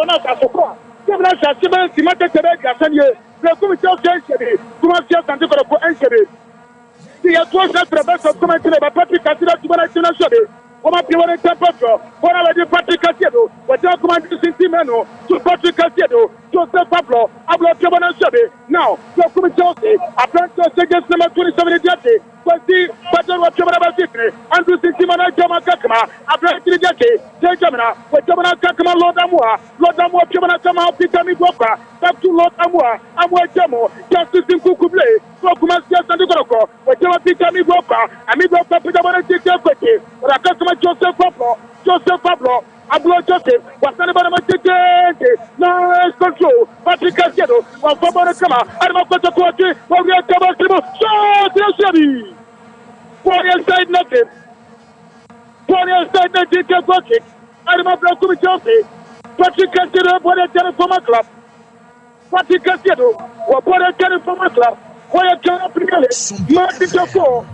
on a ça quoi. Comme là ça c'est même si ma tête est gassanier. Le comité c'est comment c'est santé pour un chéri. Il y a trois ça traverse comme un télé Patrick Kassira tu vas la chéri. On va prier un tempo. On a dit Patrick Kassiedo. On va comment dire Simeno sur Patrick Kassiedo. Joseph Pablo, Ablo Piabana Chéri. Now, le comité aussi après ce que c'est ma tour de solidarité. Voici Patrick Piabana Chéri. Andrew Simana Jama Kakama. Après solidarité. Jamana, Jamana Kakama Lodamua Piabana Kama Pitami Boka. Back to Lord Amua Jamo. Justice Kukuble. So commence à s'en décoller. Jama Pitami Boka. Ami Boka Piabana Chéri. Rakasama Joseph Pablo. Ablo Joseph, wasana bana matete. Nice control. Patrick Kassiedo, wa fabana kama. Arma kwata kwati, wa ria kama tribo. So, Tresheri. Warrior side nothing. Take working. Arma Blakumi Joseph. Patrick Kassiedo, Warrior Telephone Club. Patrick Kassiedo, Warrior Telephone Club. Warrior Telephone Club. Martin Joko.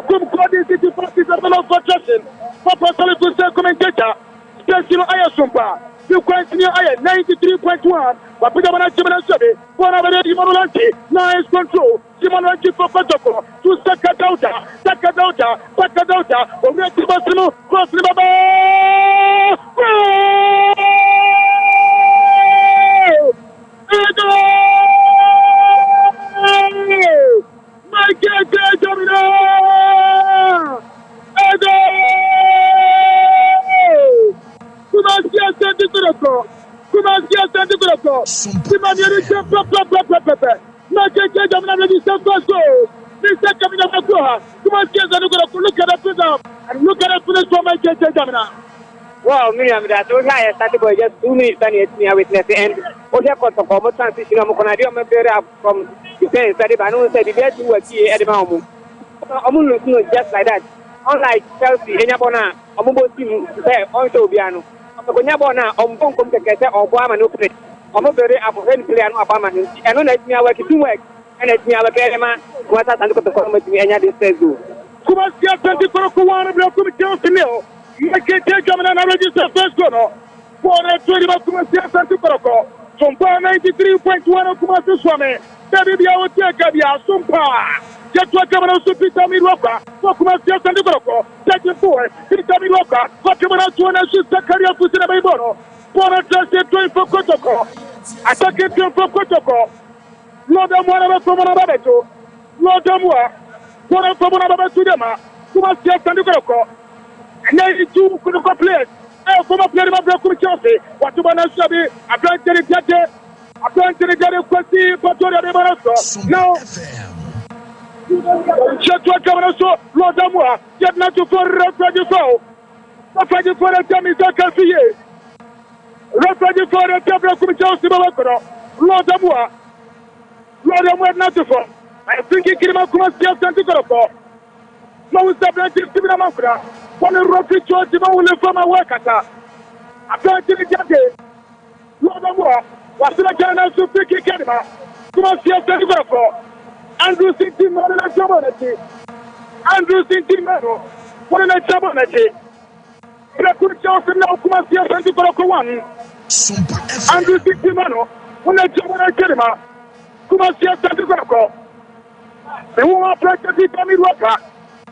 Comme quoi des études parties de la formation. Papa Salé pour ce commentateur. Spécial Ayasumpa. You continue Aya 93.1. Wapidamana Chimana Sabe. One of the Monolanti. Nice control. Simonanti for Kotoko. To Sakadauta. Ometi Basino. Cross the Baba. Wow, Miriam, that was why I started by just 2 minutes and it's me a witness and what I got from transition of Mokonadio from Japan, study by no said the best work here at the moment. I'm just like that. Unlike Chelsea, Enyabona, Omubo team there on Tobiano. Omunyabona, Ombon to get or Obama no play. Omobere Abu Player no Obama and on let me work to work and let me have a Kerema, what I look at the committee and this says do. Kumasia 24 Kuwana Blokum Chelsea Mill. Make it take them and register first goal. For a 20 Kumasia 24 from 93.1 Kumasi Swami. Baby, I will take a Sumpa. Just what Governor Supita Miroka, Kumasia 24, take it forward, Pita Miroka, what Governor Tuana Sakaria Pusina Babono, for a trusted train for Kotoko. Attack it for Kotoko. Lord Amwana from Rabeto, Lord Amwa, one from Rabasudema, Kumasia 24, and 92 Kunuka players. I former player of Blokum Chelsea, what to Banasabi, a plant to the Judge, a plant to the Judge, Kwasi, Patoria de Barasso. Now, just what Governor saw, Lord Amwa, yet not to for Rafaji Fow. Rafaji for a time is a Cafier. Rafaji for a Blokum Chelsea, Lord Amwa. Lord Amwa not to fall. I think he came out Kumasia Santikoro. No, it's a blanket to the Mafra. One of the church, you know, from a work at her. I can't get it. Lord Amwa, what's the channel to pick a camera? Kumasia Santikoro. Andrew City Marina Chabanati. Andrew City Mero. What an Chabanati. Blackwood Chelsea now Kumasia Santikoro 1. Andrew City Mero. When I Chabanati. Kumasia Santikoro. The woman practically coming worker.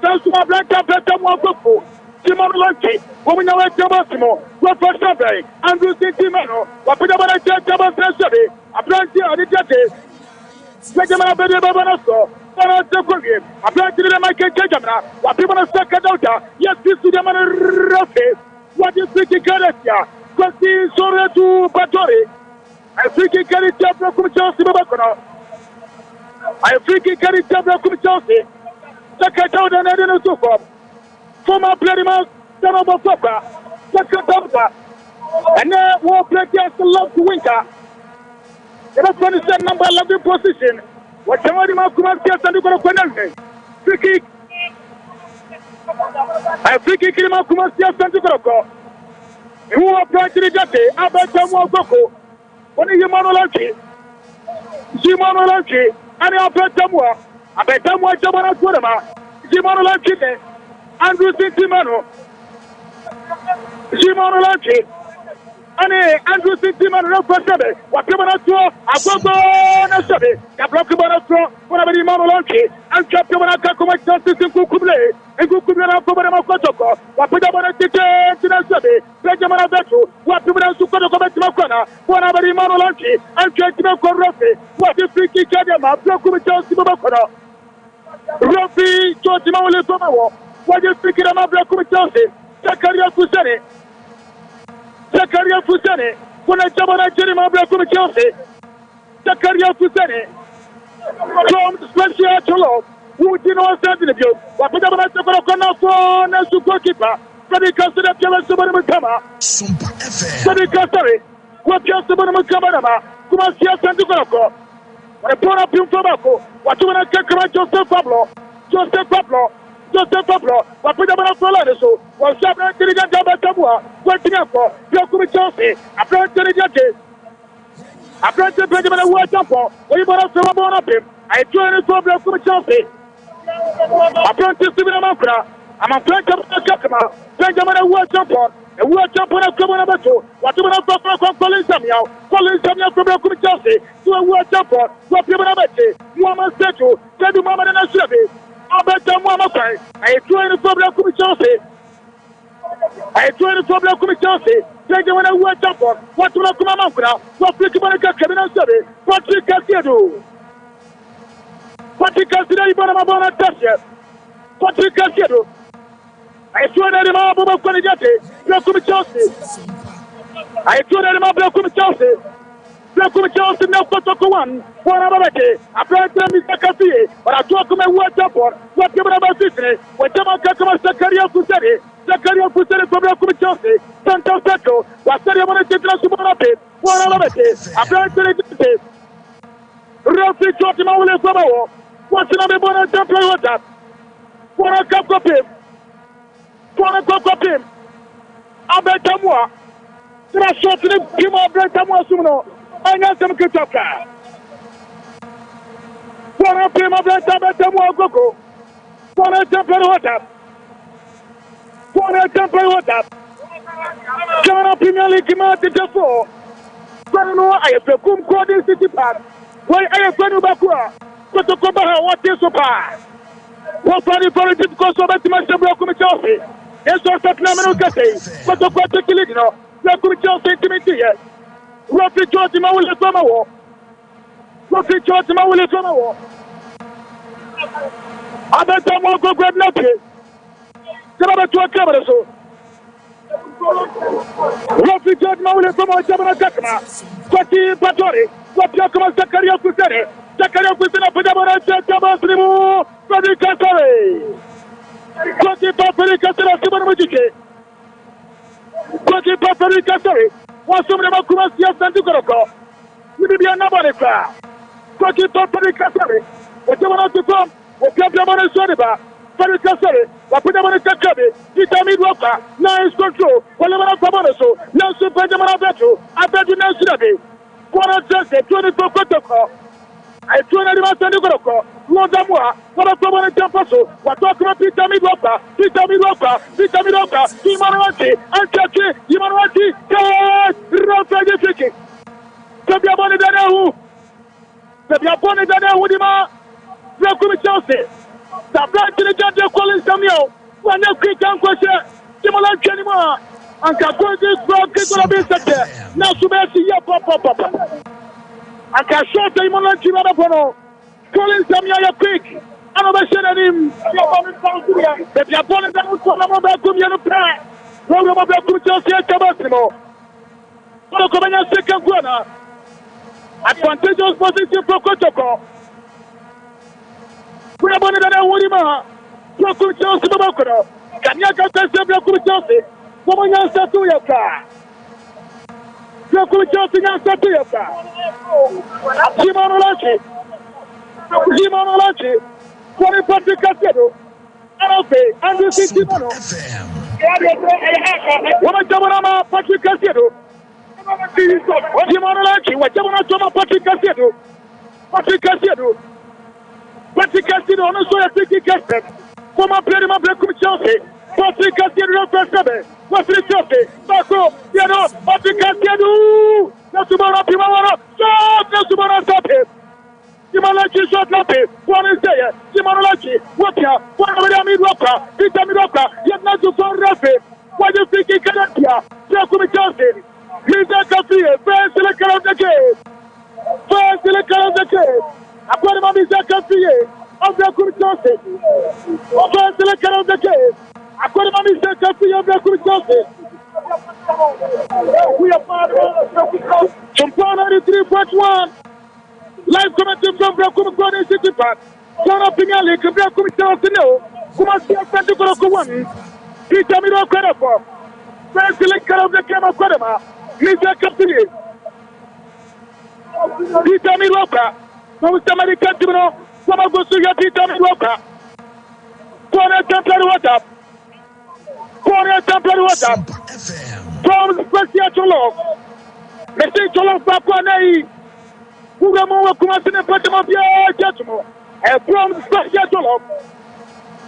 That's why Black Better Moko. Simon Lanky, woman away Tabasimo, what for Sunday, Andrew City Mero, what put about a Tabas Saturday, a plenty of the judges. Second Baby Babanaso, a plenty of Michael Kajamana, what people are stuck at yes, this is the man Rafi, what is thinking Galatia, Kwasi Sora to Batori, I think he carried Tabra Chelsea Babacona. I think he carried Tabra Chelsea. Secretary and Edna Sufa. Former player, Sarah Papa. Secretary. And then war players love to winter. The 27 number 11 position. What somebody must come and get and go to penalty. Free I think he came out to Masia Santikoro. Who are trying to get it? Abatam Wako. What is your monology? Simon Lanchi. And I bet Tamwa. I bet Tamwa Jamana Kurama. Simon Lanchi. Andrew Simano. Simon Lanchi. Ane Andrew Sintiman Rafasebe, Wakamanato, Agogo Nasabe, Kablokabanato, whatever Mano Lanki, and Captain Kakuma Justice in Kukule, and Kukuna Kubana Kotoko, Wapidabana Tinasabe, Benjamin Abetu, Wapimana Sukana, whatever Mano Lanki, and Captain Korofi, what if we kick Kadama, Blokumita Sibakana, Rafi, Jotima Lepomo, what if we kick them up Blokumita, Zakaria Fusani. Zakaria Fusani, when I jump on a Jeremy Blackwood Chelsea, Zakaria Fusani, from Special Cholo, who did not send the view, what put up a Sakana phone as to goalkeeper, Freddy Castle, Subanamukama, Freddy Castle, what just Subanamukama, Kumasia Sanduko, when I put up in Tobacco, what you want to take Joseph Pablo, Joseph Pablo. Joseph Pablo, what put up a Solano, was Sabra Tabua, working up for Yokum Chelsea, a friend to the judges. A friend to Benjamin Watampo, we bought up from up him. I joined the problem from Chelsea. A friend to Stephen Amafra, I'm a friend of the customer, Benjamin Watampo, and Watampo of Common what you want to talk calling Samuel from Yokum Chelsea, to a Watampo, what people are making, Mama Statue, Teddy Mama and Ashabi. I joined the problem with Chelsea. I joined the problem with Chelsea. Take them when I work up on what will come out now. What will come out of Cabin Study? What will Cassido? What will Cassido? Bonamabona Tassia? What will Cassido? I joined the Marble of Conigate. Block with Chelsea. I joined the Marble with Chelsea. Blackwood Chelsea now put up one about it. I tried to miss a cafe, but I talk to my word up on what given about this. When Tama Kakama Zakaria Fusari from Blackwood Chelsea, Santa Seco, was studying on a different supermarket. What about it? I tried to get it. Rafi Chotima will have a what's another one to play with that? For a cup of him. For a cup of him. I bet Tamwa. There are shots in him of Tamwa Sumo. I know some good talk. One of them of the Tabatamwa Gogo. One of them for what up. One of them for what up. John of Premier League Martin Jafo. Colonel, I have to come to City Park. Why I have gone to Bakua. But to come back, what is so far? What are the politics because of the Master Block of Chelsea? Yes, what's that nominal Cafe? But the particular, you know, Block of Chelsea intimacy here. Rafi George Mawule Tomawo. Rafi George Mawule Tomawo. Abeta Moko Grab Napi. Sababa to a camera so. Rafi George Mawule Tomawo Jabana Kakma. Kwati Patori. Wapiakama Zakaria Fusari. Zakaria Fusari Pajabana Jabasrimu. Freddy Castle. Kwati Papari Castle Sibanamajike. Kwati Papari Castle. What's some of them come and see us and do go? We be a number car. Talking to Paddy Cassari. What you want to come? What you have on a Soniba? Paddy Cassari. What put them on a Kakabi? Vitamin Walker. Nice control. Whatever I'm coming so. Nancy Benjamin Abetu. I bet you Nancy Nabi. What I just said, 24 protocol. I told him about the go. Lord Amoa. What a problem in Tampaso. What talking about Vitamin Walker? Vitamin Walker. Vitamin Walker. Imanuati. And Chachi. Imanuati. Yes. Rafael Fiki. Tabia Bonnie Danahu. Tabia Bonnie Danahu. Dima. Blackwood Chelsea. The black to the judge calling Samuel. One of quick and question. Similar anymore. And Kakoji Frog is going to be set there. Now, Subesi, yeah, pop. And can show the Iman Chimano. Calling Samuel quick. And over him. If you are born in the Muslim, you pray. One of the Chelsea at Tabasimo. One of the second corner. Advantageous position for Kotoko. We are born in the Wurima. Blackwood Chelsea Babakoro. Kanyaka says Blackwood Chelsea. Woman answer to your car. Blackwood Chelsea answer to your car. Jimano Lachi. What is Patrick Casedo? Anope. Andrew Simano. Woman Jamanama Patrick Casedo. Jimano Lachi. What Jamanama Patrick Casedo? Patrick Casedo. Patrick Casedo. No so a tricky captain. Former player of Blackwood Chelsea. Patrick Cassiano Festabe, Patrick Chope, Marco, Piano, Patrick Cassiano, Nasumara Pimara, Nasumara Sape, Timalachi shot Lape, one is there, Timalachi, Wapia, one of the Miroka, Vitamiroka, Yanazu for Rafe, what do you think he cannot hear? Jakumi Johnson, he's a coffee, first selector of the game. First selector of the game. According to Mr. Cassier, of the Kurchose, first selector of the game. According to Mr. Cassier of the Kurchose, we are part of Champana 93.1. Live commenting from Brakum City Park. Kona Pingali, Brakum Chelsea, Kumasi Santikoro one. Peter Miro Credafo. First selector of the game of Kodama, Mr. Cassier. Peter Miroka. Mr. American Tibino, Samagosuya Peter Miroka. Kona Temple Water. Kona Temple Water. From Special Cholo. Mr. Cholo Papanei. Ugamo Kumasine Patamabia Jatumo. And from Special Cholo.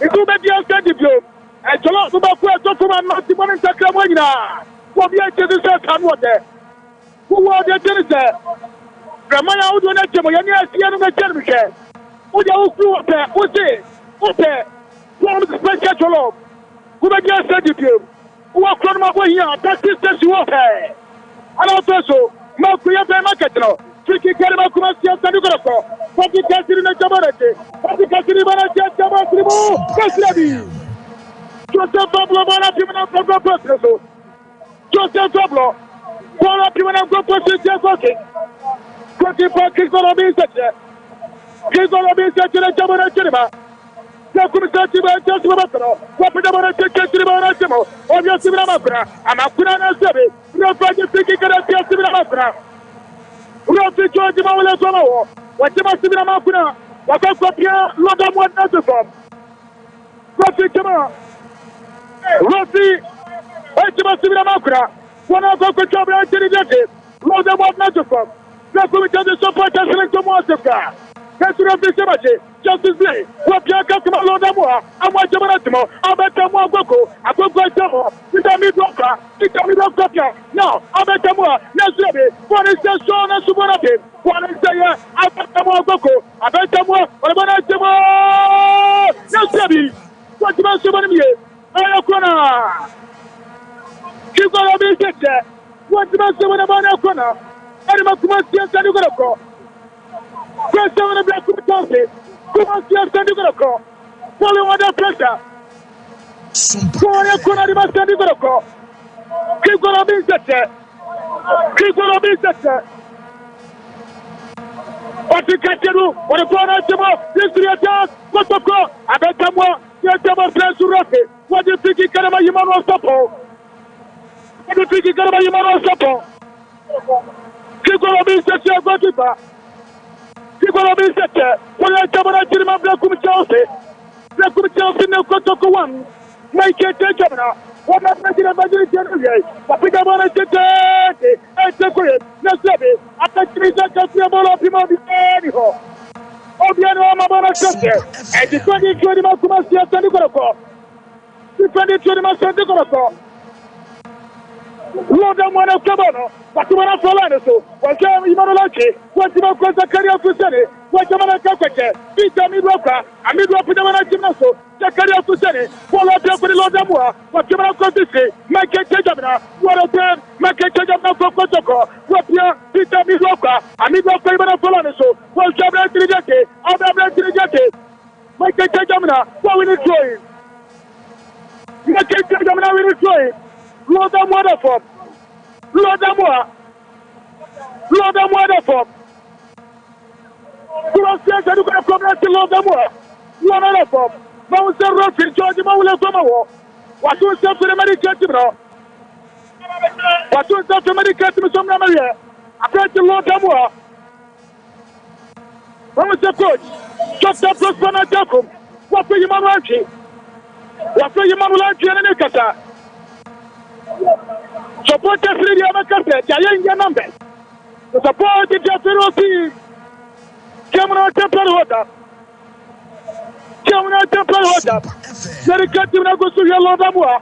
It will be a study. And Cholo Subaku to my maximum in Sacramento. For the Edges and water. Who are the Genesis? Ramaya would not tell me, yes, the television. Would you do okay? From the special law. Who I just said to you? Who are from my way here? That is you okay. And also, Makuya Market, Tricky Karama Kumasia Sanduko, Paki Casino Jabarate, Paki Casino Jabarate, Caslabi. Joseph Pablo, one of people from the person. Joseph Pablo, one of people from the person. He's going to be such a Jabana Cinema. Jakumachi, just Roberto, what would I take to the Monasimo, or your Simamakra, and Makuna Sebi, no project thinking at your Simamakra. Rosi George Mawala Somo, what you must be a Makuna, what I copy, not on one not from. Rosi Kama, Rosi, what you must be a Makra, one of the Chabra Trinity, not on one not from. The support and select Mosca. President of the Cemetery, Justice Day, what Yakama Lodamua, and what Jamanatimo, Abatamua Boko, Aboko, Vitamidoka, now, Abatamua, Nasabi, what is the son of Subanati, what is the Abatamua Boko, Abatamua, Abatamua, Nasabi, what about Subani, Ayakona, you're going to be sick. What about Subana? Animal Kumasia Sanduko. Press on the black Kumasi. Kumasia Sanduko. Follow under pressure. Korea Kunarima Sanduko. Keep going to be such. Keep going to be such. What you can do, what a corner to this reattack, what the call, I bet them more, yes, them are plans to rock it. What do you think you can about human or supple? What do you think you can about human or supple? Keep going to be such a goalkeeper. Keep going to be such a when I come on to my Black Chelsea. Black Chelsea no Kotoko one. Make it a camera. What I'm making a majority of but we don't want to take and separate. Let's have it. I think we can see a ball of him on the anyhow. Obiano Amabana Chelsea. And the 2020 Makumasia Sanduko. The 2020 Masanduko. Lord, I'm one of Cabano, but you want to follow so. What you want to like, what you want to carry out to Senate, what you want to talk Peter Midroka, and Midroka with the one Gymnaso, the carry out to Senate, follow up for the Lord Amua, what you want to say, make a change of now, what a turn, make a change of now for Kotoko, what you Peter Midroka, and Midroka even follow so, well, Jabra to the jacket, I'm to the jacket, make a change of now, what we need to do. Make a change of now, we need to Lord Amua for Lord Amua for Cross and you can come back to Lord Amua. One other for Mount Rocky, George Mawula Somawo. What you say to the Medicated? What you say to the Medicated from Namaria? I pray to Lord Amua. What the coach? Just up to Spana Jacob. What for you, Mamachi? What for you, Mamulachi and Nikata? Support the free Yamakasa, Jayan number. The support the Japarosi, Camera Temple Water, Jamuna Temple Hotel. Dedicated to go to Yellow Damwa.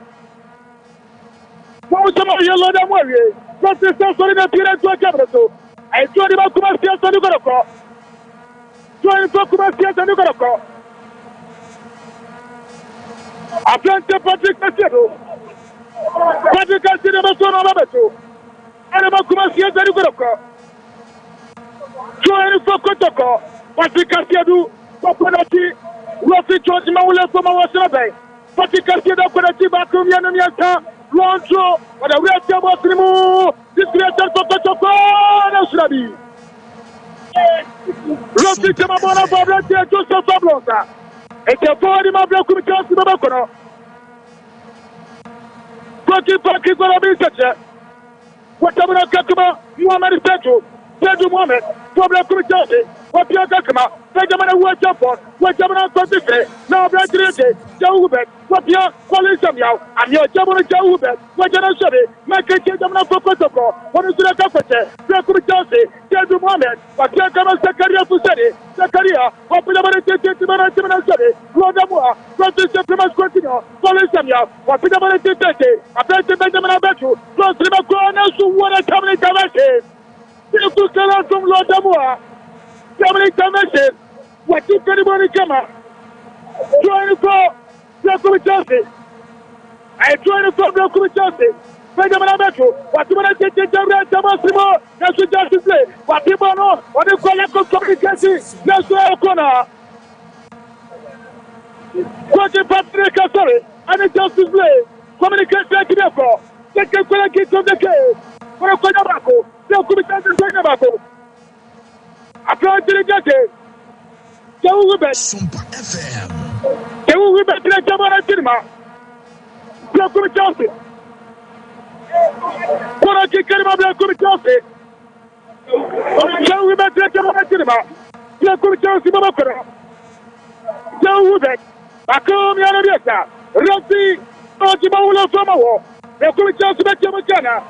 Some Yellow Damwa. Protestants in the period to a capital. I told him about Kumasias and Ugaroko. Join for Kumasias and Ugaroko. I plan to Patrick Casero. Patrick Casero was one of them. And about Kumasias and Ugaroko. Join for Kotoko. Patrick Casero. Papanati. Rofi George Maula from our survey. Patrick Casero Panati Bakum Yanamiata. Lonzo, what a red table remove. This creator for Kotoko. Shrabi. Rofi Tamabana Babra, Joseph Fablonsa. It's a 40 Mabla Kumikas in the Bacono. Paki for a researcher. Whatever Kakuma, Muhammad Petro, Pedro Mohammed, Pablo Kumitasi, what Pia Kakuma, Benjamin Watch up for, whatever I'm going to say, now Bradley, Jawubet, what Pia, Colin Samuel, and your Jabon Jawubet, what General Shabby, Michael Jamana for Kotoko, what is the Capete, Kumitasi, Pedro Mohammed, what Pia Kama Zakaria Fusari, Zakaria, what Pidamana Shabby, Lord Amua, Francis Primas Contino, Colin Samuel, what Pidamana Tete, a President Benjamin Abetu, plus Rimakona, who won a cabinet convention. You took a lot from Lord Amua. Cabinet convention. What took anybody come up? Trying to call Black Chelsea. I trying to call Black Chelsea. Benjamin Abetu. What you want to take the red Tamasimo? That's what Chelsea play. What people know? What they call a communication. That's where O'Connor. What Patrick, sorry. And it's Chelsea play. Communication like Kineko. Take a quick from the case. For a Koyabako. They'll come to the Koyabako. Apply to the Jackie. Sumpa FM. They will be back to the Jamana Cinema. Black Chelsea. What I can get about Black Chelsea. They will be back to the Jamana Cinema. Black Chelsea, Babakura. They will be back. Bakum Yanabeka. Rossi. Ojimaula Somawo. They will be Chelsea back to Machana.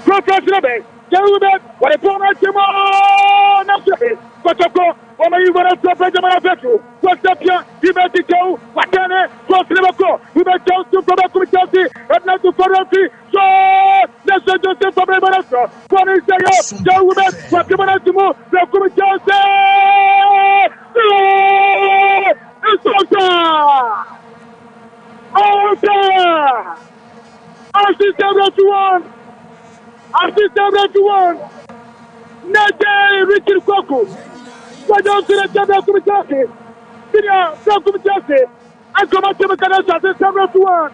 Professor Bay. They will be back. What a poor Timon. Not Kotoko, what are you going to stop Benjamin Petro? What's up here? You bet it go. What can it? What's Liverpool? We bet Chelsea from back to Chelsea. And not to Ferrari. So, let's just say for Benjamin. What is the Joe Women? What do you want to move? They're coming Chelsea. It's over. Over. Assistant to one. Nete Richard Koku. What don't you tell me to Chelsea? Senior, welcome to Chelsea. I come out to the Canada, the 7-1.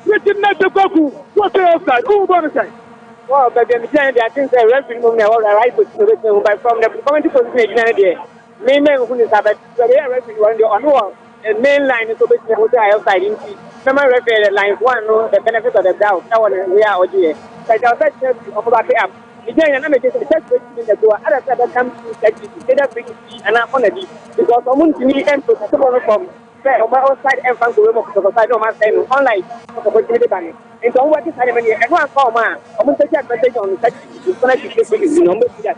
Richard Nete Koku. What's the outside? Who about to say? Well, but the Mechanic, I think the referee moving all the right position by from the community position. Main man who is about the referee on the on and main line is obviously outside in the referee line one, the benefit of the doubt. That one we are OGA. But the best of about the app. Again, I'm making the test in the door. Other side that comes to that is bring and I'm on it because someone to me and to from outside and from the room of the side of my saying online for the opportunity banning. And so what is happening? Everyone call man. I'm going to take advantage on such is number that.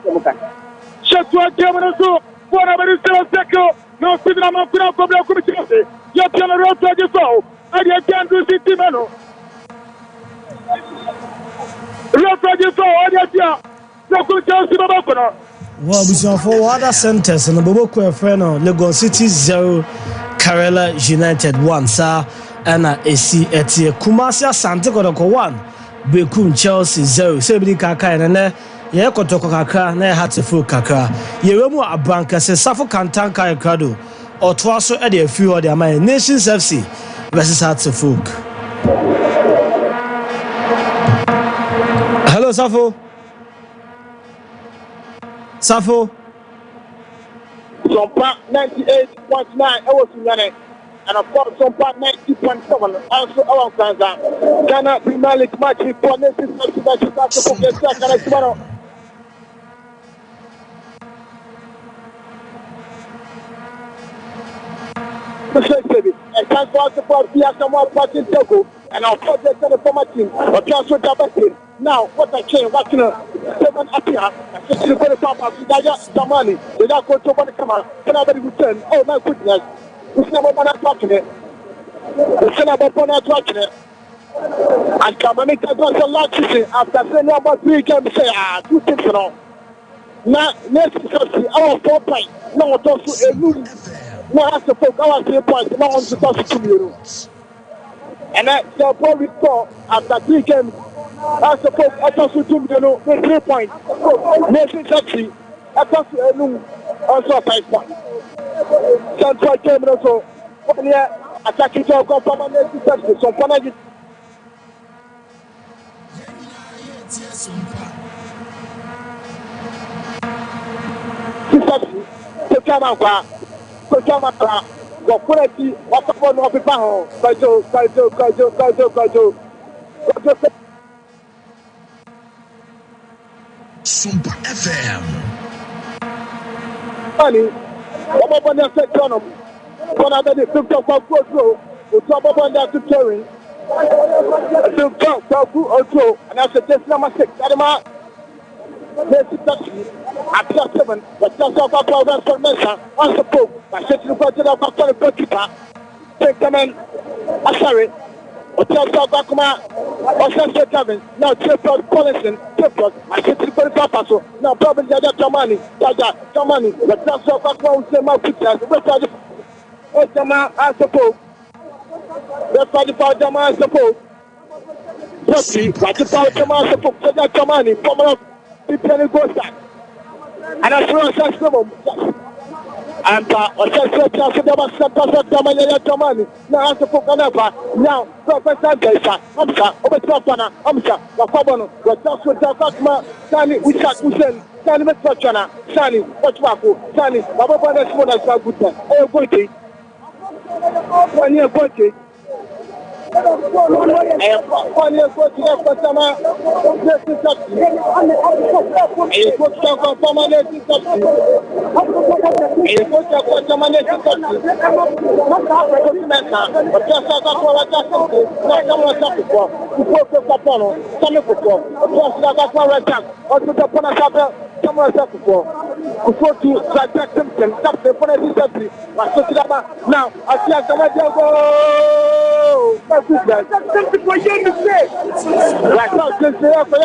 Shut what German so whatever is still a second. No, I'm not going to go to Chelsea. You're going to run to the phone. And you can't do City Mano. Well, for other centers and the Boboko Freno, Legon City 0, Karela United 1, Sir, and AC Etie Kumasia Santiago 1, Bekum Chelsea 0, Sebri Kaka, and then Yakotoko Kaka, ne Hattifu Kaka. Yeremu Abanka says Safo Kantanka Kado, or Twaso Eddie, a few of their Nations FC versus Hattifu. Hello, Safo. Safo. Some part 98.9 hours in Ghana, and of course, some part 90.7 also our Tanzania. Ghana Premier League match for Nations FC that you forget that tomorrow. And thank God for the Samuel Martin Togo, and of course, the former team, but also Dabatin. Now, what I change, what you know, 7 appear. Just to put it up, Damani. They now go to one camera. Can I return? Oh my goodness. It's never one watching it. It's never one watching it. And Kamanika does a lot to say after saying about 3 games. Say, 2 things, you know. Now, next is our 4 points. Now, it's also a new. Now, I suppose our 3 points. Now, on to touch 2 euros. And that's the ball we saw after 3 games. I suppose I also 2 euros, 3 points. Nation Chelsea, I also 5 points. Central game also. 1 year, attacking to our permanent Chelsea. So, Panagi. Sumpa FM. Funny, what about the second? One of the 5th of October, the top of the touring. And that's the test number 6. Adama, at 7, but just off our transformation, on the Pope, I said to the budget of our goalkeeper. Take them in, sorry, or just off Bakuma, or Sensor Gavin, now Triple Collison, Triple, I said to the Papa, so now probably the other Germany, but just off Bakuma, say my pictures, what's the man, I suppose. That's why the power German, I suppose. Just see, like the power German, I suppose, so that's Germany, come up. And I saw a system. And I said, now, I suppose, now, Professor Gaisa, Amsa, Obetrofana, Amsa, Wakobono, was just with the customer, Sani, Wishak Hussein, Sani Metwachana, Sani, Watchwako, Sani, Babana Smona, Saguta, oh, Goiti. 1 year Goiti. And 1 year Goiti, Sama, now, I see a like now, since they are for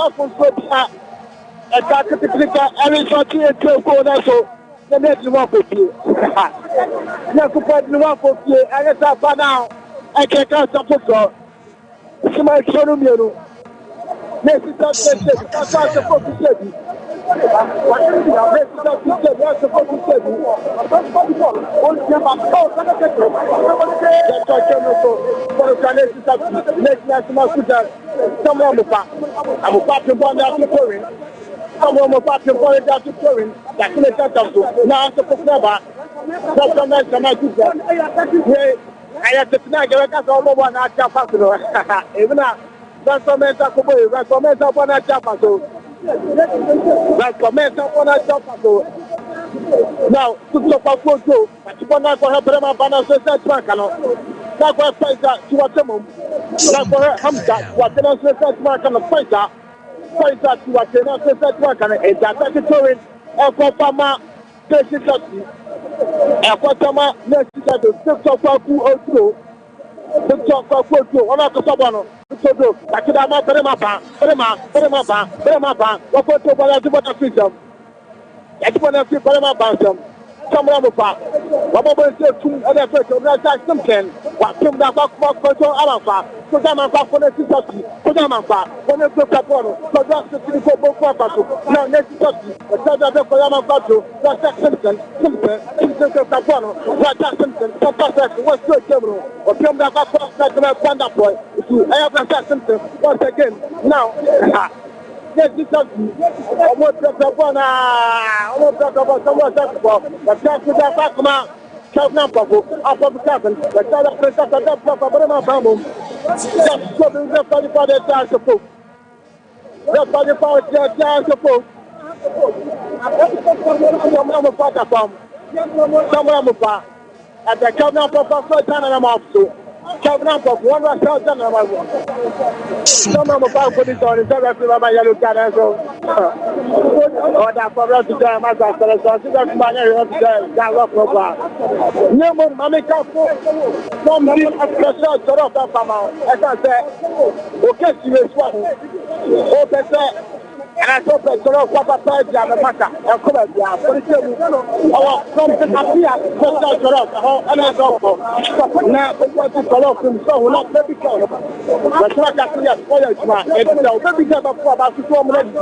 a typical every 40 and 12 corner, so the next one for you. Now, to put the one for you, and it's up now. I can't catch up with her. It's my channel, you know. Next is that's supposed to say. Like comment on a job. Now, to talk about photo, but you want to have a banner says that Marcano. That's why Pfizer to a temum. That's for her Hamza, what the says that Marcano Pfizer. Pfizer to a tenor says that Marcano is that touring of Obama, Pesci, Aquatama, necessary to talk about who also. The talk of photo, one of the Sabano. So, I could have not put him up, what photo was I want to see them? I just want to see them about them. Some of them, what was the 2 other person, that's something. What came down back for Alpha, so that I'm back for the society, so that I'm back, when they took up on, so that's the city for both of us. Now, next society, the Sada for Yamabato, that's Simpson, that's Simpson, what's your general, or came down back for that Panda boy. I have that Simpson once again. Now, yes, this is almost one. Almost someone else. But that's with that back now. Count number of the captain. The other place of the proper Bamum. Just so the rest of the father does the book. That's why the power does the book. Some at the count number of the first time I'm off to. Chabran for 1,000 number. Some of our police on the South by yellow card. So, or that for us to tell my master, so that's my area that work for. No more, Mammy Capo. Some of the sort of that farmer. As I said, okay, you is one. Oh, better. And I thought that sort of Papa Page and the matter, and come at ya, for the table. Our something appear, and I don't know. Now, what is all of them, so not maybe come. But what I see as well as my head, so maybe come up for about 2 minutes.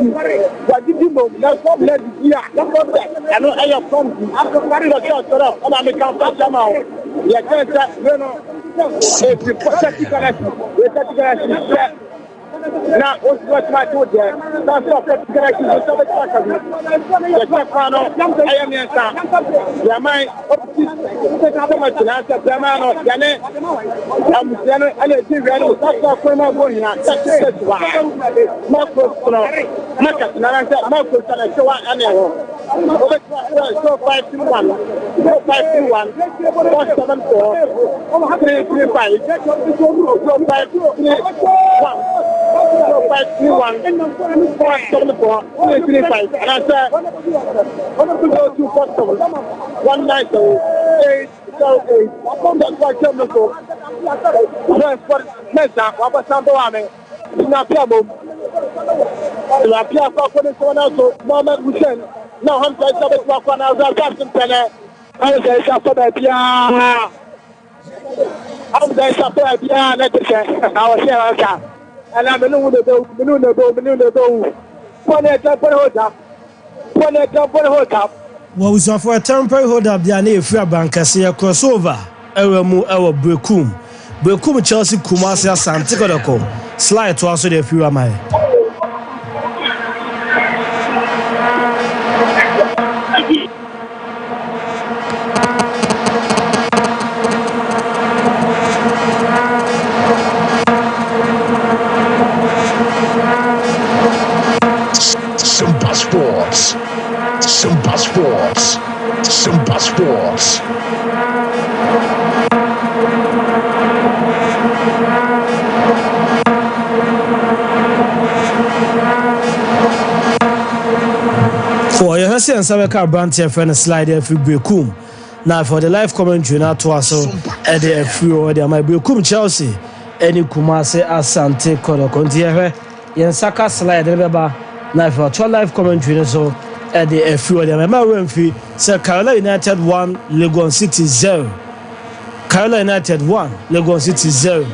What did you know? That's what led here. That's what that. I know I have come after carrying a shot sort of, and I become such a mouth. Yeah, can't that, you know, if you protect the connection, we now, what's my two there? That's not the connection to some extra. The Stefano, I am your son. Yamai, so much to answer Yamano, Yane, and a TV, that's not for my boy. That's why. Marcos, Marcos, and I show anyhow. So 5-1, 5-1, 4-7-4, 3-3-5, 5-3-1. 5-3-1, 4-7-4, 3-3-5, and I said, 1-9-8-0-8. That's why I came to go. Mesa, Papa Sandoame, Napiamo, Napia for this one also, Mohamed Hussein. Now, I'm going to say, I was asking Pene. I was saying, I'm going to say, I was here. And I'm a new Well, we saw for a temporary hold up the Ane Free Bankasi crossover. Eremu Ewa Brekum Chelsea Kumasi Asante Kodoko. Slide to also the few amai. Super Sports. For your Hesse and Sabeka brand here friend slide every Brekum. Now for the live commentary now to us so at the free order my Brekum Chelsea any Kumasi Asante Kodoko here yen Saka slide remember now for 12 live commentary so at the free order my Renfrey say Carolina United 1 Legon City 0 Carolina United 1 Legon City 0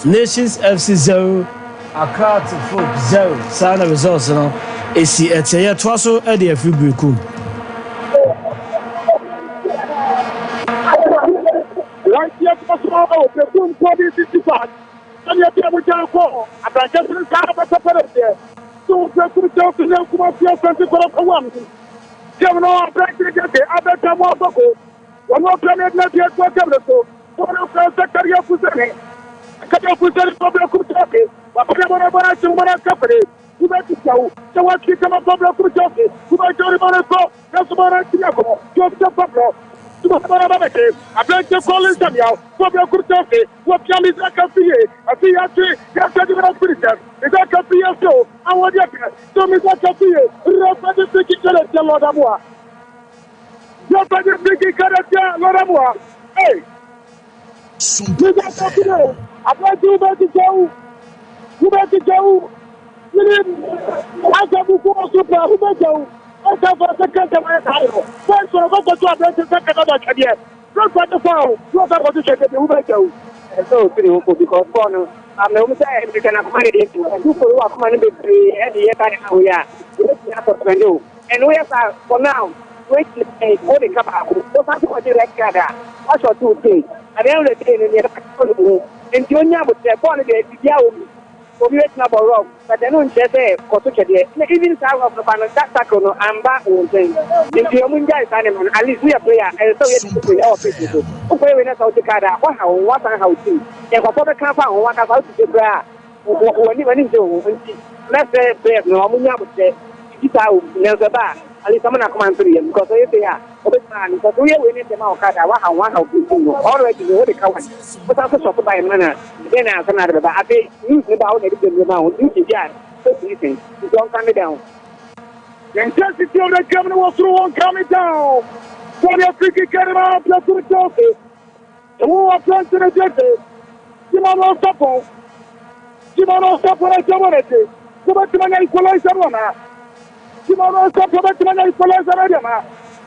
Nations FC 0 Accra Folk 0 Sana results no AC Etia Twaso at the free Brekum. Right here, the room for this 65. And you're able to call. I can't just look at there. So, the Kuchel to know come up here, something for a woman. Kevin, I'm practically I bet I'm more vocal. One more planet, not yet, whatever. So, one of the secretary of Fusani. I can't put the public Kuchaki, but whatever I do, what I company. You bet to go. So, what you come up public Kuchaki, who I don't want to go. That's what I see. Just the public. I blame the calling them now. What we are good to say, what Jamie Zakafi, I see actually, that's the different criticism. Is that Kafi so? I want you to so Miss Zakafi, Rafa speaking to the Lord Amoa. Rafa speaking to Lord Amoa. Hey, I blame you back to go. You back to go. You didn't. I got before super. Who back go? I got for a second to my title. First one, I got to a better second of that idea. Don't try to fall. You're not going to check it. Who back go? So, because for I'm not saying we can accommodate into people who are coming to be at the end we are. And we are for now. Wait, what they come out. Don't have to direct that. I saw two things. And then the day in the and Junior would say, "Born again, the we wait now for rock, but then on Jesse, even south of the panel, that tackle, and back will say, if you're Munja animal, at least we are player, and so we are people. Okay, we know how to cut out what I how to. If a father can't find what about to prayer, when you went into, let's say, no, Munya would say, it's out, there's a bar. Ali sama na come and three because I say yeah, man, because we are winning them out. One of people already know the cover. But I'm so by manner. Then I can have I think you about it in the amount. You can listen. You don't calm down. The intensity of the governor was through one coming down. For the African Canada, plus to the Chelsea. The war of President Jesse. Simano Sapo. Simano Sapo, I wanted to. So much money equalizer. Simano Sapo, money equalizer.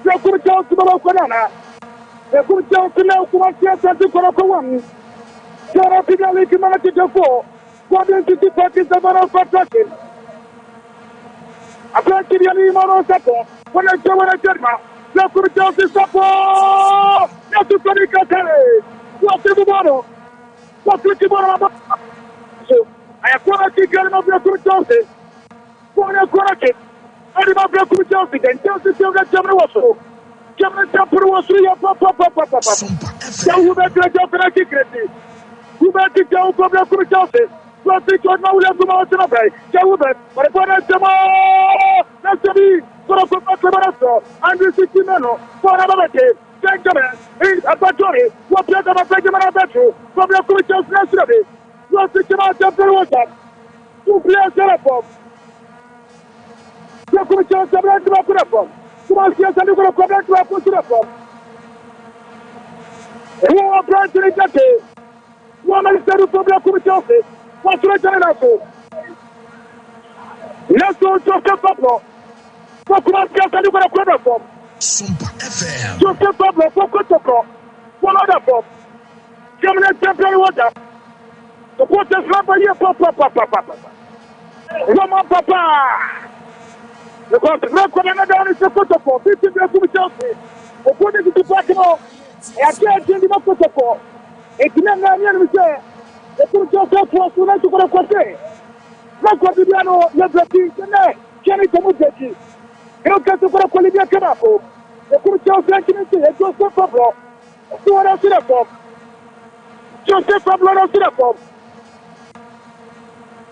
The good Chelsea, Banana. The good Chelsea now, who wants to go for one. Sarah Pinelli, Community to 4. 150 parties of our tracking. Après qu'il y a eu mon sapon, on a joué la Germa, la Courtier de Sapon, la Tucani Catare, what's the Bono? What's the Bono? I have one kick of the Courtier, one of Coraket, I remember the Courtier, and Chelsea still got German also. German Temper was 3 of Papa. So who bet the Japanese secret? Who bet the Joe from the Courtier? Let's go now. Let's go out to play. Jawubat, but if I let's be for a football and this is Timano for another day. Benjamin, he's a battery. What the other Benjamin Abetu from the Christians National? Let's take him out of the water. 2 players telephone. The Christians have led to a platform. Come on, yes, I'm going to come back to a platform. Who are branching in that day? One is the Christians. What's the general? Let's go to Pablo. What could I get a little bit from? Sumpa FM. Joseph Pablo, Pocotoko. One other from German temporary water. The water's number here, Papa. Roman Papa. Because the record another is the protocol. 15 years to Chelsea. According to the protocol, I can't change the protocol. It's not near the Courtier was to go to Cote. Not what the piano, Liberty, Kenny Tomuzeki. He'll get to go to Colibia Canapo. The Courtier sent Joseph Pablo. Who are us in a form? Joseph Pablo in a form.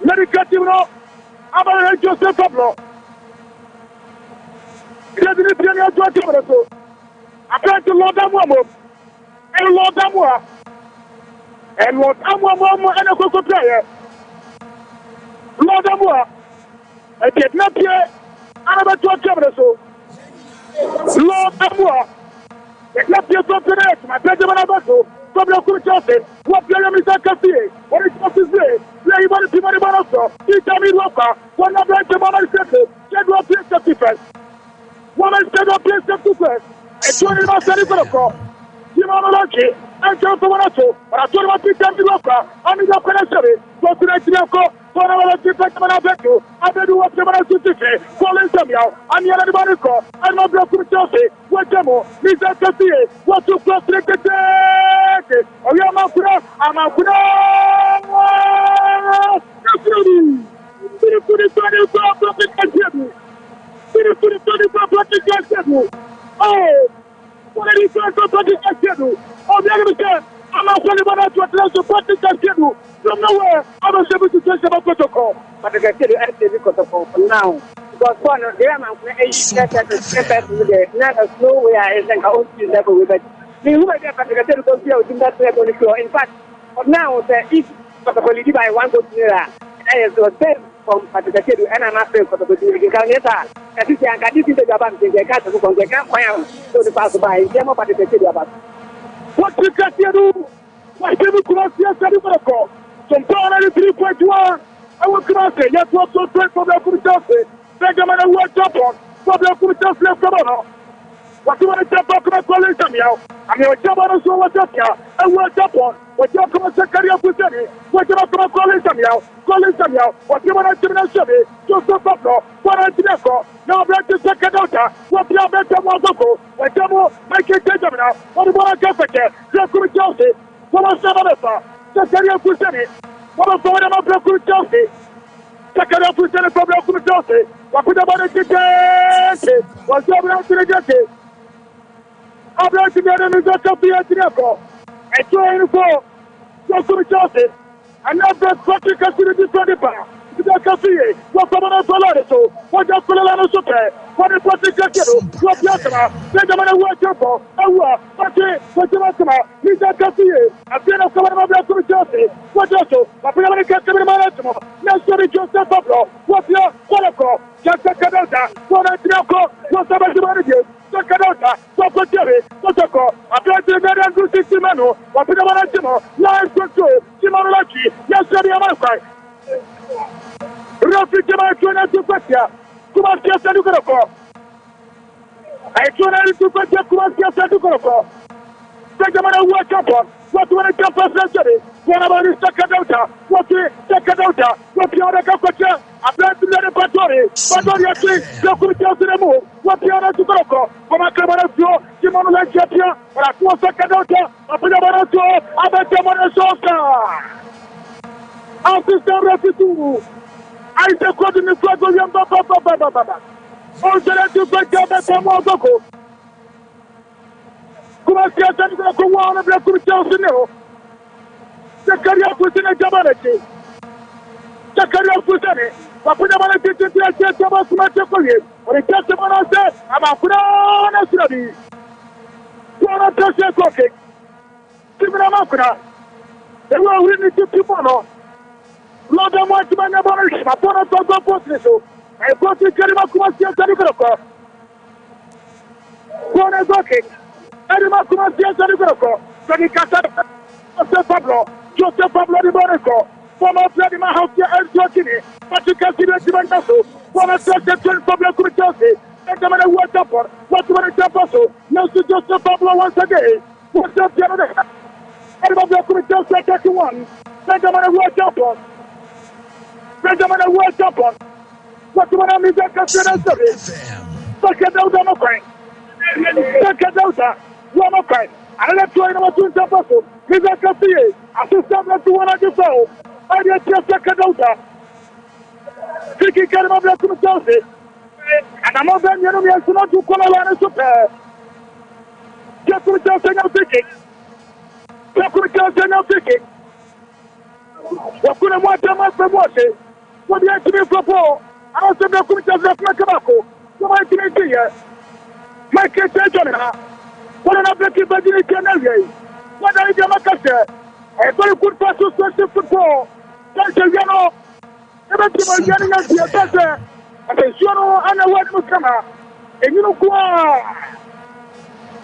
Let it cut you know. I'm Joseph Pablo. He doesn't be any other. I plan to Lord Amour. And Lord Amour. And Lord Amour and a cocoa player. Lord Amour. I did not hear another 12 cameras. Lord Amour. It's not your confidence, my Benjamin Abato. From the Courtier, what player is that Cassie? What is Cassie? Play one team on also. He tell me Loka. One of the Mama Center. Get what place the defense. Woman said up place the defense. I told him I said it for the call. Simon Lucky. And John Tomato, but I told him I picked up the locker. I'm in the penitentiary. Go to the Tinaco, for another defense of Abeto. I bet you what the man to say. Calling Samuel, I'm here at the Barico. I'm not blocking Chelsea. What demo? Mr. Cassie, what to frustrate the day? Oh, yeah, I'm out. Oh, what are you trying to do? Oh, the other side, I'm not going to practice from nowhere. I'm not able to change the protocol. But I can tell you anything protocol for now. Because one of them, I'm going to not a slow way I think I won't use level with it. Who I get, but I can tell you don't feel in that level. In fact, for now, if protocol is by one go to I was there from Patrick and I'm not for the good. You can get that. I think I can see the Japan, they can't go, they can't find so the pass by. Demo Patrick about. What you can do? My favorite class, yes, I do not call. Some power 3.1. I will cross it. Yes, what's so great for the Courtier? Benjamin and work up on. For the Courtier left from what you want to jump up and call it Samuel? I'm your job on so what's up here. I work up on. What you come and say, carry up with Jenny? What you want to call it Samuel? Call it Samuel. What you want to do in Chevy? Joseph Pablo. What I did go. Now, black to second daughter. What you have to go. What you want to make it Benjamin? What do you want to get for that? Just to Chelsea. What was the just carry up with Jenny? What was the one of the Chelsea? Second up with Jenny from the Chelsea. What put about it today? What's the other to the Jesse? I'm going to get him in the top of the and trying for just to Chelsea. And now the Patrick has to the different. Kafie, what Commander Polaris, what just Polano Super, what is what is what Yasama, Benjamin Wachapo, Awa, what you Kafie, a bit of Commander Chelsea, what also, a Polaris Captain Maratimo, Nestor Joseph Pablo, what your Polako, Jacka Cadota, what I Tiaco, what about the manager, Cadota, what Jerry, Potoko, a player that good 60 Manu, what Pinamatimo, live control, Simonaki, yesterday Amalkai. Rafi Jama Tuna Tupatia, Kumasia Saduko. I tuna to Patia Kumasia Saduko. Benjamin Wachapo, what when it comes to surgery, one about the Sakadota, what the Sakadota, what the other Kapacha, a plant to the Patori, Patori, the Kumasia to the move, what the other Tuko, from a camera floor, Simon Lachatia, or a two Sakadota, a Pinamarato, a Benjamin Sosa. Assistant Rafitu. I say, "Quote in the flag of Yamba Baba. Also, let you break down that Samoko. Kumasia Sanko, one of the Kuchelsino. The career was in a Jabalati. The career was in it. But put them on a ticket to get about Matako. Or a customer said, I'm a Kuna study. One of the cooking. Tibramakuna. They were really two people. Lord, I want to my neighbor, my phone of the post. I go to Kerima Kumasia Sariko. One is okay. Kerima Kumasia Sariko. Joseph Pablo de Borico. Former Vladimir House and Jokini. Patrick Sibantaso. Former Secretary Pablo Kuritosi. Benjamin Wachapo. What one is Chapaso? No, Joseph Pablo once again. What's up, Canada? Pablo Kuritosi 31. Benjamin Wachapo. Benjamin Wachapo. What do I mean? Sakadota Mokai. Sakadota. Womokai. I let you know to Tapaso. Mizakasi. Assistant to one of the soul. I get Sakadota. Tiki Karama Black. And I'm over the enemy as not to Colorado Super. Just to tell no ticket. No ticket. What could I want to make from watching? What the actually for? I also know Kumitas of Macamaco. So I can see here. My kids are Jonah. What an objective by the Canary. What are you, Macassa? A very good pass to special football. That's a yellow. Everything was getting us here. That's a Shono and a word Mukama. And you know what?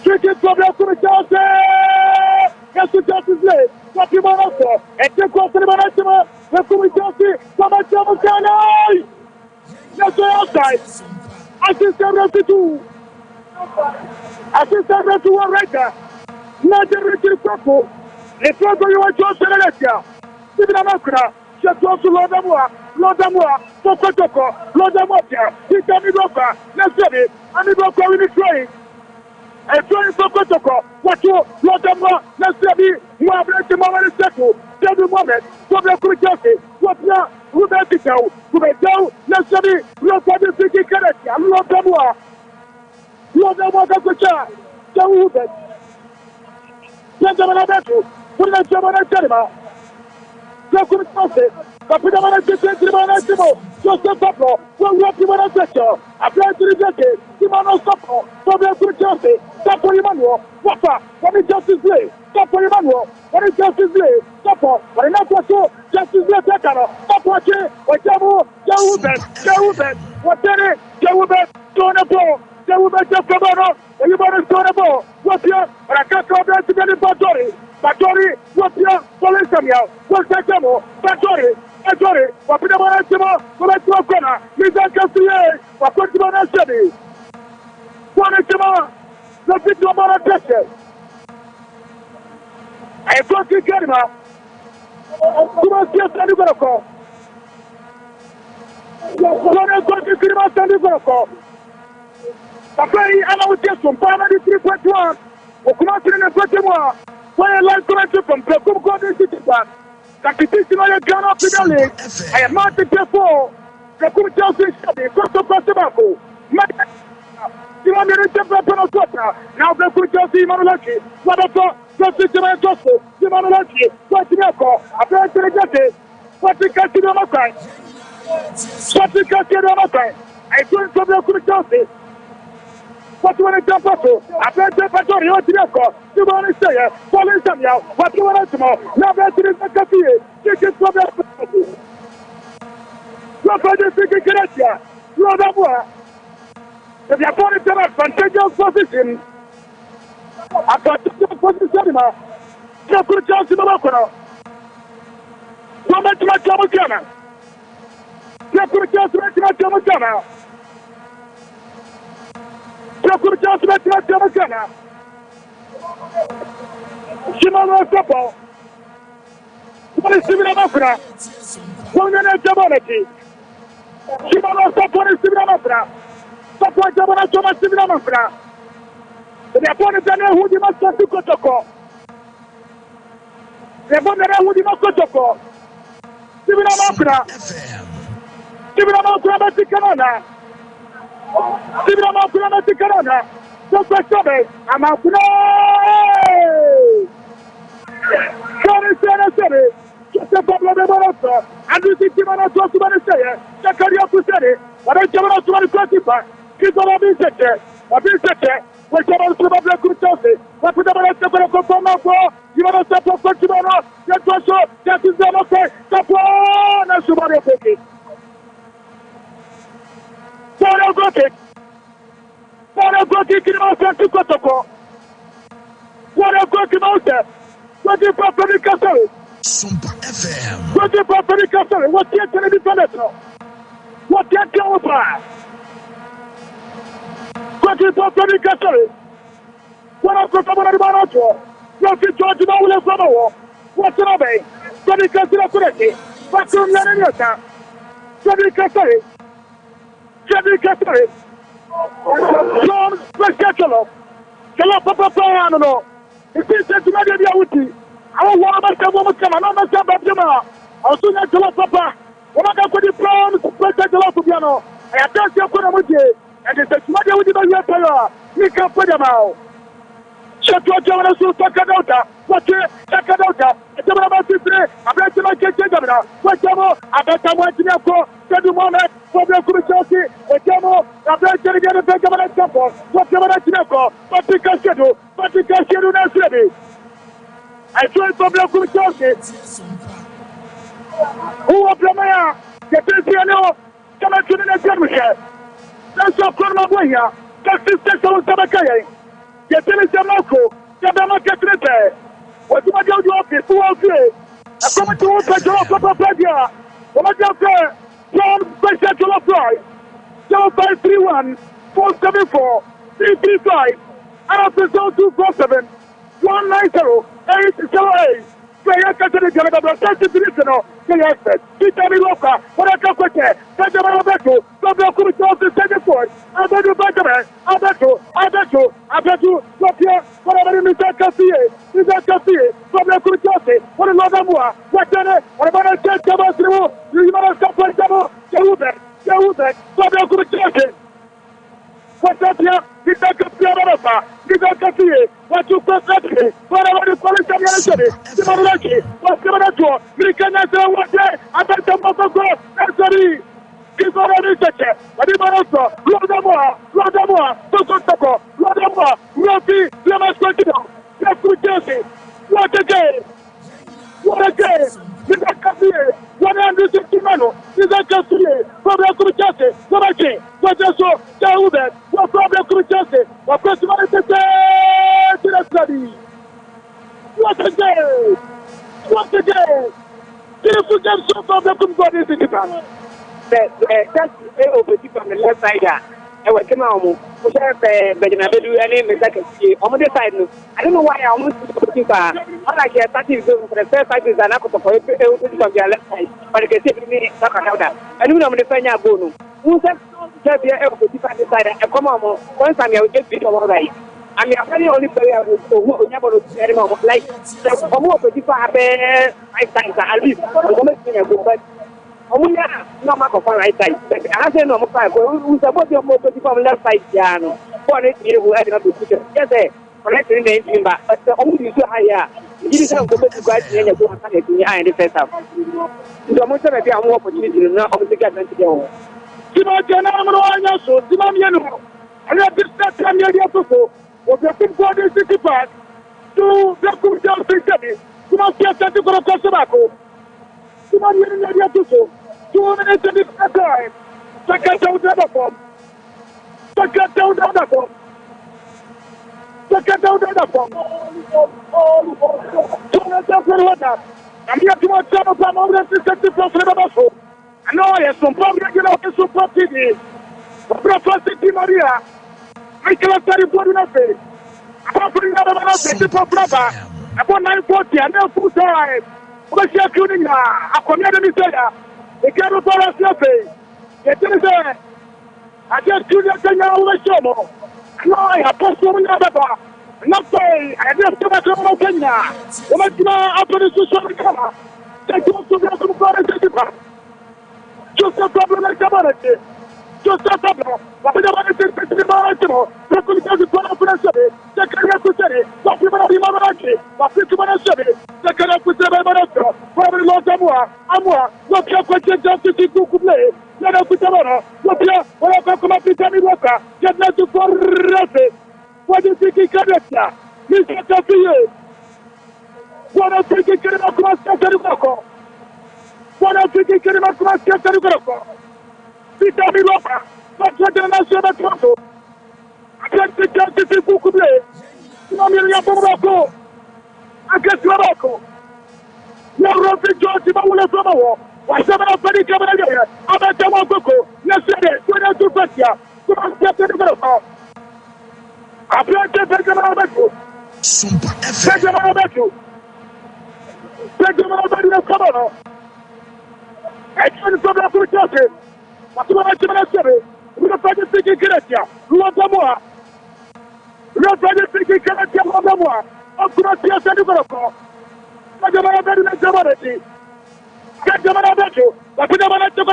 Cricket problem Kumitas. Yes, it does late. What you want to and take off the Manasima. The Kumitas. Come on, yes, outside. Assistant Rafitu. Assistant Rafitu right there. Not the Richard Purple. It's not you want to Celestia. Even a Makra. Just also Lodamua, Toko, Lodamotia. He can be broker. Let's get it. And the broker in the train. A train for Kotoko. What you, Lodamua, let's get it. You have let the moment settle. Tell the moment. What the Kuritosi. What now? Who does it go? Who may go? Let's get it. Look at the city character. Lodamua. Lodamua Kakucha. Tell it. Benjamin Abetu. Put the German Cinema. Capitano Massimo, Joseph Pablo, one walk you want to touch. Apply to the jacket, Simano Sapo, Pablo Curchose, Sapo Emmanuel, Wafa, what is Justice Lay, Sapo Emmanuel, what is Justice Lay, Sapo, what is not so, Justice Lay Takano, Sapo, what Jawuben, what Terry, Jawuben, Tonabo, Jawuben Jacobano, and you want to Tonabo, what's your, but I can't come back to the Batori. Batori, what's your Polisamia? What's that demo? Batori, what put the Manasimo, what let's go on. Mizakasi, what put the Manasadi. What is the man? Let's get to a man of pressure. I thought you get him up. You must just send you a call. What else got you to send you a call? I know just from 3.1. What come out in the first when I like to from Pecum Golden City Park, that it is my gun up in the league. I am not the before the Chelsea study, Costa Pasabaco. You want me to step up on a quarter. Now the Chelsea Manolaki, what about Justice Mantoso, the Manolaki, what Mako, a very to the what the Casino Makai. Swapping Cascade on time. I don't come to the Chelsea. What you want to jump up? I bet the Patori, what you have. You want to say, Pauline Samuel, what you want to know? Now that's in the cafe. This is what I'm Lopez is Gracia. Lodamua. If you are going to have advantageous position, advantageous position, just put Chelsea in the locker. Don't make my trouble camera. Just put Chelsea in my trouble camera. Just put Chelsea in my trouble camera. Shimano Sopo. What is the locker? One minute, Jamonati. Shimano Sopo is the locker. Sopo Jamonati is the locker. The opponent who did not start to Kotoko. The opponent who did not Kotoko. Sibina Makra. Sibina Makra Matikarana. Sibina Makra Matikarana. Sopo Sobe. Amakra. Sorry. Just a problem of Morocco. And you see Timana to Subanisaya. Zakaria Pusani. But I cannot to my Quatipa. He's all of his sector. Of his sector. Which are also of the Chelsea. What would I have to perform for? You want to stop for tomorrow? That was so. That is the okay. Stop on a Subaru Peki. For a Gothic. For a Gothic in our country Kotoko. For a Gothic mountain. What do you prefer the castle? Sumpa FM. What do you prefer the castle? What do you tell the Paletro? What do you tell the bar? What do you prefer the castle? What I'm going to do about it? What do you tell the Mawle Famo? What's the name? What do you tell the Kureki? What's the name? What do you tell the What do you tell the John Spectacular. Hello, Papa Payano. If you said to me, I don't want to come. I don't want to come. I'll soon have to love Papa. When I got to the prom, Spectacular Piano. I attach your Kunamuji. And it's a smart with the Yatara. You can put them out. Shut your German to Sakadota. What's it? Sakadota. It's about 53. I bet you like it. What's more? I bet I want to know. Send you moment. For the Chelsea. What's more? I bet you get a big example. What's the Manachinaco? What's the Casino? What's the Casino Nasrebi? I joined from the Chelsea. Who are Plamaya? Get this here now. Come on to the next. That's a corner boy here. That's the section of Sabakay. Get in the Marco. Yabama Catrete. What do I do? Who are you? I come to open Papa Padia. What do you say? John Special Fly. 0531 474 335. And after 247 190 808. Player Catholic Canada, Santa Divisional, Kayasset, Vitami Loka, Moraka Quete, Santa Marabeto, Pablo Kumitos, Santa Ford, Abedu Bakaman, Abedu, Sofia, whatever in the Cafe, Pablo Kumitos, what a lot of more, what about a set of us, you must stop for Jabo, Jahubek, Pablo Kumitos. What's up here? He's not a Pianosa. He's not a Cafe. What you put up here? Whatever the quality of your city. Simonaki. What's going on to? We can answer what day. I bet the Motogo. Answering. He's already such a. But he must also. Lodamua. Toko. Lodamua. Rofi. Lemas Quantino. Let's go, Chelsea. What a game. What a game. He's a Cafe. 160 Mano. He's a Cafe. Pablo Chelsea. Somaki. What's also. Jahubek. What problem could Chelsea? What question is the study? What a game! What a game! If you get so far, the good is in the back. That's over from the left side. I was coming home. We have Benjamin Bedu and Mr. On the side. I don't know why I almost took I like a starting for the first 5 years and I could support it on the left side. But I can see me talk about that. I don't know the Fanya Bono. Who said, decided, and come on, one time I will just be all right. I mean, I'm very only player who never like the Homo 25 times at least. But no mark of right side. I say no more. Who's about your more 25 left side, Jano? For it, you will add up to picture. Yes, correct name, but the only issue higher. This is how we guys in the book and the first half. The most of the time, more opportunity now of the government to go. Timothy, I'm so Timamiano. And at this time, you're also of the Pimport City Park to the Kujan City. You must get to go to Kosovo. Timamiano, 2 minutes in the time. Second down the form. Second down the form. Second down the form. I'm here to watch some of them over the 64 for the muscle. I know there's some problem to support TV. Professor Di Maria. Michael Terry Bodinafe. I'm putting out of the proper. About 9:40 and then full time. What's your tuning? I come here to me say that. The camera for us your face. Get to the I just do that thing now with Shomo. No, I have posted on the not say, I just do that on Kenya. The Makina up to the social camera. Take you to the Florida. Just a problem like the just a problem. What we want to say to the Maratimo, the Kulikas for the City, the Karakusi, what we want to be Maraki, what we want to say, the Karakusi Marato, probably Lord Amua, what your question just to play. Let us put them on. What come up with Tommy Walker? Get not to for what do you think he can get? Mr. Tafiye. What do you think he can across Catarocco? What do you think he can across Catarocco? Tommy Walker. What's the national council? I can't take out the people who play. Namia Morocco. I get Morocco. You're Robert George Mawula from a war. What's the matter with the camera? I'm at the Mokoko. Yesterday, when I took Petia, to get the Morocco. I played the Pegamarabetu. Sumpa FM. Pegamarabetu. Pegamarabetu, come on. I can't stop the Putin. What's the matter with the City? We're going to speak in Grecia. Lotamoa. We're going to speak in Grecia. Lotamoa. I'm going to see a Morocco. Pegamarabetu. Get the man about you. But we don't want to go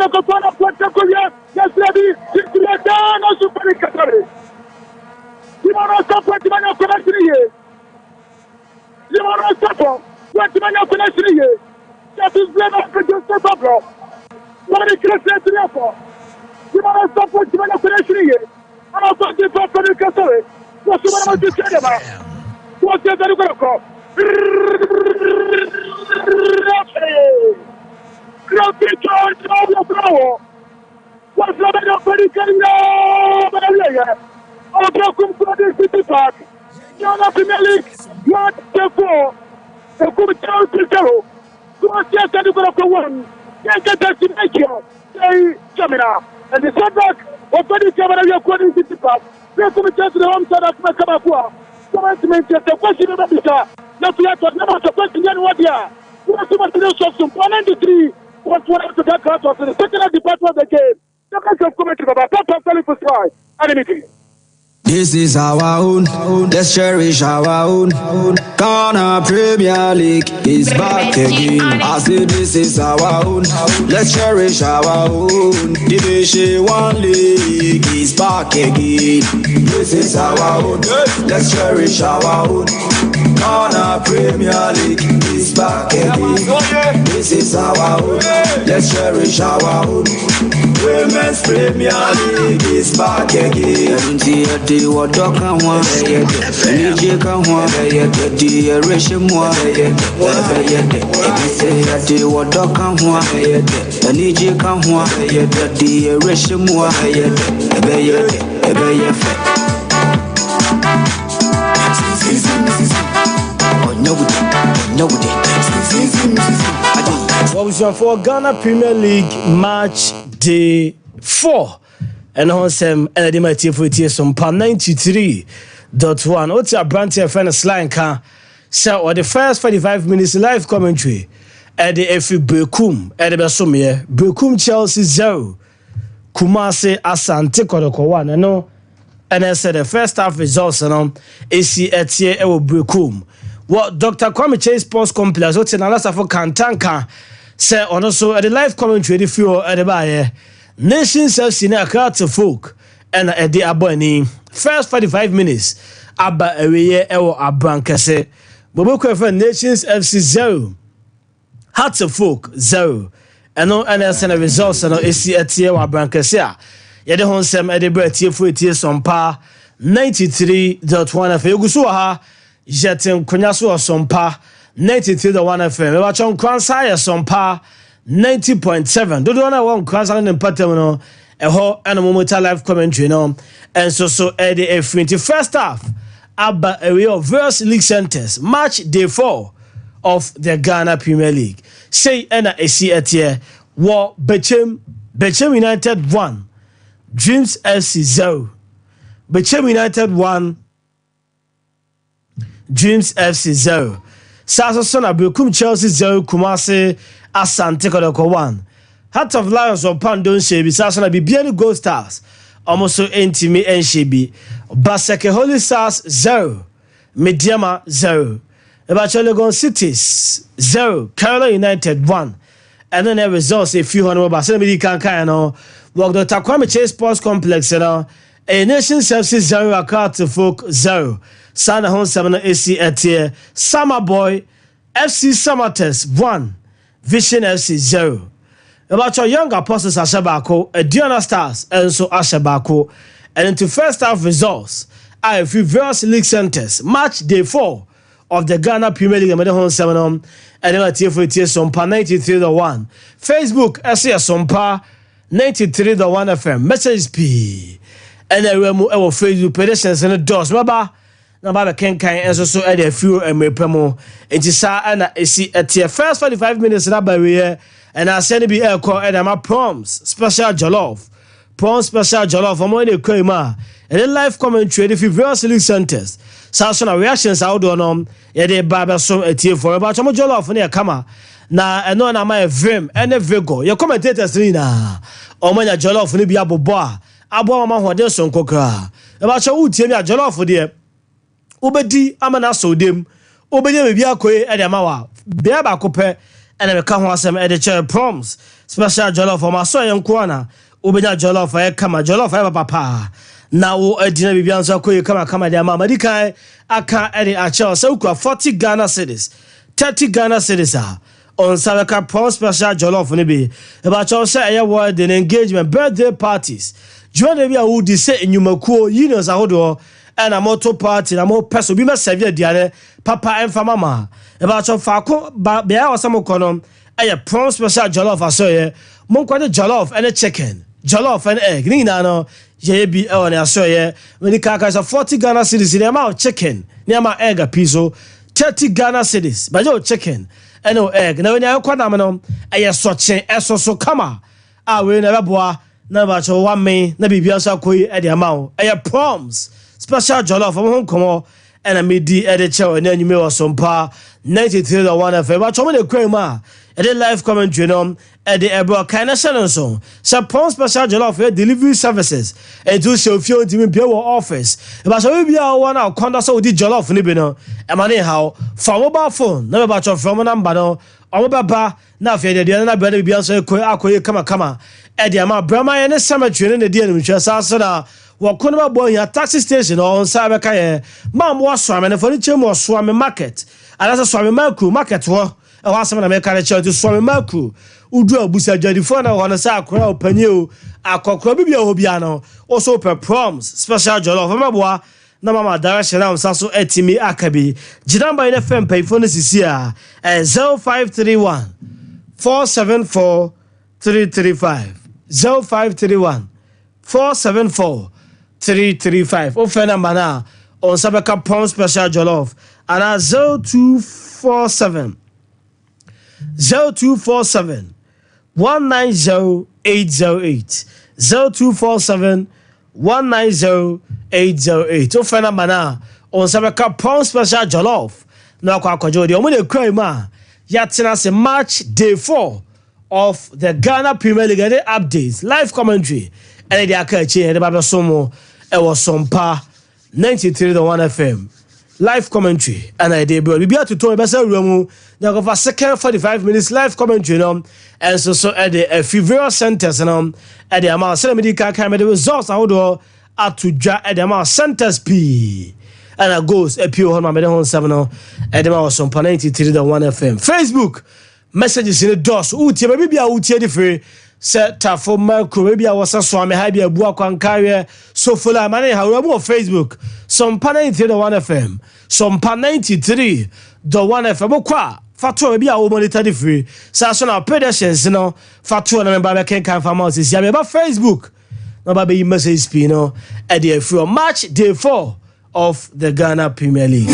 to Korea. Yes, lady. You are down on Super Catholic. You want to stop what you want to connect here. You want to stop what you want to connect here. That is blame of producer Pablo. What is Christian to you? You want to stop what you want to connect here. I'm also the Super Catholic. What's the matter with you? What's the matter with you? No George, no Bravo. What's the matter with the Oh, welcome to the City Park. You're not in the league. Not the four. The Kumito Pitero. Who has just had to go for one. Can't get that to make you. Say, Jamina. And the setback of the camera you're calling City Park. We're coming to the home side of Makamapua. Someone to make the question of the star. Not to have never supporting anyone here. What's the matter of some 193? What's one of the back out of the second department of the game? The kind of commentary about Papa Salifus Five. Anything. This is our own, let's cherish our own. Ghana Premier League is back again. I say this is our own, let's cherish our own. Division 1 League is back again. This is our own, let's cherish our own. Ghana Premier League is back again. This is our own, let's cherish our own. Women's Premier League is back again. The what dog can want, DJ can want, the ration one, say that the what dog can want, the DJ can want, the ration one, What was your for Ghana Premier League match day 4? And on some LDMT for it some 93.1. What's your brand here friend line can so or the first 45 minutes live commentary at the FU Bekum at the Besomia Bekum Chelsea 0 Kumasi Asante Kodoko 1 and no and I said the first half results and AC Etie Ewo Bekum. What Dr. Kwame Chase Sports Complex what's in last for Kantanka say on also at the live commentary the few at the buyer Nations have seen a crowd of folk and at the aboni first 45 minutes abba away ewo abankase Boboko FM Nations FC 0 Hearts of Folk 0 eno NSN results no esi etie wa brankesia yede honsem ede bra tie fu etie sompa 93.1 FM eguso ha jetin konya so sompa 93.1 FM eba chon kwansa ya sompa 90.7 dodo na won kwansa ne patem no eho eno momota live commentary no enso so ede F20 first half Abba away of various league centers match day 4 of the Ghana Premier League. Say ena esi etie wo Bechem United 1 Dreams FC 0 Bechem United 1 Dreams FC 0 Saso Sona Bekum Chelsea 0 Kumasi Asante Kodoko 1 Heart of Lions of Pandon Shebi Saso na Bibiani Gold Stars almost so intimi Enshebi Baseke Holy Stars 0 Mediama 0 Ebacho Legon Cities 0 Kerala United 1 and then the results a few hundred Basel Medican Kano walk the Takwame Chase Sports Complex a Nations FC 0 Accra to Folk 0 Sana Hon 7 AC Etie Summer Boy FC Summertest 1 Vision FC 0 About your young apostles Ashabako, a Diana Stars, and so Ashabako, and into first half results, I have few various league centers. Match day 4 of the Ghana Premier League, and then I for Sompa 93.1. Facebook, SA Sompa 93.1 FM. Message P. And then we have Facebook pedestrians and the doors. Baba, Nababa Kenkai, and so add a few and me promo. And Tisa and I see at your first 45 minutes in Abaria. And I send be air call and I'm proms special jollof. Prawn special jollof. I'm on the Koima. And then live commentary if you various league centers. Sasona reactions out on Yede Baba so a tear for about Chamo Jollof near Kama. Na and no na my vim and a Vigo. Your commentators Lina. Or when a jollof will be a boba. Abo Mama Wadelson Coca. About your wood Timia Jollof dear. Ubedi Amana so dim. Ubedi be a quay at Yamawa. Beaba Cope. And I come once at the chair proms special jollof for my soy and corner. Ubina jollof for kama jollof ever papa. Now a dinner be beyond so you come at their mamma. Dikai, I can't edit a child so 40 Ghana cities, 30 Ghana cities on Savaka proms special jollof for Nibi. About your say a word in engagement, birthday parties. Join the via who say in Yumaku, you know, Sahodo. And a motor party, and a more person, be my savior, dear papa and for mama. About your Fako, but be our some column, a prawn special jollof, I saw ye, Monquade jollof and a chicken, jollof and egg, Nino, JB, and I saw ye, when the carcass of 40 Ghana cities in the amount of chicken, near my egg a piece, 30 Ghana cities, but your chicken, and no egg, no, when I quadamino, a such a so come. I will never boy, never show 1 May, never be also at the amount, a proms. Special jollof from Hong Kong and a midi editor and then you may have some power 93.1 FM. But I'm the Crema at the live commentary at the Ebro Kana Shannon song. Suppose special jollof delivery services and do show few to me pure office. But so we are one out conduct so the jollof nibino and money how from mobile phone never about your from a number no or baba now if you're the other better be also come at the amount Brahma and a cemetery in the deal which is also Wakunaba boy a taxi station on Sabakaye. Mam was swimming for the chimo swami market. And as a swami Merku market war, a was some American church to swami Merku. Udra Busa Jadifona on a sacro penu, a cockrobbio hobiano, also per proms, special jollof of Mabwa, Namama direction on Sasso Etimi Akabi, Jinamba in FM pay phone is here at 0531 474 335 0531 474 335. Ofena mana on Sabaka Pond Special Jollof and 0247 190-808 0247 190-808. Ofena mana on Sabaka Pond Special Jollof. Now Kwakwajo the only crime yatina se match day 4 of the Ghana Premier League updates live commentary and the Akachi and the Baba Somo. It was Sompa 93.1 FM live commentary and I did be able to tell me room now of a second 45 minutes live commentary and so at the few various centers and at the amount of medical camera the results I would at to at the amount centers P and goals appeal on my home 7 and them was on 93.1 FM. Facebook messages in the doors. Uti maybe a uti the free set for Marco maybe I was a swami habi a buakwan carrier so full of money how Facebook some 93.1 FM some 93.1 FM kwa Fatu maybe a monitor the free so na pedestrians no fatu na member can confirm us is ya Facebook no baby message pino at the free match day 4 of the Ghana Premier League.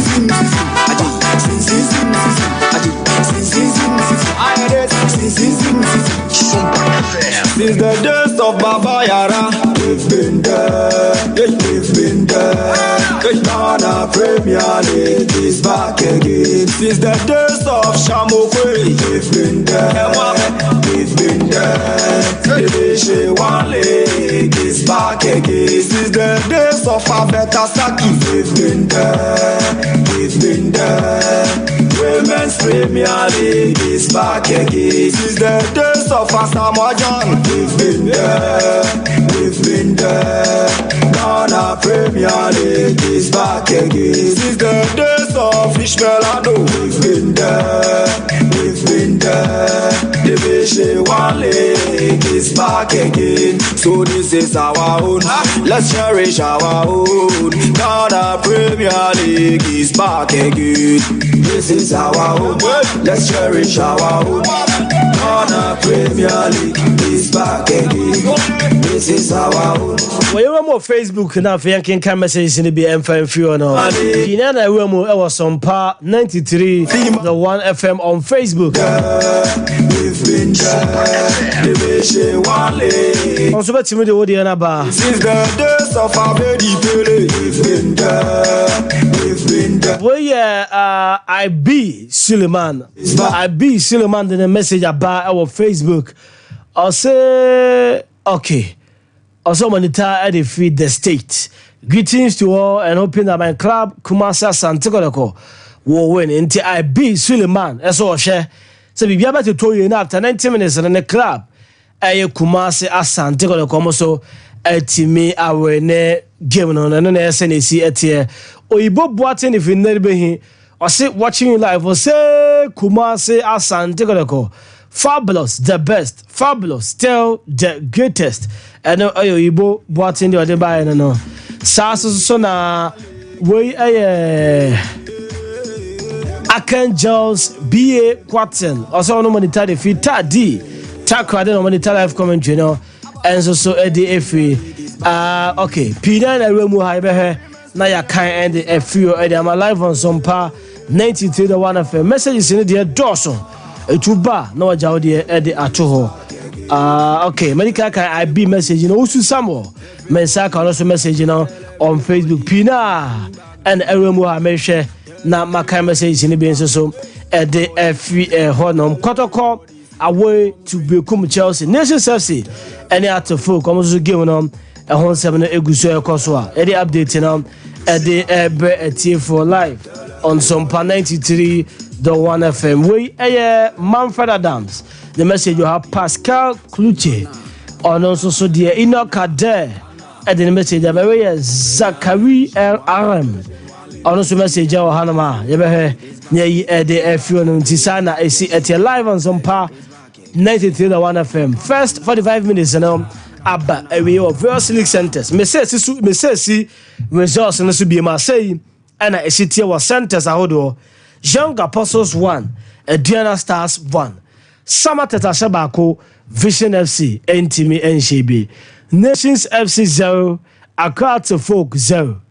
Since the days of Baba Yara, we've been there. Ghana Premier League is back again. Since the days of Shamokwe, we've been there. The Division 1 League is back again. Since the days of Abetasaki, we've been there. Women's Premier League is back again. Since the days of Asamoah Gyan, we've been there. Ghana Premier League is back again. Since the days of Ishmael Ado, we've been there. Division 1 League is back again. So this is our own. Let's cherish our own. Ghana Premier League is back again. This is our own. Let's cherish our own. Ghana Premier League is back again. This is our own. Well, you more Facebook now for yanking can messages in the BM and few no. Pinana we was some pa 93.1 FM on Facebook. We've been there. Division 1 League. Also bet me the Odiana bar. Since the days of Abedi Pele, we've been there. Well, yeah, IB Suleiman. IB Suleiman did a message about our Facebook. I'll say, okay. Also, monitor at the feed the state. Greetings to all and hoping that my club, Kumasi Santiago, will win. Into IB Suleiman. That's all share. So, we be able to tell you after 90 minutes in the club. Kumasi Santiago, so. Etimi awene game no na na SNC etie oyibo boaten if nebehi o say watching you live o say Kumasi Asante Kotoko fabulous the best fabulous still the greatest and oyibo boaten the other by no so na we Archangels BA Quaten also no monitor the fit D takwa no monitor live commentary no and so ADF okay Pina na remu ha be na ya kan and the FU am live on some pa 93.1 FM messages in the Dawson etuba na waja de ato ho okay medical kan IB message no usu Samuel mensa ka also message no on Facebook Pina and remu ha me hwe na makan message in be so the FU honom Kotoko away to become Chelsea Nations FC any at the full come to game on a home 7 eguso ekoswa any update now at the TF for live on some 93.1 FM we Manfred Adams the message you have Pascal Kluche on also so dear Enoch there at the message about Zachary RM on also message you Hanama you be near the FU on Tisana AC at your live on some pa 93.1 FM. First 45 minutes now. Abba away of Verse League Centers. Me say results no be Marseille and a city was centers ahodo. Young Apostles 1, Diana Stars 1. Sama Teta Shabako, Vision FC, Ntimi NCB. Nations FC 0, Accra to Folk 0.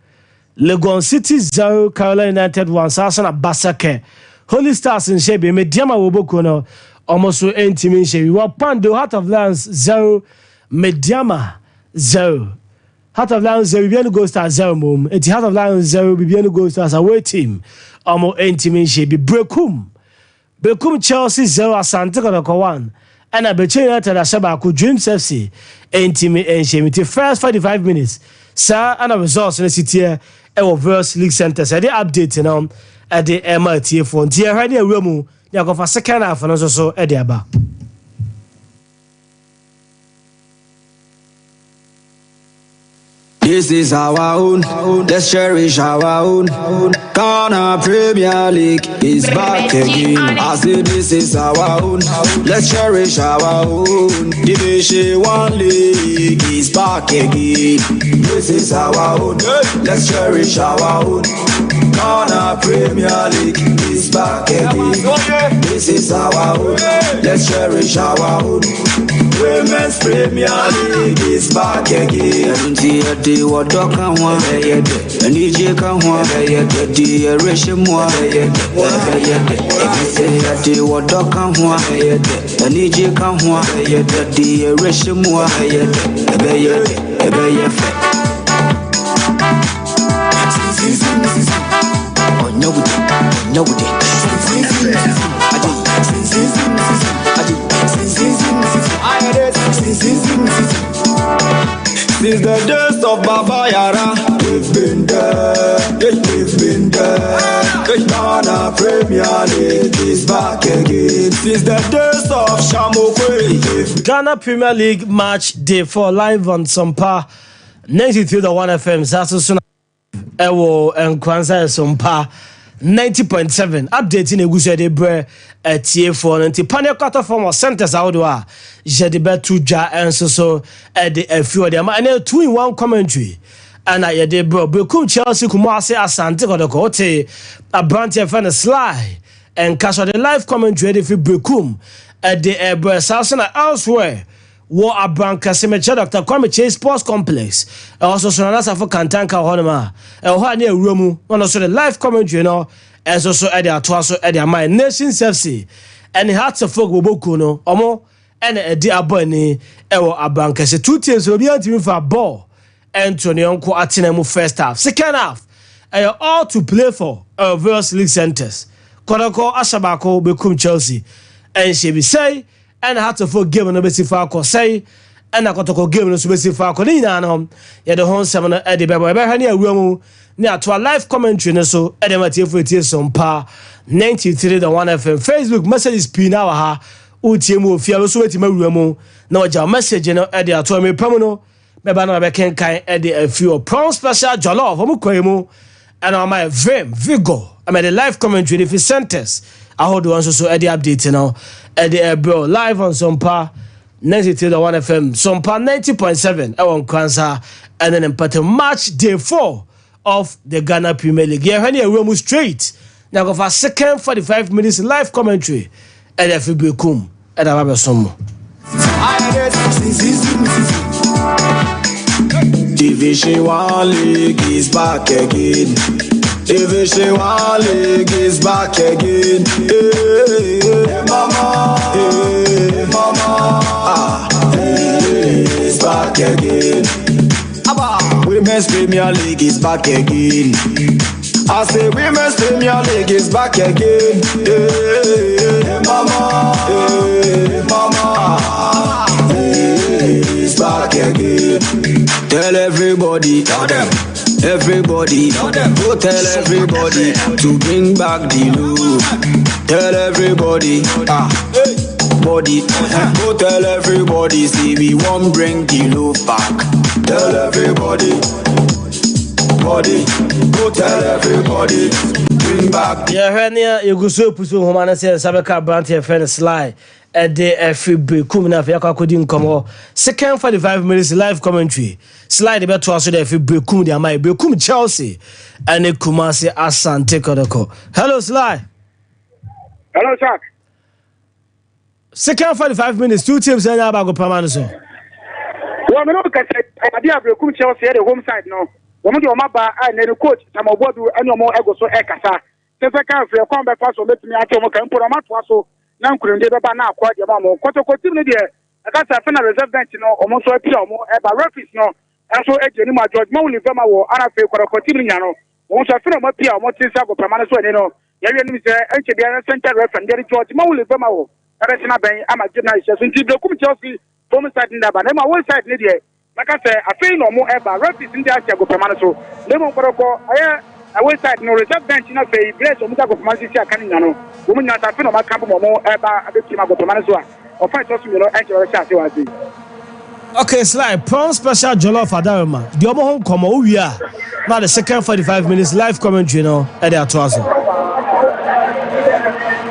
Legon City 0, Carolina United 1, Sasana Basake. Holy Stars in Shebi, Mediama Woboko no. Almost so Ntimi NCB. Wapando Heart of Lions 0, Mediama 0. Heart of Lions 0, Bibiano Ghost Stars 0 mum. Eti Heart of Lions 0, Bibiano Ghost Stars away team. Almo Ntimi NCB. Bekum Chelsea 0, Asante Kotoko 1. And I betray United Ashabako Dreams FC. Ntimi NCB. The first 45 minutes. Sir, and a results in the city here. Verse League Centers. I did update now at the MRT phone. Dear Radio Remu. You go for second half and also so Ediaba. This is our own. Let's cherish our own. Ghana Premier League is back again. I say this is our own. Let's cherish our own. Division 1 League is back again. This is our own. Let's cherish our own. Ghana Premier League is back again. This is our own. Let's cherish our own. Women's Premier League is back again. The water can one, and DJ can one, the Rishimwa, the water can one, and DJ can one, the Rishimwa, Since the days of Baba Yara, we've been there. Ghana Premier League is back again. Since the days of Shamokwe. Ghana Premier League match day 4 live on Sompa 93.1 FM. Sasusuna Ewo and Kwanza Sompa 90.7 updating a good day bre at TF4 and Tipania Kata from centers outdoor. Jedibe Tuja and so at the few of them and 2-in-1 commentary. And I did bro Bekum Chelsea Kumasi Asante Kodokote a branch of a sly and cash the live commentary if you Bekum at the Airbre Southern elsewhere. War a brand Kasimecha Dr. Kwame Chase Sports Complex. Also, so that's for Kantanka Honoma. And what near Romu, one also the live commentary, you know, as also at the Atwaso at the My Nations FC. And the hearts of folk Bokuno, Omo, and a dear boy, Ewo Abankasi. 2 teams will be on team for a ball. Anthony Uncle Atinemu first half. Second half, and all to play for various league centers. Kodako Ashabako Bekum Chelsea. And she be say, and had to forgive no besi fa say and I got to give no besi fa ni na no ye the hon seven e de bebo e be hani awuamu ni ato live commentary no so e de matie for tie Sompa 93.1 FM Facebook messages pin na wa ha utie mu ofia so wetima awuamu na oja message no e de ato me pam no me ba na be kenkan e de a few prawn special jollof omu kwemu and on my vigor I made the live commentary if centers I hold on so at the update now at the bro live on Sompa 93.1 FM Sompa 90.7 on Kwanza and then in match day 4 of the Ghana Premier League. Yeah, when you move straight now go for second 45 minutes live commentary at the Bekum at Ababe Somo. Division 1 League is back again. Division 1 League is back again. Hey, mama, hey, mama, hey, it's back again. Women's Premier League is back again. I say Women's Premier League is back again. Hey, mama, hey, it's back again. Tell everybody, tell them. Everybody, go tell everybody to bring back the love. Tell everybody, body, go tell everybody, see we won't bring the love back. Tell everybody, body, go tell everybody, bring back. Yeah, when you go so pursue Homana says Sabeka Branty friend Sly. At the Bekum na Fiaka couldn't come second 45 minutes live commentary. Slide the better also the Bekum the my Bekum Chelsea and the Kumasi Asante Kodoko. Hello, Sly. Hello, Jack. Second 45 minutes, 2 teams and Abago Pamanaso. Well, I look at idea of Bekum Chelsea at the home side now. Woman, your mother and then coach, some of what do any more ego so Ekasa. Since I can't feel combat pass or let me at your can put a match also. Now couldn't get up now quite your mom. Quite a continue there. I got a final reserve bench, you know, almost a pure more about referees, no. And so, any my George Molly Vema or Anna Fay for a continue, you know. Once I feel more pure, more since I go permanent, you know. You know, HBN Center reference, George Molly Vema or Arasina Bay, I'm a generation. Since you go Chelsea, home side in that, but I'm a one side media. Like I say, I feel no more about referees in the Asiago permanent. So, Lemon Coroko, I will side no reserve bench in a face, bless or Mutago Manchester Canino. Women not a film of my camp more about a victim of the Manazua or fight us, you know, and your chat. Okay, it's like prawn special jollof adaroma. The omo home come o wi a. Now the second 45 minutes live commentary no e dey atoaso.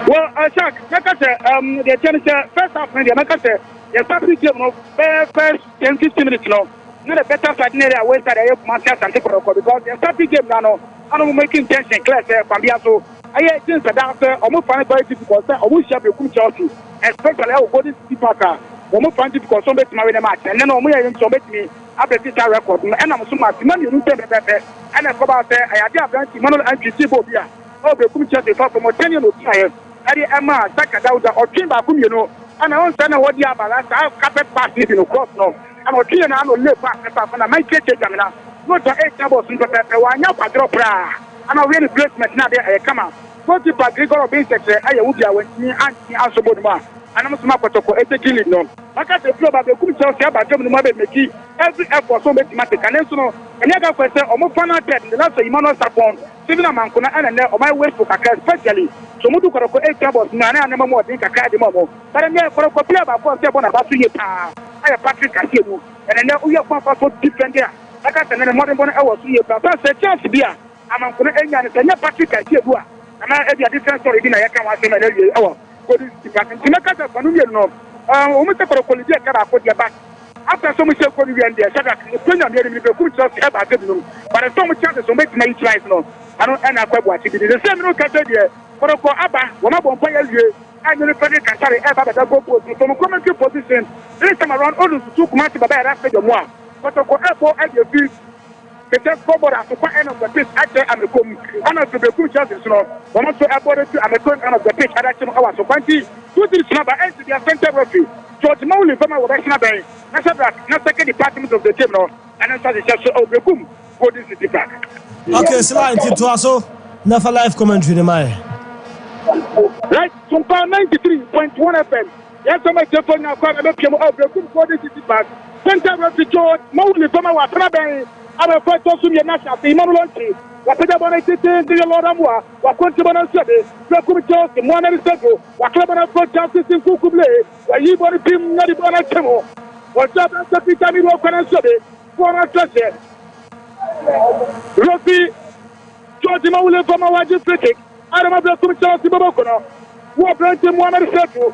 Well, Shaq, like I said, the chance first half like I said, the starting game no first 10-15 minutes no. Not a better side near the west side of Manchester City because the starting game now no making tension clear from the so I think that almost find very difficult almost shall be Chelsea especially our body Parker almost find difficult so bet my match and then almost so bet me after this record and I'm so much money you tell me that and I come out there I have a Manuel Anchi Bobia oh the Chelsea for more 10 years I Emma Sakadauda or Kimba you know and I don't know what the other last I have carpet pass in the cross now I'm a clear now live back and I might get it now not the 8 tables in the paper one now drop and I really placement now there come out go to Grigor basic I would when me and also Bodma and I'm smart for 8 killing no like I said about the good Chelsea about Germany make every effort so mathematic and then so and you got question almost final dead the last Emmanuel Sapon Steven Amankuna and then on my way for Kaka especially so mudu ko 8 tables na na more think Kaka the momo but then for play about 4 step on about 2 years I Patrick Kasiemu and then we are for different there like I said the modern one I was 2 years but say chance be Amankuna enya and Patrick Kasiemu and I have a different story in I can watch him and go to Timaka for no no almost for quality for their back after so much for you and there so that the good just ever good but so much chances to make nice tries no I don't end up watching the same no can there for Abba one of them players and you can carry ever that go from commentary position this time around all to took much about after the one but for at your feet the test forward at the end of the pitch at the American and of the good chances no one also about to American end of the pitch at action hours so 20 2 number and to their center referee George Mowley from our national bank na second department of the team no and then the chance of the boom go this is the back Okay, slide to aso na for live commentary mai right from 93.1 FM yes so my telephone now call me PM of the boom go this is the back center referee George Mowley from our national bank aba fa to so na sha fi Emmanuel Anchi wa peda bona tete de Lord Amwa wa konti bona sebe wa kum Chelsea mo na sego wa club na for Chelsea sin kukuble wa yi bona pim na di bona temo wa jaba sa pitani ro kana sebe bona tete Rofi George Mawule from our district Adama bla kum Chelsea bobokono wa brante mo na sego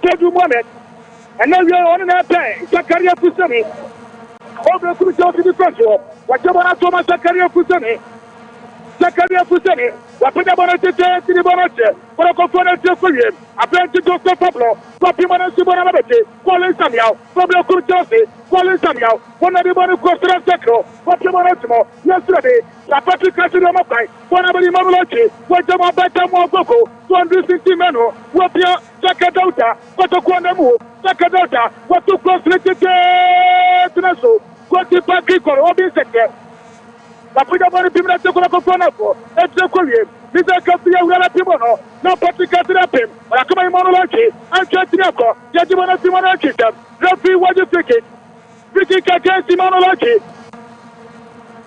Tedu Mohamed and now we are on that time Zakaria Kusami over to Chelsea defense whatever Thomas Zakaria Kusami wapenda bwana tete tini bwana tete kwa kufanya tete him apenti Joseph Pablo kwa pimana si bwana mabete kwa lensa miao Pablo Chelsea kwa lensa miao wana di bwana kwa sura sekro kwa pimana timo yesterday la Patrick Kasiemu makai bwana bali Mamulachi kwa jamaa bata mwagoko 260 meno wapia Sakadauta kwa tokuwa nemu Sakadauta kwa tukua tete tunaso kwa tipa kikoro obiseke Papuja bwana pimna teko na kufana ko etse ko wie biza kapia urala pimono na Patrick Kasiemu pim wala kama Emmanuel Anchi Anchi yako yaji bwana Emmanuel Anchi Rafi waje fiki kaka Emmanuel Anchi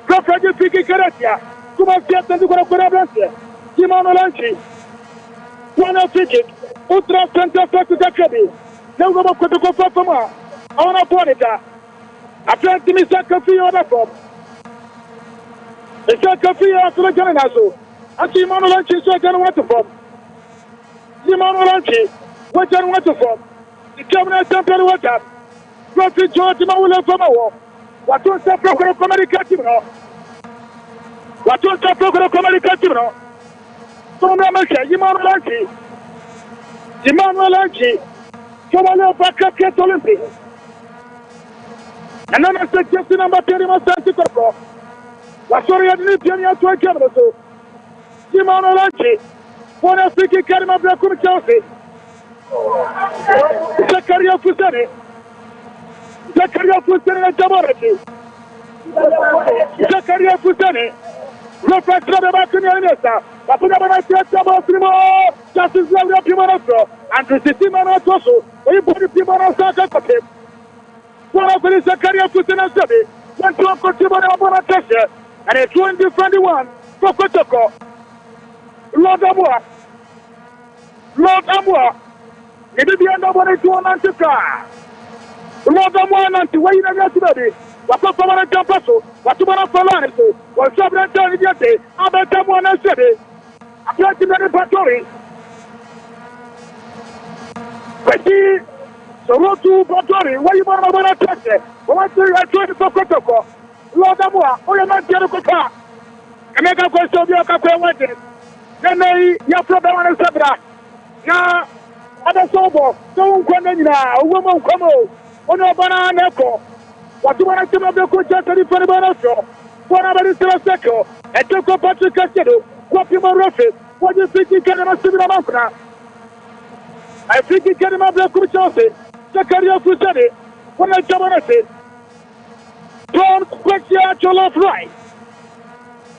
Rafi waje fiki karatia kuma siata ndiko na kwa branche Emmanuel Anchi wana fiki ultra center fake zakabi na ugo kwa kwa fama aona bonita after timisa kafi ona form Esa kafia asura jana naso. Aki Emmanuel Anchi so jana want to form. Emmanuel Anchi what jana want to form. The cabinet temporary water. Rofi George Mawule from our. What was the program of America team no? What was the program of America team no? So me make Emmanuel Anchi. So wale backup get Olympic. And then I said just number 30 must stand Wasori ya dini pia ni atu wa kamera so Emmanuel Anchi wana fiki karima bla kum Chelsea Zakaria Fusani na Jabarati Zakaria Fusani Rofa trabe bakuni ya Inesa Wapuja bana siya Bosinimo Justice Lavia Pimanoso Andrew Sitima na Toso Oyibodi Pimanoso Akakote Wana fili Zakaria Fusani Sabi Wantu wako tiba na wabona Teshe and a 2021 Kokotoko Lord Amwa Maybe the end of what it's one anti-car. Lord Amoananti, where you never to be. What a power and campasso, what you want to learn so. What you have done in your day, I bet someone else said it. I played in the Patori. Petit, so road to Patori, where you want to touch it. What do you have to for Kotoko? Lord Amoa, or you're not getting a car. And make a question of your cafe wedding. Then your problem on the Sabra. Now, other sober, don't come in now, a woman come on. On your banana echo. What do you want to do? Could just any for the banana? What about the second? And took up Patrick Castillo. What you want to what do you think you can have a Amaka? I think you can have a good Chelsea. Zakaria Fusani. When I come on, I say, don't question your love right.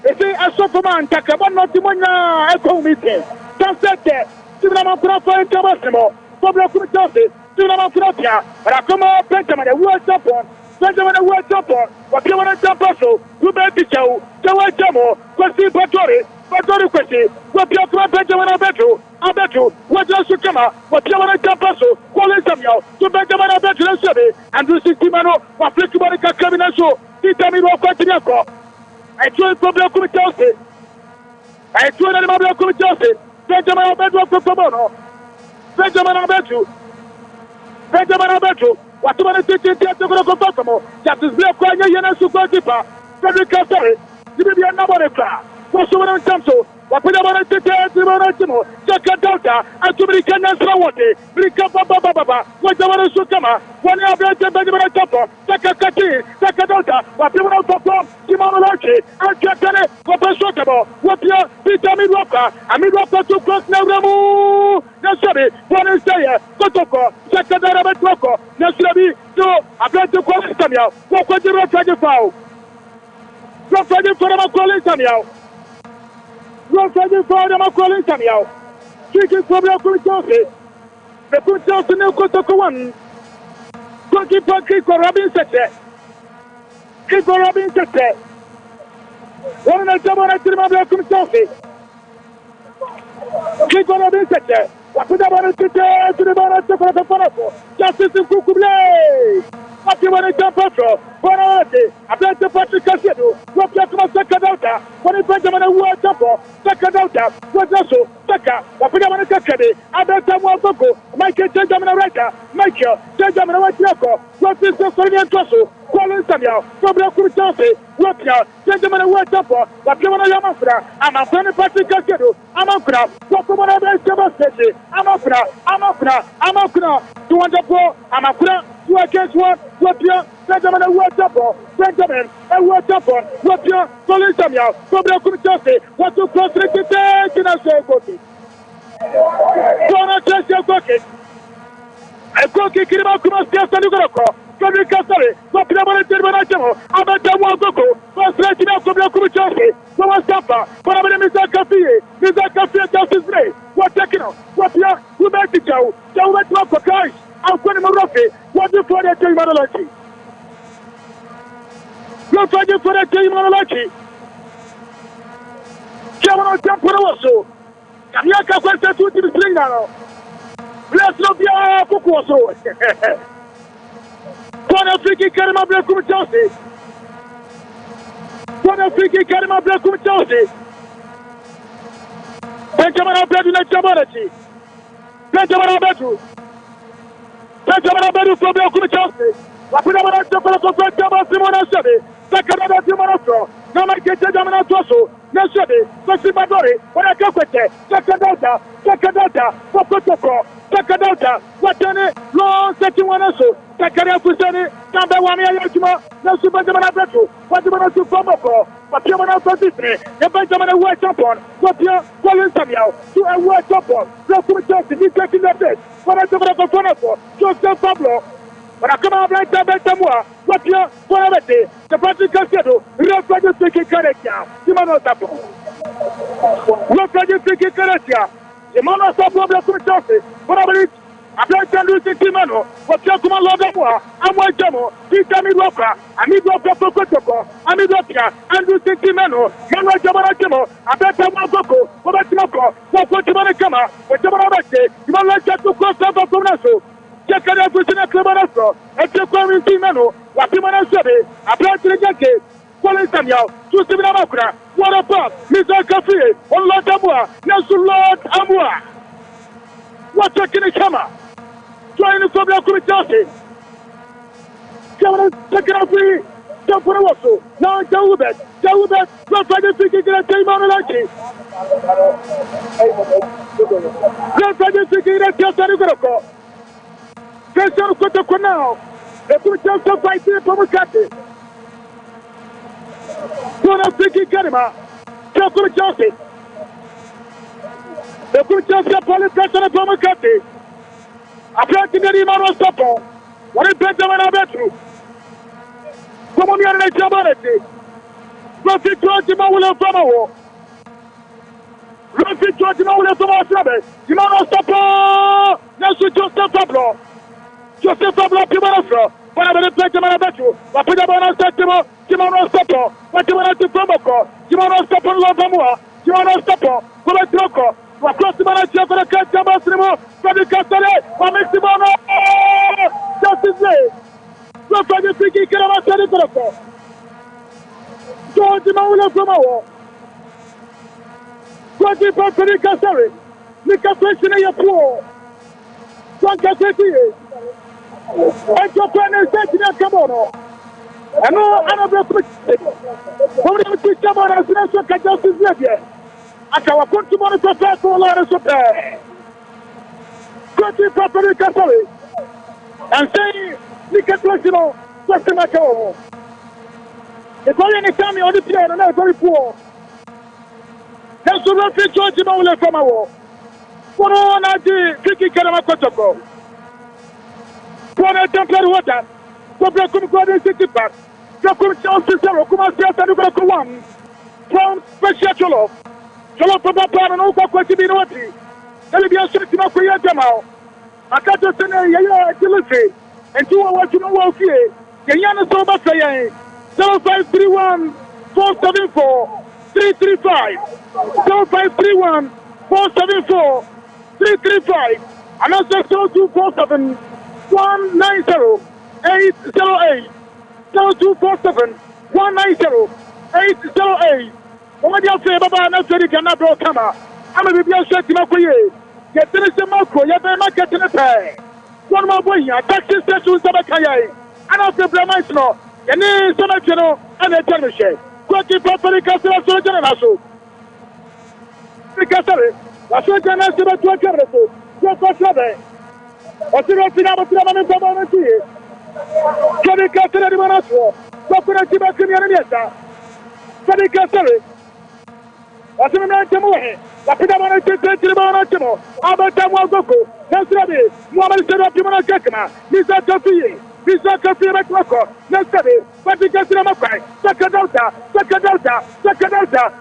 They say, I saw for man, Takaman, not the one echo meeting. Don't set there. Sinama Prafa and Tabasimo. Public Chelsea. Sinama Prafia. But I come on, Benjamin, a word up on. Benjamin, a word up on. What you want to jump also? You bet the show. Joe Jamo. Question Patori. Patori question. What you want Benjamin, I bet you. What else you come out? What you want to jump also? Call it Samuel. To Benjamin, I bet you. Let's say, and do 60 Mano. What flick about the Cabin show. Tell me what continue. I told Public Chelsea. I told them about Chelsea. Benjamin, I bet you. Benjamin, I bet you. Benjamin, I bet you. What do you want to take to go to Kokomo? That is Black Quanya Yana Super Keeper. Frederick Castori. You will be a number of class. What's the one in Samso? What do you want to take to Monatimo? Jacka Delta. And to be Kenyan Slawati. Brika Baba. What do you want to Sukama? When you have Benjamin Topo. Jacka Kati. Jacka Delta. What do you want to perform? Simon Lachi. And Jacka. What a shotable. What you Peter Midwalker. And Midwalker to cross Navamu. Nasabi. One is there. Kotoko. Jacka Darabatoko. Nasabi. So, I plan to call it Samuel. What was the road for foul? Not ready for them calling Samuel. Not ready for them calling Samuel. Speaking from your Chelsea. The good Chelsea no Kotoko one. Goalkeeper Kiko Robin Sete. Kiko Robin Sete. One of the Jamaican team of Chelsea. Kiko Robin Sete. What would I want to say to the Banana for the Panako? Justice in Kukuble. What you want to jump off? Bonality. I plan to Patrick Castillo. What you have second out? When you Benjamin a word jump off, second out. What also? Saka. What would I want to say? I bet someone Boko. Michael Benjamin a writer. Michael Benjamin a white. What is the Sonian Tosso? Colin Samuel. From the Chelsea. What now? Benjamin a word jump off. What you want to Yamafra? I'm a friend of Patrick Castillo. I'm a crowd. What you want to say? I'm a crowd. 204. I'm a crowd. You against one. What you? Benjamin a word jump off. Benjamin a word jump off. What you? Colin Samuel. From the Chelsea. What you cross the take in a show cookie. Don't touch your cookie. I cookie Kirima Kumas Castanugoko. Frederick Castori. What you want to do? I'm a Tamu Goko. First rating out from the Chelsea. Thomas Kappa. But I'm a Mr. Cafe. Mr. Cafe Justice Bray. What taking on? What you? Who made the show? Joe went to for cash. I'm going to Morofi. What do you for the team Manology? Look for you for the team Manology. Chiamano Temporoso. Kamiaka questa tutti di stringano. Blesslo via Cucuoso. Buona friki Karima Black Chelsea. Buona friki Karima Black Chelsea. Benjamin Abedu na Jabarati. Benjamin Abedu. Benjamin Abedu from Black Chelsea. Wapina wana chakula kwa chama Simona Shebe. Sakana Simona Tro. Nama kete jamana Toso. Nashebe. Sosimadori. Wana kakwete. Sakadota. Pokotoko. Sakadota. Watane. Long setting wanaso. Sakaria Fusani. Kamba wami ya yajuma. Nasu Benjamin Abedu. Wajumana su Fomoko. Wapia wana Fosisne. Ya Benjamin Away Champon. Wapia Colin Samuel. To a Away Champon. Black Chelsea. He's taking the best. Wana Jamana Fonako. Joseph Pablo. When I come out like that, what you for it? The Patrick Castillo, Rafa just taking Caratia, Simano Tapo. Rafa just taking Caratia, Simano Tapo, the Chelsea, whatever it. I play to lose the Simano, what you come along the war, I'm one Jamo, Peter Midwalker, and Midwalker for Kotoko, and Midwalker, and Lucy Simano, Yama Jamarajamo, I bet Tamako, what about Timoko, what Jamaracama, what Jamarabate, you might like to cross over from Nassau. Check Sakada Pusina Clamaraso, and Chakwami Timano, Watimana Sabe, a plant to the Yankee, Colin Samuel, to Siminamaka, what a pop, Mr. Cafe, on Lord Amua, Nelson Lord Amua. What's a Kinikama? Trying to come out with Chelsea. Come on, take it off me. Jump for the wassel. Now Jawubet, not trying to think in a team on the lucky. Not trying to think in a Chelsea. Question for now. The two Chelsea fighting for Muscati. Don't think in Kanima. Chelsea. The two Chelsea police pressure for Muscati. Apparently, the Imano Sapo. What is Benjamin Abetru? Come on, you're in a Jabanete. Rosie Georgima will have from a war. Rosie Georgima will have from a service. Imano Sapo. Nelson Joseph Pablo. Joseph Pablo Pimanofro. But I'm going to play Jaman Abetru. But put them on a Setimo. Imano Sapo. But you want to Promoco. Imano Sapo Lovamua. Imano Sapo. Coletroco. Across the manager for the catch of Massimo, Freddy Castare, Maximano, Justice Day. So for the free kick of Massimo, George Maula from our 20 for Freddy Castare, Nika Freshen in your pool, Sanka City, and your plan is taking a Camono. And no other picture. Only with Camono as National Justice Day. Akawa kontu mwana tofa kwa lana sope. Kontu properly Catholic. And say, Nika Fresino, Justin Macao. It's only any time on the piano, not very poor. There's a rough George Mole from our war. For all I did, Kiki Karamakotoko. For a temporary water, for Blakum Garden City Park, Blakum Chelsea, Kuma Theatre, 1. From Special Solo Papa and Oka Quatibinoti. Tell me a certain of Yamao. I can't just say, yeah, delivery. And 2 hours to know what here. Yana Soba saying 0531 474 335. 0531 474 335. And also 0247 190 808. 0247 190 808. What do you say about an African cannot come? I'm a baby shot in my way. Get the Mako, you better not get in a pay. One more boy, a taxi station with Sabakaya. And after Bramano, and then Sonachino and a television. Quacky properly Castle General. Because I said, I'm not about to a capital. Just what's over. What's the rest of the community? Can you castle anyone else? What could I give a community? Can you castle? What's the name of the Lapidamana Timo, Abatamo Goko, Nasrabi, Mohamed Serapimana Kakama, Misa Kafi, Misa Kafi Makoko, Nasabi, Paticasamakai, Sakadalta,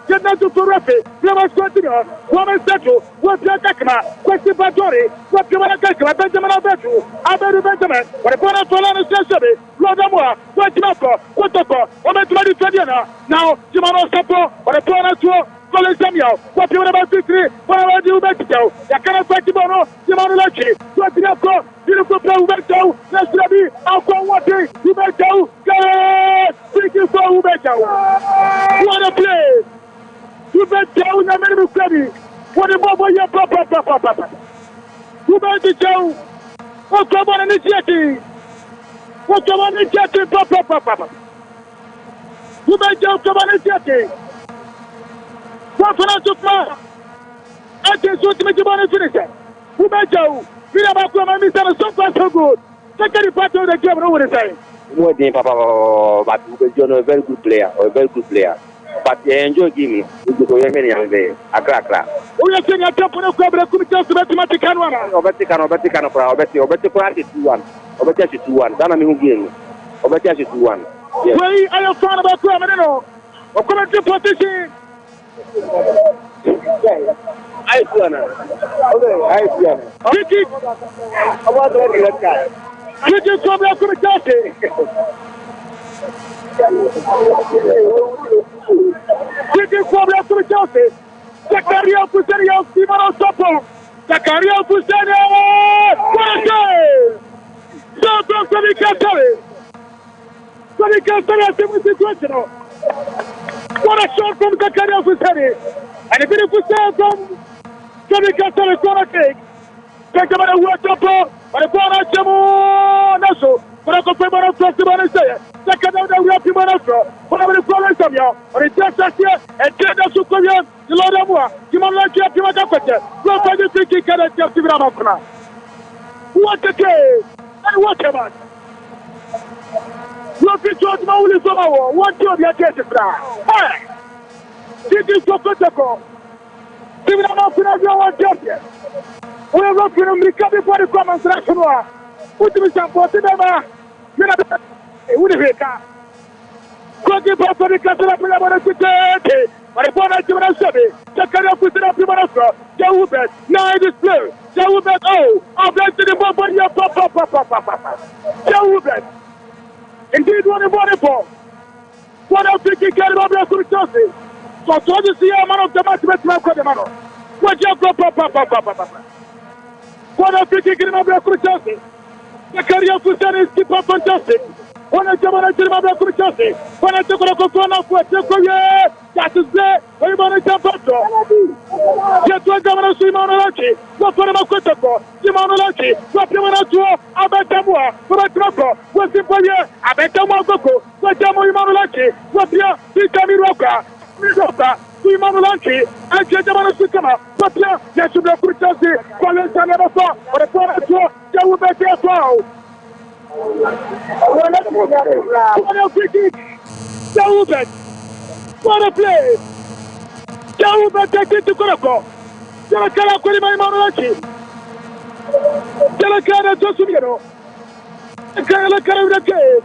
Jedatu Turafi, Lamas Contino, Woman Satu, Wapia Kakama, Questi Patori, Wapia Kakama, Benjamin Abetu, Aberu Benjamin, Repona Solana Sasabi, Lodamua, Watimako, Watoko, Ometmadi Fadiana, now Jimano Sapo, Repona Tuo. Colin Samuel, what you about 53, what about you back to go? You cannot fight tomorrow, Simon Lucky, what you have got, beautiful play, Ubeto, let's be, I'll go what day, Ubeto, go! Thank you for Ubeto. What a play! Ubeto, no matter who what about your papa? Ubeto, what come on initiative? What come on initiative, papa? Ubeto, come on initiative. What for us to play? I just want to make you money finish it. Who made you? We have a problem, Mr. So far so good. Second part of the game, what is saying? No, Papa, but you're a very good player, But you enjoy giving you go many young days. A crack. We are saying a top on a club, I could just mathematical one. Obeticano, Obeticano, 2-1. Obetic 2-1. Dana me who game. Obetic 2-1. Where are you fan about Cramano? Or come to position? I see. Kiki, about the guy. Kiki, come back to the Chelsea. Kiki, come back to the Chelsea. Zakaria Fuserio, Simano Sopo. Zakaria Fuserio. What a goal! Tony Castell. Tony Castell has been situational. What a shot from Zakaria Fusari. And a beautiful save from Tony Castell corner kick. Take about a work up, but a corner Jamo Naso. But I could pay more of the say. Second out the Rapi Manastro. Whatever the problem is, or it's just as here, and Jada Sukoyan, the Lord of War, Kimon Kimaka, Rob by the Tiki Kadat Yamakuna. What a day! And what a man! Look at George Mauli Somawa, what job you get to fly? Hey! This is so critical. Even I'm not going to go on job yet. We are looking to make up before the common selection war. What do we support in ever? Who the heck? Cooking for the castle of the but if one I give us seven, the kind of put it up to Manasco, Jawubet, now it is blue. Jawubet, oh, I'll bless the body of Papa. Jawubet. Indeed, one in body for. What else did you get about the Chelsea? So, told you see a man of the match with my Codemano. What you go, Papa? What else did you get about the Chelsea? The career of Fusan is keep up on Chelsea. When I come on to the Chelsea, when I took a phone off with the that is there. When you want to jump up, get to a governor, Simonolaki, what for a critical, Simonolaki, what you want to do, I bet them more, for a trouble, what's in for you, I bet them more Coco, what Simonolaki, what you, Vitami Roca, Simonolaki, and Jetamana Sukama, what you, yes, you have put Chelsea, Collins and never saw, or a phone at all, they will bet you as well. What a play! Jawubet take it to Koroko. Jalakala Kurima Manachi. Jalakana Josumiro. Jalakana with the game.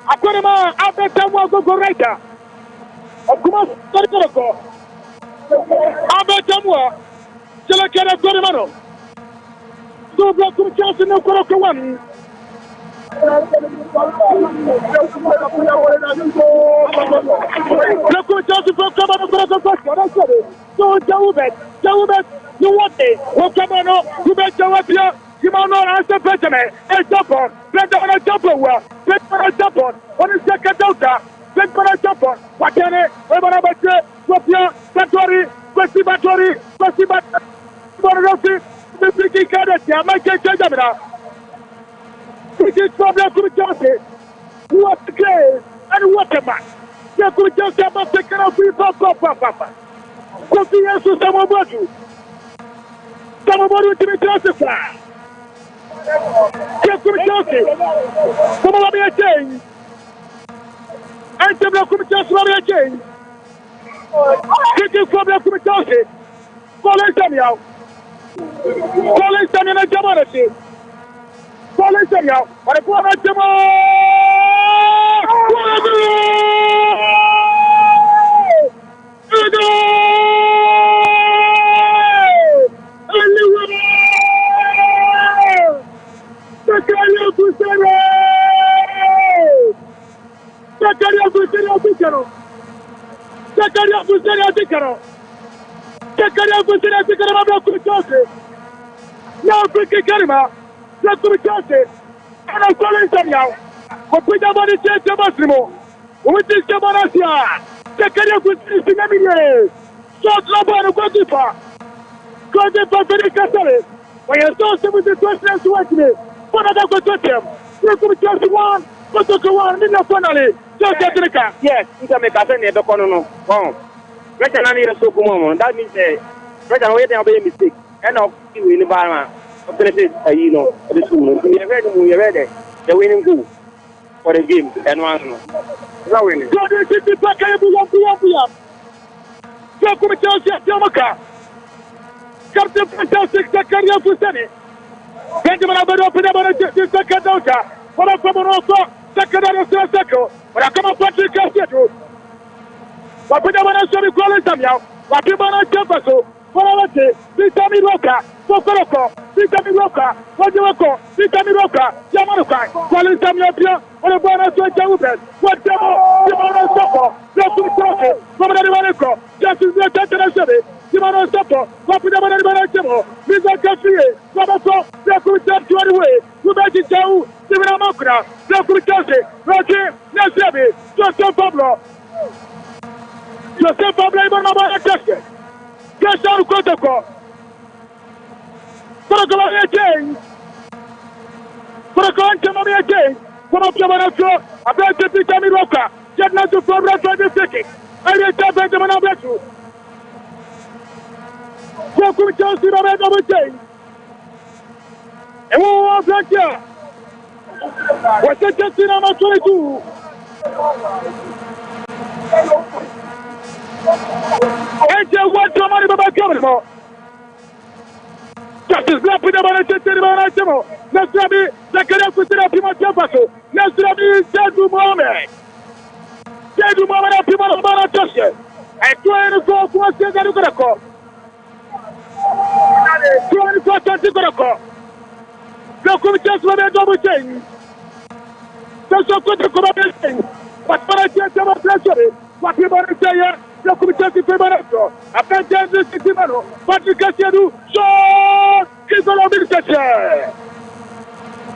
Akurima, Abetamu go right. Of course, Koroko. Abetamu. Jalakana Kurimano. So block to Chelsea no Koroko one. So Jawubet, you want it? What come on? You bet Jawabia, you might not answer Benjamin, and jump on, Benjamin and jump on, Benjamin and jump on, what is second Delta, Benjamin and jump on, what can it? Webanabache, Wapia, Batori, Batori, the big cadet, I might get Jamina. It is problem to Chelsea. What a game and what a match. You could just have a second of Papa. Confidence to Samobodu. Samobodu to be Chelsea. You could Chelsea. Come on, be a change. And the block of Chelsea will be a change. It is problem to Chelsea. Collins Daniel and Jamanati. Collins Daniel, but if one of them Let's go to Chelsea. And I'm calling Daniel. We put them on the chance of Massimo. We think about us here. The career was in a million. Short Laban of Gotipa. Gotipa for the Castelli. When you're so with the question to watch me. What other go to them? Let's go to Chelsea 1. Go to 1 in the finale. Just get the car. Yes, you can make a send the corner. Oh, Reckon I need a super moment. That means Reckon waiting will be a mistake. And I'll see you in the environment. You know, the school. We are ready. The winning goal for the game. And one. Now winning. So this is the back of the so come Chelsea, Jamaica. Captain Fantastic, Zakaria Fusani. Benjamin Abado, the second daughter. What I come on also, second second. But I come on Patrick Cassetto. But we don't want to show you calling Samuel. But you want to jump us. What I want to say, Vitami Roca. Pokoroko, Vitami Roca, Wajawako, Vitami Roca, Yamanuka, calling Samuel Pia, or a bonus to Jawubet, what Simona Sopo, Justin Sopo, Commander Manako, Justin Zeta, Simona Sopo, Wapida Manako, Misa Cafe, Wabaso, Yaku Jump to anyway, Wubati Jau, Simona play ball mabara teke. Kesha ukotoko. Proko mabia change. Proko ante mabia change. Kono pjabana flo. Abete pita miroka. Jedna tu for refa de teke. Aye tabe de mana betu. Koku Chelsea mabia double change. Ewo Blanca. What's the Chelsea number 22? What somebody about coming? Justice Black with the Banatimo. Let's be second up with the Pima Japaso. Let's be Jadu Mohamed. Jadu Mohamed, people of Banatosha. And 24 questions that you're going to call. 24 questions you're going to call. The commission will be a double change. That's a good combination. But when I get them a pleasure, what people say, the commission is a after James Simano, but you can do short. He's going to be the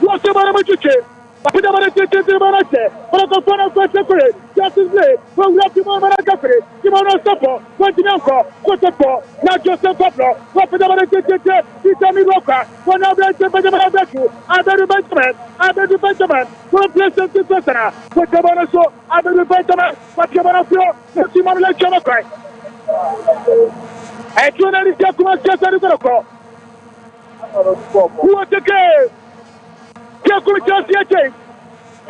what's the matter with you? But the matter is the matter. But the phone of the secretary, Justice Lee, will let you on a cafe. You want to support, what you know, what the for, not just a couple. What the matter is, you tell me, Roka, one of the Benjamin, I bet the Benjamin, one place of the prisoner, what the matter so, I bet the Benjamin, what you want to feel, the Simon like Jamaica. I told her to come and just a little call. Who was the game? Just yet,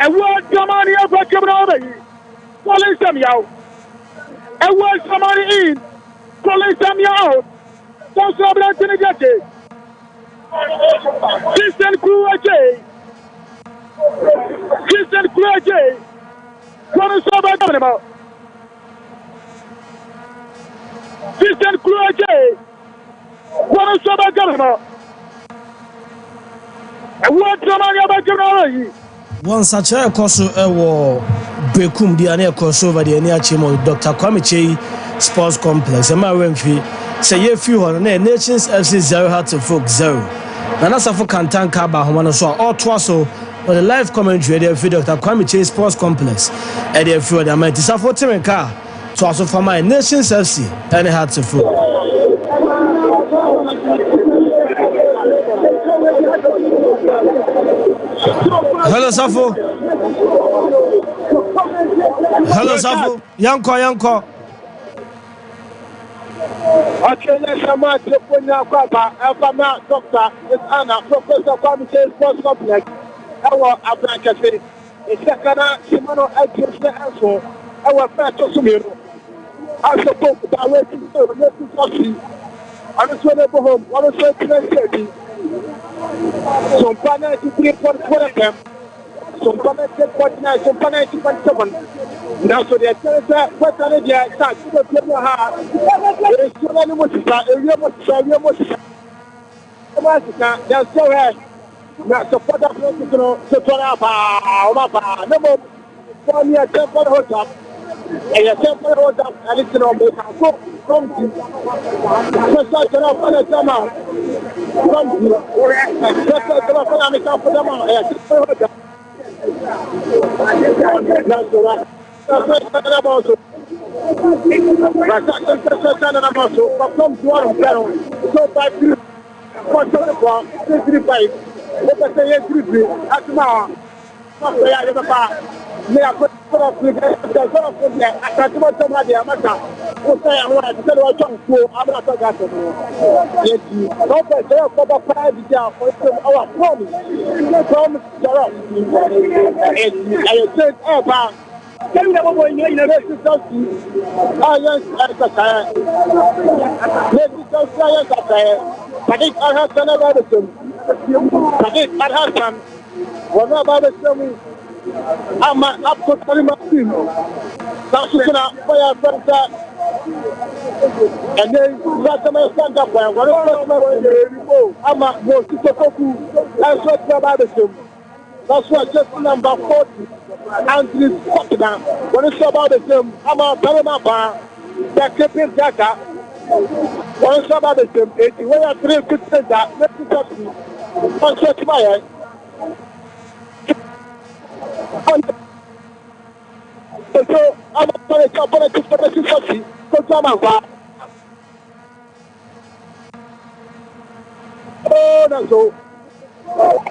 and what somebody ever come over here? Police them out. And what somebody in? Police them out. Don't stop that in the gate. Christian Kouache. Christian Kouache. What is somebody talking about? Christian Kouache. What is somebody talking about? One such a course war Bekum Diane crossover the Aniachimo, Dr. Kwame Sports Complex, and my Renfrey say a few on Nations FC 0 had to folk 0. Nanasa for Cantan Kaba, Homana saw all Twasso on the live commentary at the Dr. Kwame Sports Complex at the few of the Mighty Safo Timenka, Twasso for my Nations FC, and it had to folk. Hello, Safo. Hello, Safo. Yanko. Okay, let's come out to Papa, Alpha Doctor, with Anna, Professor Kwame Sports Complex. Our Abranca, a second Simano Edges, our Pato Sumiro. I suppose that way to Foxy. I'm a swell home, one of the some panel to 3.4 FM, some panel to 49, some panel to 27. Now, so the what are the attacks to the heart? There is so many motions, they're so high. Now, support that to Papa, no more for me a temple hold up, and a temple hold up, and it's no more. From the such an offer amount. From the I'm up to Massimo. That's fire center. And then Ratama stand up and one of I'm a most that's what about the that's what just number 40 and this Scotland. When it's about the same, I'm a Panama, that keeping Jacka. When it's about the same, 80 where are 3 good that let's see. On such fire. So I'm going to put it to the city. So come on, oh, no, so.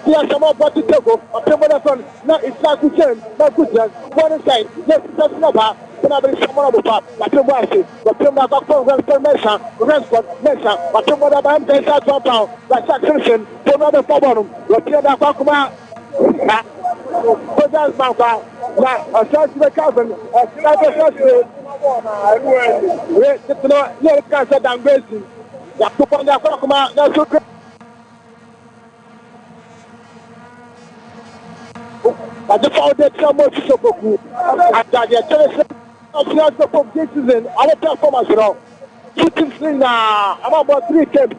Yes, I'm about to go. I'm going to phone. No, it's not good. Not good. One side. Yes, that's not. Then I bring someone up. I don't want to. But I'm not going to Mesa. Rensport, Mesa. But I'm going to buy them. That's one pound. That's a Christian. Don't know the problem. But you're not talking about. But that's my pound. Now, I start to the cousin. I start to the cousin. No, can't say I'm crazy. Yeah, to find out about that's so good. I just found that some more to book. I got the attention of the this season. Our performance now. Shooting thing now. I'm about 3 games.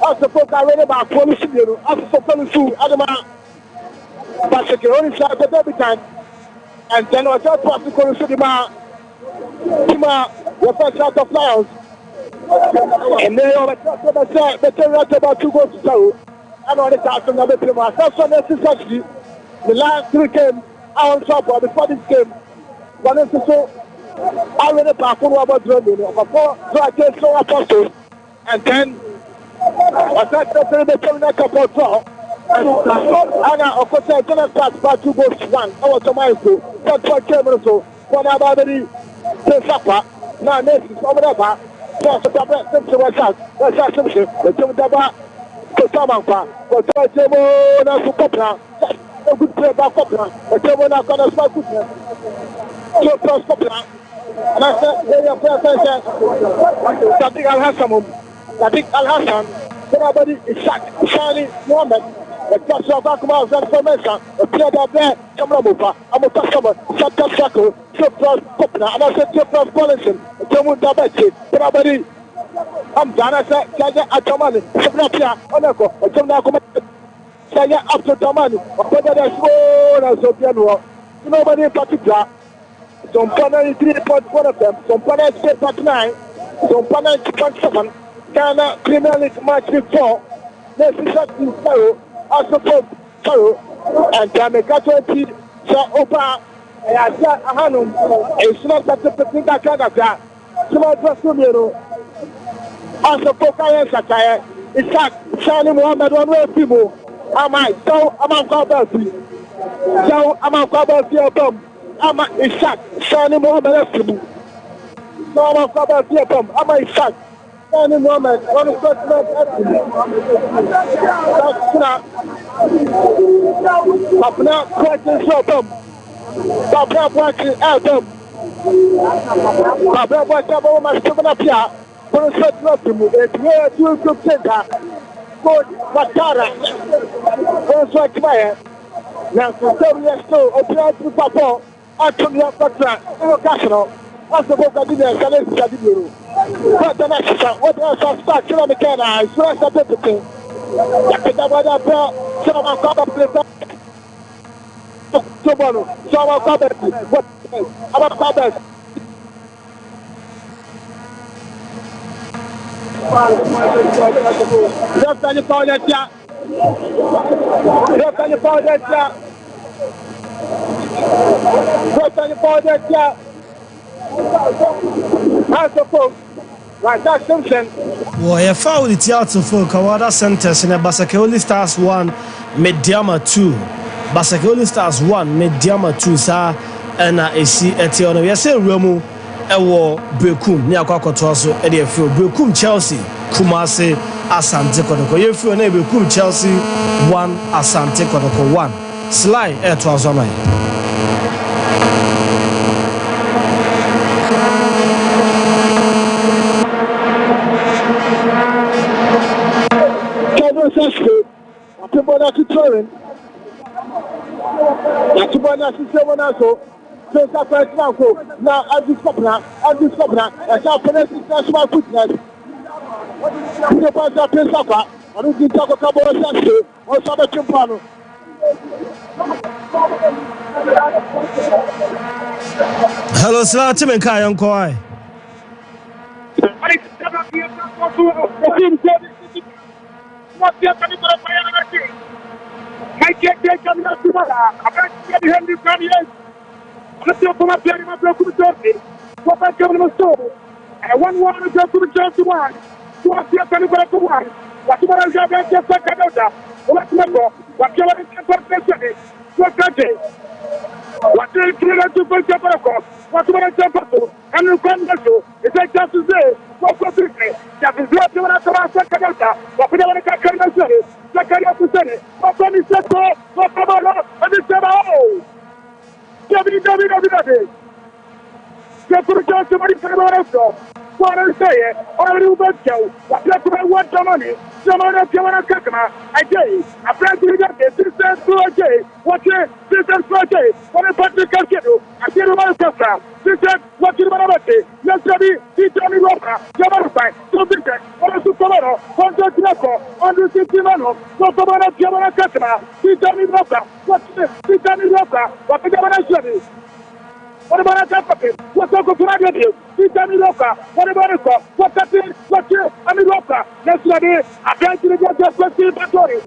I suppose I read about policy. I suppose to Adama. But the only shot the every time. And then I just want to go to the man. The first shot of Lions. And they are about 2 goals to 0. I know the time from the Prima. That's what necessary. The last 3 games are on top of before this game. One is so I read about 4 about Germany. So I just saw Apostles. And then I thought the Premier Cup of draw. And of course, I didn't pass by 2 goals to 1. I was a milestone. That's what came also. When I'm about the Sapa, now next is over there. So the Papa Simpson was out. That's our Simpson. The Jumdaba. Kotamangpa, Kotamo, na Supopla, a good player back Popla, a German are going to smart goodness. So plus Popla, and I said, they are present. Sadiq Al Hassan, Sadiq Al Hassan, everybody is Shani Mohammed, the touch of Akuma transformation, a player that there, Kamamupa, I'm a customer, Santa Sako, so plus Popla, and I said, so plus Policy, a German Dabachi, everybody. I'm done. I said, Atomani, Sabapia, Onako, a Tomako, Saya up to Tomani, whether there's more as of January. Nobody in particular. Some panel 3.1 of them, some panel 8.9, some panel 2.7, Ghana Premier League match 4, necessary Faro, also Faro, and Jamaica 20, so Opa, Hanum, it's not that the thing that can have small Trasumiro. Also, Pokayan Sakaya, it's Shani Mohammed on where people. Am I so? Am I Kabasi? So, am I Kabasi? Am I Ishak? Shani Mohammed Estibu. So, am I Kabasi? Am I Ishak? Shani Mohammed, one of the first that's Papna, question shop. Papna, watching album. Papna, watching my stomach up here. For a set nothing, it's where you could take her. Good, Matara. Also, I fire. Now, for 7 years, so, a player to Papa, Anthony Patra, Casino, also, what I did there, Salem, what the next shot, what else I start, China McKenna, I swear I said everything. I picked up what I brought, so I'm caught up with that. So I'm caught up with what I'm caught up. Just on the powder, yeah. Just on the powder, yeah. Just on the powder, yeah. That's a folk. Right, that's Simpson. Well, you found it out to folk. Kawada Centers in a Basakoli Stars 1, Mediama 2. Basakoli Stars 1, Mediama 2, sir. And I see Etiono. Yes, Remu. Ewo Bekum ni akwakoto so e de afio Bekum Chelsea Kumasi Asante Kodoko ye fio na Bekum Chelsea 1 Asante Kodoko 1 Sly to azoma Kevin Sasko Atibona Tutorin Atibona Sisemonaso so first now I discover I shall finish national fitness. The part of the supper, I don't think talk about Sasko or Sabbath Chimpano. Hello, Sly Timenkai Uncle. Not yet coming to the fire. I can't get coming up to my Let's go for my player, my block with Turkey. What about Kevin Musto? And 1-1 to go to Chelsea 1. To us, yes, and go to 1. What's the matter? Just a Canada. What's the matter? What's the matter? What's the what do you feel to put your record? What do you want and you can do? It's like just today. What was it? That is not the one at the second. What we want to carry the city. Second of the city. What when he said so? What about and it's about WWE. Just for just somebody from the what I say, all you bet you. What want the money? Someone else you want to customer. I tell you, a friend to get this is for a day. What's it? This is for a day. What about the casino? I tell you my customer. This is what you want to say. Let's be Tommy Rocker, Yamara, so this is what is tomorrow. On the Tiaco, on the Timano, what about Yamara customer? See Tommy Rocker. What's this? See Tommy Rocker. What the Yamara what about that puppy? What's up with you? See Tommy Rocker. What about it? What's it? What's it? Tommy Rocker. Let's let it. I can't see the battery.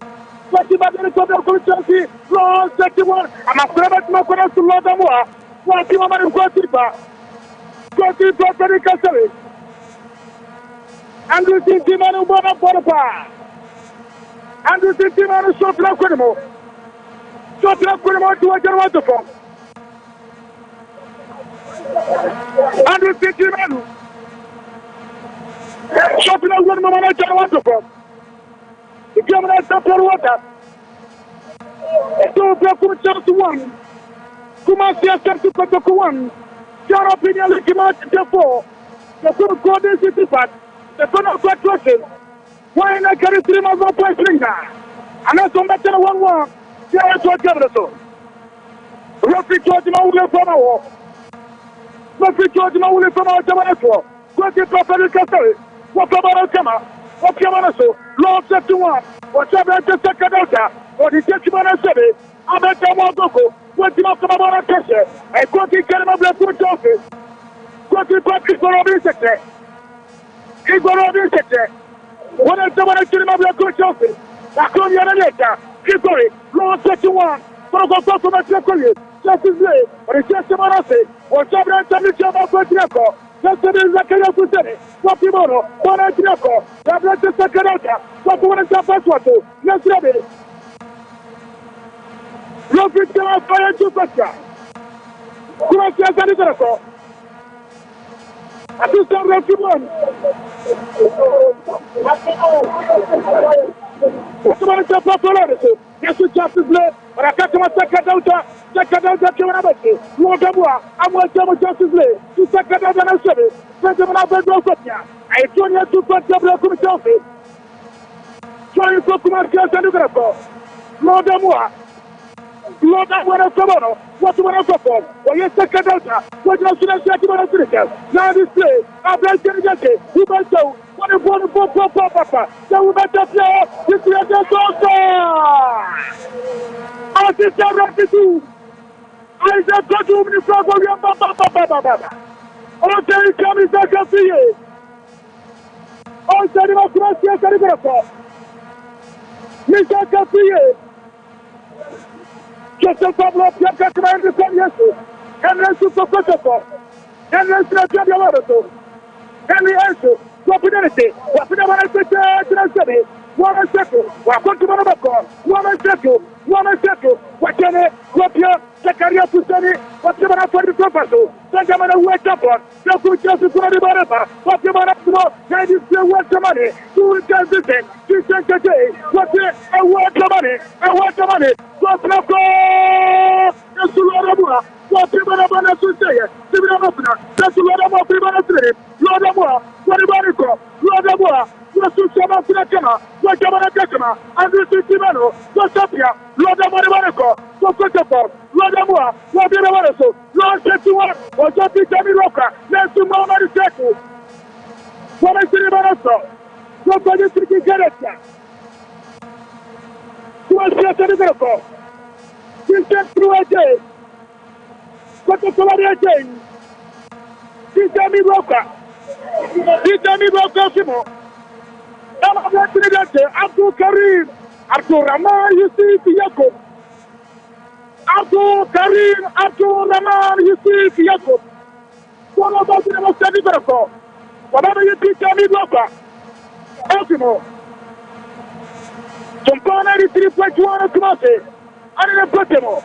What's about the total Chelsea? Lord, 31. I'm a friend of my friends to Lord Amoa. What's your man? Goalkeeper, Frederick Castle. Andrew Tintimano Bonaparte. Andrew Tintimano shot up with him. Shot up with him to a general. Andrew Tintimano. Shot up with him on a general. The governor has up for water. So, Blackwood Chelsea 1. Kumasi Asante Kotoko 1. Your opinion is the 4. The good Golden City Park. The son of God Russian. Why not carry 3 months of play finger? And that's on that 1-1. There is what governor so. Roughly George Maule from our. Roughly George Maule from our Jamanesco. What is properly Castle? What about Kama? What Yamanaso? Lord 71. What's up at the second order? What is Yamana 7? I'm at Yamagoko. What do you want about Kesha? I got to get him up the foot office. Got to practice for all this sector. He's got all this sector. What else do I want to get him up the coach office? I come here later. Keep going. Lord 71. For the go for my second just as late. But it's just a monastic. What's up at the mission of Tiaco? Just as a Zakaria Kuseni. What you want? What I Tiaco? That's the second order. What you want to pass what to? Let's have it. Look at the fire to Pasha. Kumasi Asante Kotoko. Assistant referee 1. What's about the Papa? Yes, we just play. But I can't come and check it out. Check it out. Check it out. Lord Amoa. I'm going to just play. To check it out and I'll show you. Send them out of the I told you to put the block with Chelsea. Trying to Kumasi Asante Kotoko. Lord Amoa. Lord, I want to come on. What do you want to perform? Well, you take a delta. What do you want to say? Now this play. I'm going to get it. You might go. What if one for Papa? So we might have to this is the doctor. I think I'm ready to do. I said, go to the front of your Papa. Oh, there is coming back up to you. Oh, sorry, my friend, yes, I'm going to go. Mr. Capier. Just a couple of young customers in the same and then to Cocoto, and then to the Jabba, and the answer, opportunity, what we never said to the 1 second, what to Monaco, 1 second, 1 second, what can it, what your Zakaria Pusani, what you want for the proposal, send them on a wake up on, no good just to put it what you want to know, and you still want the money, to just this thing, to take the day, what's it, I want the money, what's the goal? Yes, to Lord Amoa, what you want to say, that's Lord Amoa, Lord Amoa, what about it? Lord Amoa, what's to Sama Sinakama, what Yamanakama, Andrew Tintimano, what's up here, Lord Amoa, what's up, Lord Amoa, what do you want to say? Lord 71, what's up, Tommy Rocker, let's do more money circle. What I say about us, what are you thinking? Get it? What's your telegraph? You sent through a day. What the Colombia again? Tommy Rocker. Tommy Rocker, Simo. I'm not going to Abdul Karim. Abdul Rahman, you see, Yako. Abdul Karim Abdul Rahman Yusuf Yakub. One of us in the study vertical. Whatever you teach me, Loka. Ultimo. Sompana 93.1 Kumasi. And in the Potemo.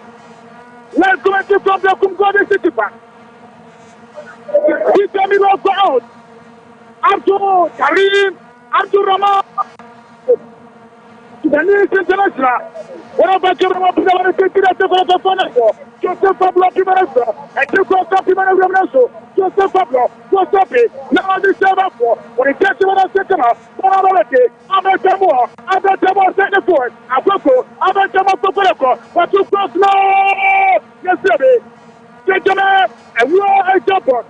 Let's go into the Kumgode City Park. Teach me, Loka out. Abdul Karim Abdul Rahman. The news international. What about you? What about the Joseph Pablo Pimeneza, and you got Pimeneza, Joseph Pablo, what's up? Now this server for when it gets to the second half, I'm a Tamo, second for it. I'm a Tamo Poco, but you cross no. Yes, sir. Gentlemen, and we are a jumper.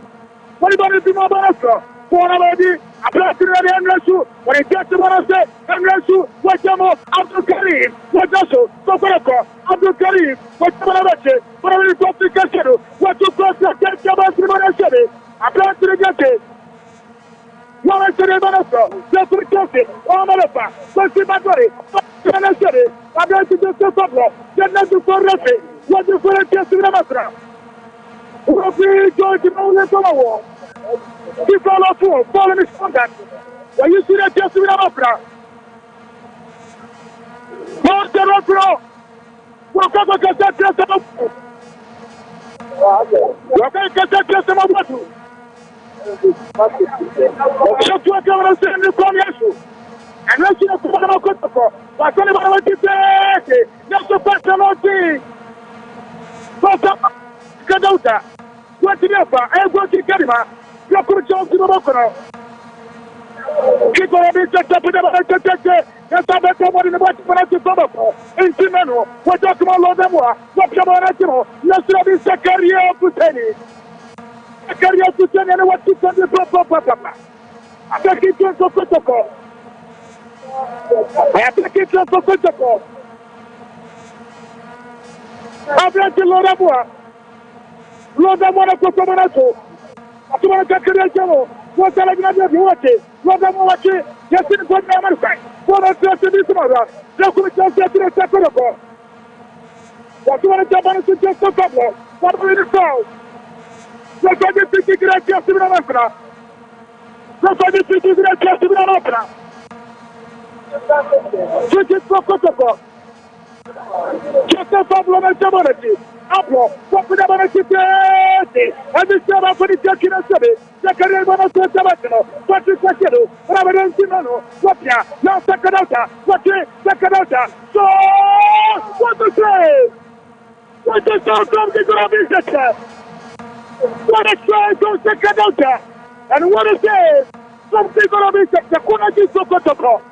What about the Pimeneza? For already, I play to the Enresu, when it gets to what I say, Enresu, Wachamo, Abdul Karim, Wajaso, Socorro, Abdul Karim, Wachamache, whatever you talk to Casero, what you cross the Casero, I play to the Gate. One I said, Manasso, just to Casey, or Malapa, Santi Magari, Manasari, I play to the Pablo, then not to Forrefe, what you for a case in the Matra. What we go to the war. People are full, falling is contact. When you see that just in the opera, most of the opera will come against that just about. You're going to get that just about what you. Just what you're going to say in the Congress. And let's see the Pokemon Cotoco. But anybody want to say, just a personality. But Kadota, what the upper, and what the Kadima. You're going to the Bokoro. Keep on being set up with the yes, I bet somebody in the watch for us to come up. In Timano, what talking about Lodemwa, what Yamanatimo, let's not be Sakaria Puteni. Sakaria Puteni, and what to send the Papa. I think it's just a protocol. I think it's just a protocol. I bless the Lodemwa. Lodemwa to Comanato. I want to get a what's I going to watch it? What I'm watching, just in the American. What I'm just in this mother, just to get to the second of all. What you want to jump on to just a couple? What are the souls? Let's get the city that just in America. Let's get the city that just in America. Just in protocol. Just a problem of humanity. Apple, what would have been and this job for the Jacky Nasabi, Zachary Bonato Tabato, what is Sakado, Rabadan Simano, what ya, now Sakadota, what is Sakadota? So, what to say? What is so something to be said? What is trying to Sakadota? And what is it? Something to be said, the Kunaki Sokotoko.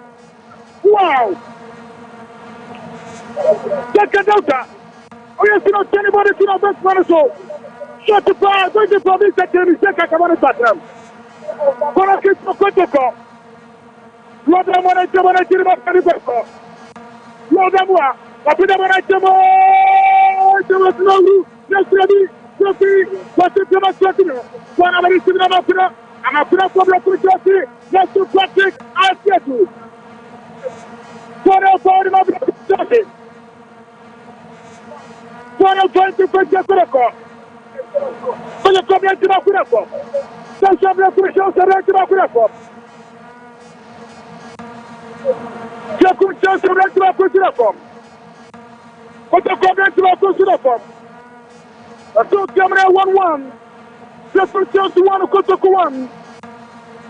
Wow! Sakadota! Oh, yes, you don't anybody to know best man so. Shut the fire, don't you promise that you mistake I come on the them. But I keep the protocol. Lord, I'm going to tell you about the protocol. Lord, I'm going to tell you there was no roof. Yes, ready. Sophie, what's the problem? One of the things I'm going to problem with Sophie. Let's do Patrick. I'll get you. What else are you going to do? Sophie. What else are you going to do? Olha o problema de Macurapó. São sobre a comissão será de Macurapó. Se a comissão será de Macurapó. Contra o problema de Macurapó. A sua câmera é 1-1. Se a comissão se 1 contra o 1.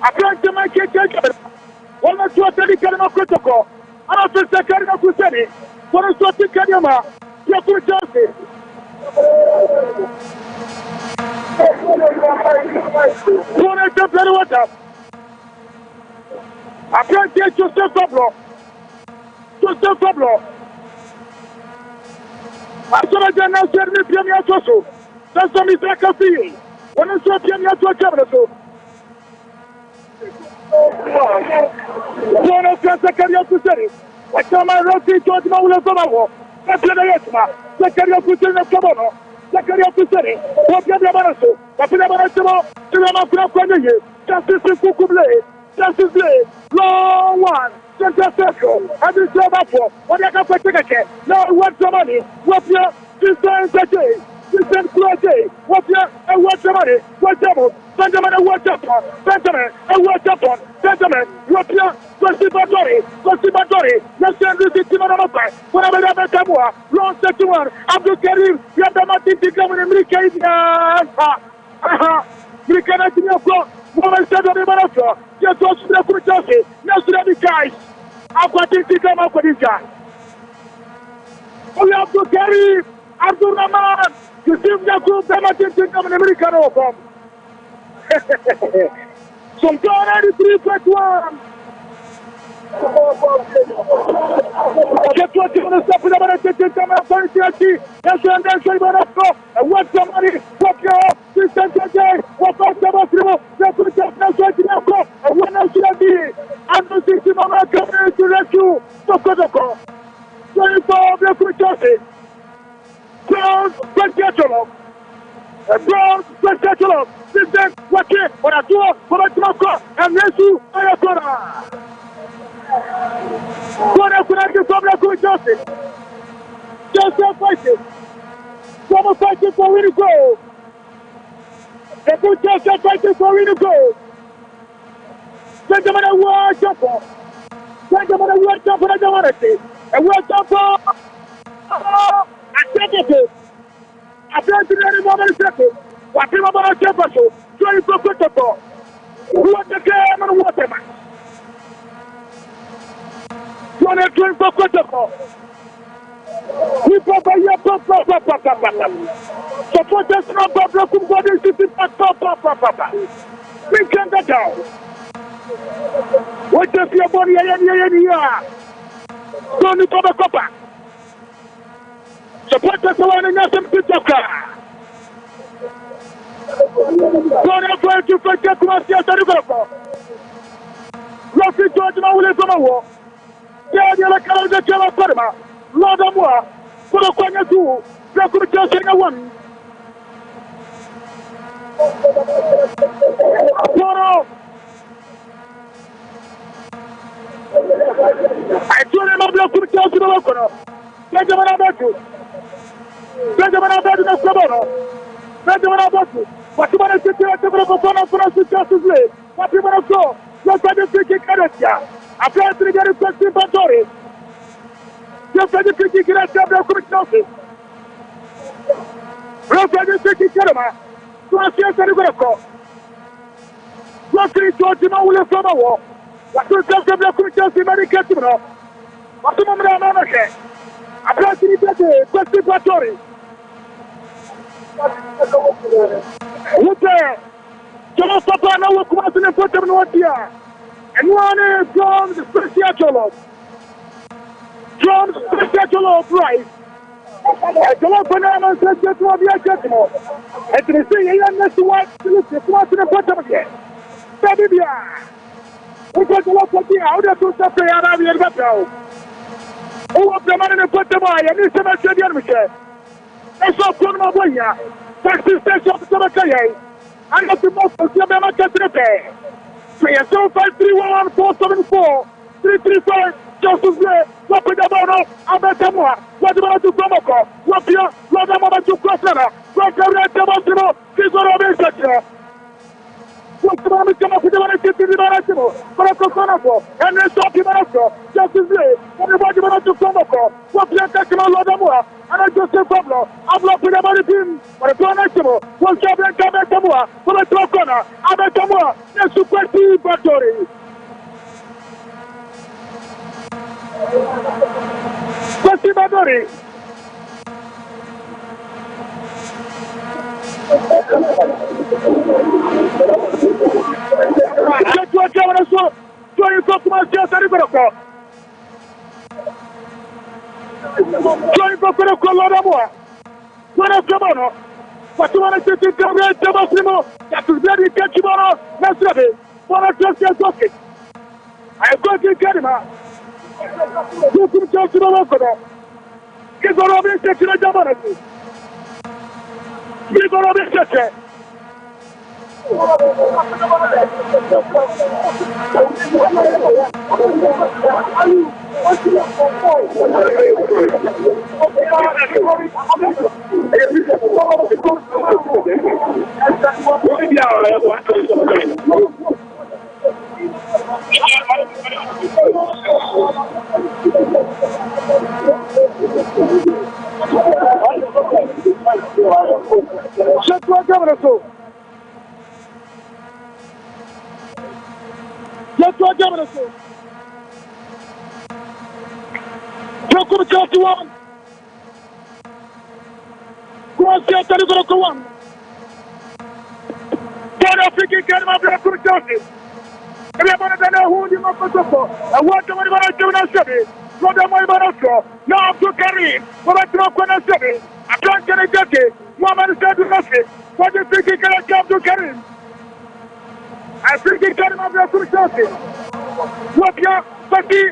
A frente é mais que a olha a sua técnica de Macurapó. A nossa secretária não consegue. Por a sua técnica de amar. Se a comissão se. Pour un champion de WhatsApp. Après, c'est Joseph Pablo. Joseph Pablo. Après, la nation est bien mis à toi. Dans son misère café. On est sur bien mis à toi, Cabrasso. On a fait sa carrière tout seul. On a rôti, tu as dit, on l'a fait avant. C'est plein de yesma. Sa carrière tout seul, n'est pas bon. Zachary Opuseri, Wapia Barasso, Wapia Barasso, Tilamakura Kwanye, Justice Kukuble, Justice Blade, Law One, Center Circle, and this job up for what I can take. Now, what's the money? Wapia, distance, What Japan, gentlemen, European, Conservatory, let's send this to Manama, whatever the Tamua, long second one, Abdul Karim, Yadamati become an American. We cannot be a block, woman said on the Manafro, just also the Kurchasi, let's let the guys. I've got to come up with this guy. We have to carry Abdul Rahman, you see the group, Damati become an American over. Some 93.1. Get what you want to stop with the yes, and then say what somebody, what your distance again, what else that's what just now said to them, and when else should I be? I'm the 60 moment coming to rescue the protocol. 24 of the Kurchasi. Brown, spectacular. Brown, spectacular. Listen, what I do, what I do, and Yesu, I am going to come back with Joseph. Joseph fighting. Someone fighting for win to go. The good Joseph fighting for win to go. Gentlemen, I want to jump. Gentlemen, I want to jump. I don't want to see. I want to jump. I take it. I don't see any moment second. What people about Jefferson? Trying to protocol. What the game and water man. One of them for protocol. We pop your pop. Support us not broken body city pop. We can get down. What does your body here? Don't you come a support us one and nothing to talk. Don't ever to forget to us yet. Lucky George Mawule from a war. Yeah, you're like a Java Parma. Lord of War. For a corner two. Look at just in a one. I told him I'm not going to tell you the local. Benjamin Abatu. Benjamin Abatu is Sabano. Benjamin Abatu. What you want to say to the Bofana for us to justice league? What you want to go? Just like the freaking Canada. After the get a question by Dory. Just like the freaking Canada, they're coming to notice. Just like the freaking Canada. So I see a very good call. Lucky George Mawule from a war. What you tell them they're coming to see many Catimano. What's the moment I'm on again? After the question by Dory. What's there? Just Papa, now we're coming to the bottom of here. And one is from the special. From the special price. I don't know if I'm going to be a gentleman. And to say, I am not to the bottom again. Sabibia. We got a lot of the out of the Saturday Arabian Battle. Who was the man in the bottom? And this is a Serbian Michel. That's not from my way. That's the station of the I got the most of the American repair. 30531 474 335 Justice Ray. What with the Bono? Abatamua. What about to Promoco? What here? What about to Crossana? What about to Mosimo? This one of the What's the moment come up with the one to the Maratimo? Procosonaco. And then stop him also. Justice Ray. What about to Promoco? What here? Takima Lodamua. And I just say Pablo. I'm not with the Maritim. What a Pronatimo. What's the Abra Cabetamua? For a Trocona. Abatamua. Yes, Super Team Battery. Questi Battery. Che tu acciavano su. Tu hai fatto una scelta di Brocco. Join for the color of war. What of Jamano? What you want to say to the Massimo? That is very catchable. That's it. What of just your pocket? I got to get him out. You can talk to the local. Get the Robin to the Jamano. Get the Robin to Jetwa Gabriel. Jetwa Gabriel. Jokum Chatuan. Croatia Taligokowan. Bora Fiki Kerma Jokum Chatu. Everyone that know who you must go. I want to do na Sebi. Roda Moibaraso. Now Abdul Karim. Moratro Kona Sebi. I can't get a jacket. Muhammad said to nothing. What is Fiki Kerma Abdul Karim? I think he can have your Chelsea. What ya? Pati,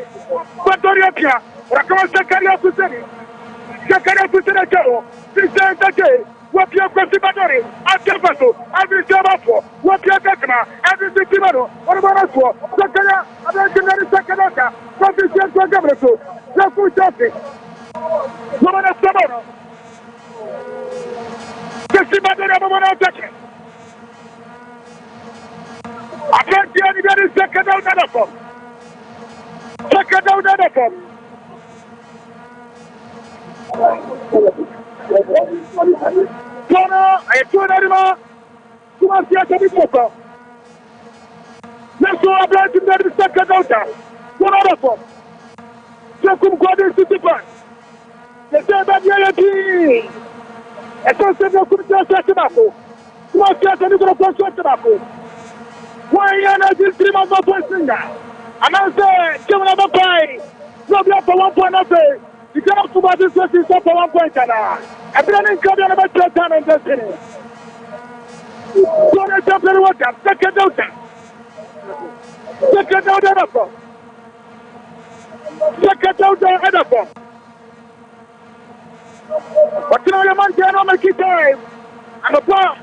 Patoria Pia, Rakama Sakaria Puseni, Sakaria Pusena Karo, Christian Tate, what ya Pasibadori, Atapaso, every Sabato, what ya Takama, every Timano, what about us? Sakaya, American Sakanaka, what is your Gabriel? Laku Chelsea, Woman of Sabano, Pasibadori, Abamana Take. I can't see anybody second out of them. Second out of them. I told Arima, come on, see a bit. Let's go about to the second out. One out of them. So come go to the city park. The same bad reality. I don't say no good to the tobacco. Come on, see a little tobacco. Why are you this dream of a person? And I say, give another pie. No, be up for 1 point of it. You cannot put this person up for 1 point. I'm running cover about 10 times and destiny. Don't let them play water. Second out. Second out of them. Second out of them. But you know, your man can't make it time. And the bar.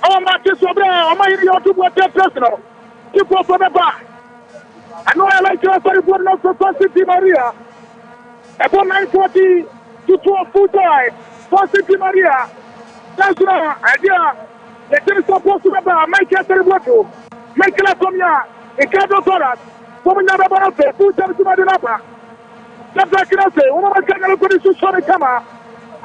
Our matches over there. I'm not here to work that personal. Keep up on the bar. I know I like to have a good enough for City Maria. About 9:40 to 12 full time. For City Maria. That's the idea. The team is supposed to have a Michael Terrible. Michael Atomia. Ricardo Torres. Coming out of the full time to Madinapa. That's like I say. One of my canal conditions on the camera.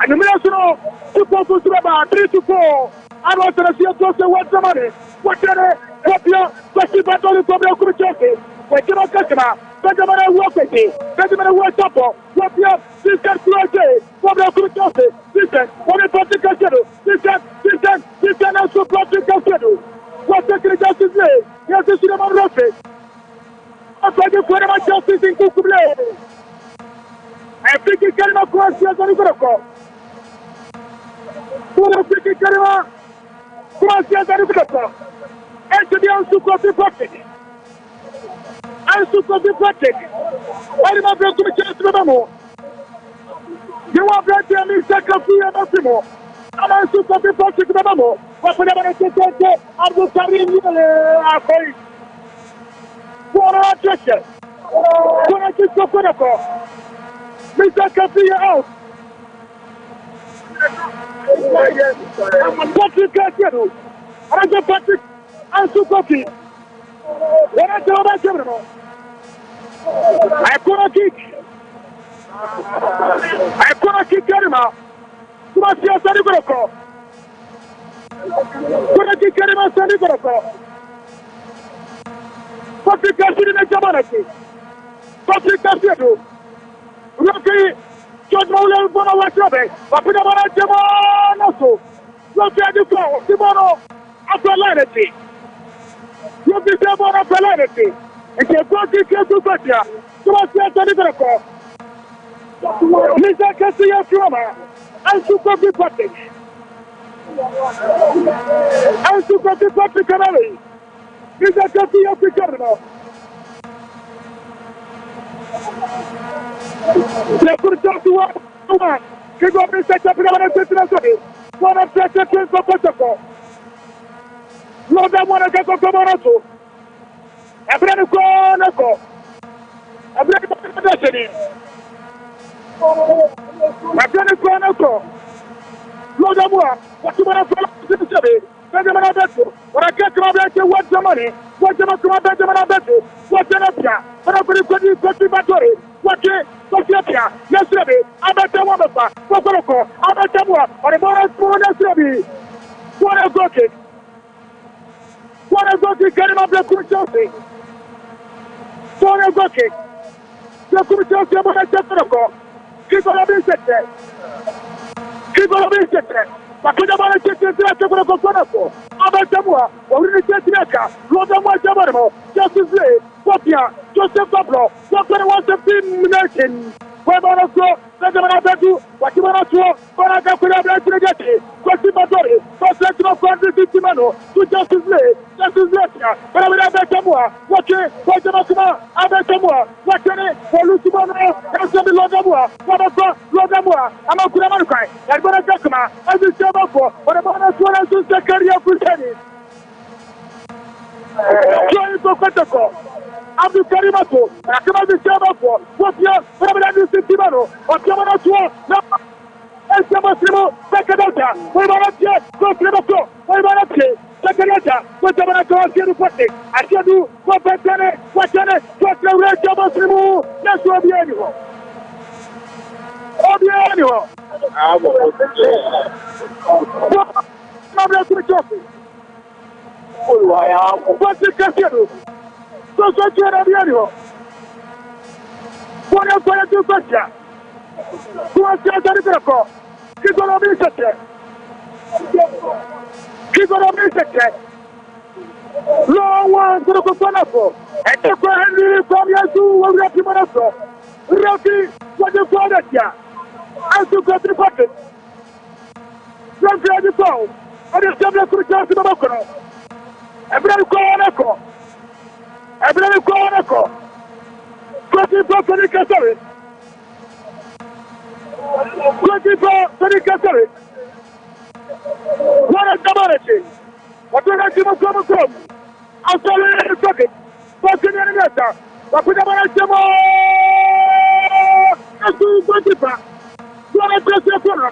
And the National supposed to have 3 to 4. I want to see a close what's the money. What can I help you? Let's see what all the problem could be. What can I customer? Benjamin work with me. Benjamin work up. What you have? This can close. What could be? Listen, what is practical schedule? Listen, also practical schedule. What the justice is? Yes, this is the man rough. I'm trying for my justice in Kukuble. I think you can across here on the call. Who is thinking Karima? Croatia Zarukata. And to be on Sukofi Patrick. And Sukofi Patrick. I remember to be chance to Mamo. You want to tell me Sakafi and Massimo. And I Sukofi Patrick Mamo. What would I say? I will carry you. What are attention? What are you so good about? Mr. Kafi out. Patrick Casero, Raja Patrick Ansukofi. When I tell about General, I couldn't kick Karima. Kumasia Sanigoroko. Couldn't kick Karima Sanigoroko. Patrick Casero in Jamanaki. Patrick Casero. Rocky. John Mauler for our trouble. Papina Jamano. Look at the floor. Simano of Valenity. Look at the one of Valenity. And the body came to Batia. To us, let the Liverpool. Mr. Cassia Drama. And Sukofi Patrick. And Sukofi Patrick Canali. Mr. Cassia Picardo. Le portato uma che dovrebbe essere per la settimana one of the seconds of Portugal. No da buona che con Comorato. E prende con e prende con Destiny. Ma prende con no da buona, quanto buona fa la settimana. Benjamin Abeto, what I get to my bench, what's the money? What's the money, Benjamin Abeto? Somebody could battery. What Sophia, yesterday, Abatamaba, Poco, Abatamua, or a more yesterday. What a goal! What a goal! Get him up the Chelsea. What a goal! The Chelsea about a Chelsea. Keep on a visit. Keep on a visit. But put them on a Chelsea to go. Abatamua, or in the Chelsea, Lodamua Jamarmo, Justice Lee, Popia, Joseph Pablo, what was the team nation? Where I go, let them have to what you want to do, but I got to have to get it. What's the matter? What's the matter? What's the matter? To Justice Lee, Justice Lee, but I will have that more. What the matter? I bet more. What can it? For Lucimano, that's the Lodamua, Lodamua, I'm a good American. I'm going to get them. I will tell them for what about us want to take care of the Join for Quantico. Abdul Karimato, Akama the Shabako, what you have, Rabbi Simano, or Kamana Tua, Escamasimo, Sakadata, Webaratia, Kotremato, Webaratia, Sakadata, Kotamanato, Sirupotic, Ashadu, Wapatane, Watane, Kotra, Jamasimo, that's what the animal. All the animal. What's the Casino? So you are the animal. What else are you doing? Who has got the miracle? Keep on a visit. Keep on a visit. No one to the Panako. And the Henry from Yazoo will get him also. Rocky, what you call it here? I took the bucket. From the phone. I just got the chance to the Bocco. Every corner. Every corner. Goalkeeper for the Catholic. Goalkeeper for the Catholic. What a commodity. What do I do from? I'll tell you in a second. What's in the letter? What put them on a demo? Let's do goalkeeper. What a press corner.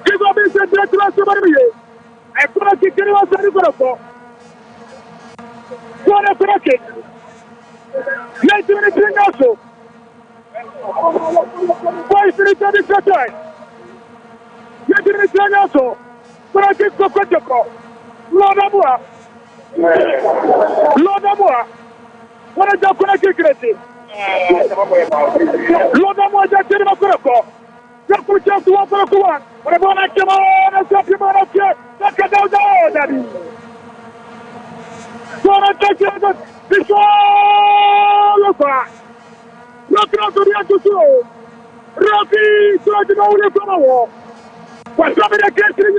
Give up his head to somebody. I couldn't kick anyone to the goal. What a bracket! 90 minutes in also. 5 minutes on the time. 90 minutes in also. Bracket for Kotoko. Lodamua. What a job for a kick. Lodamua just did a Kotoko. Just put just one for a one. What about a Kimon and Sapimon of Jet? That's a down, Daddy. What a touchdown! This all over. Rocky to the end. Rocky to the only from a wall. What's up in the kitchen?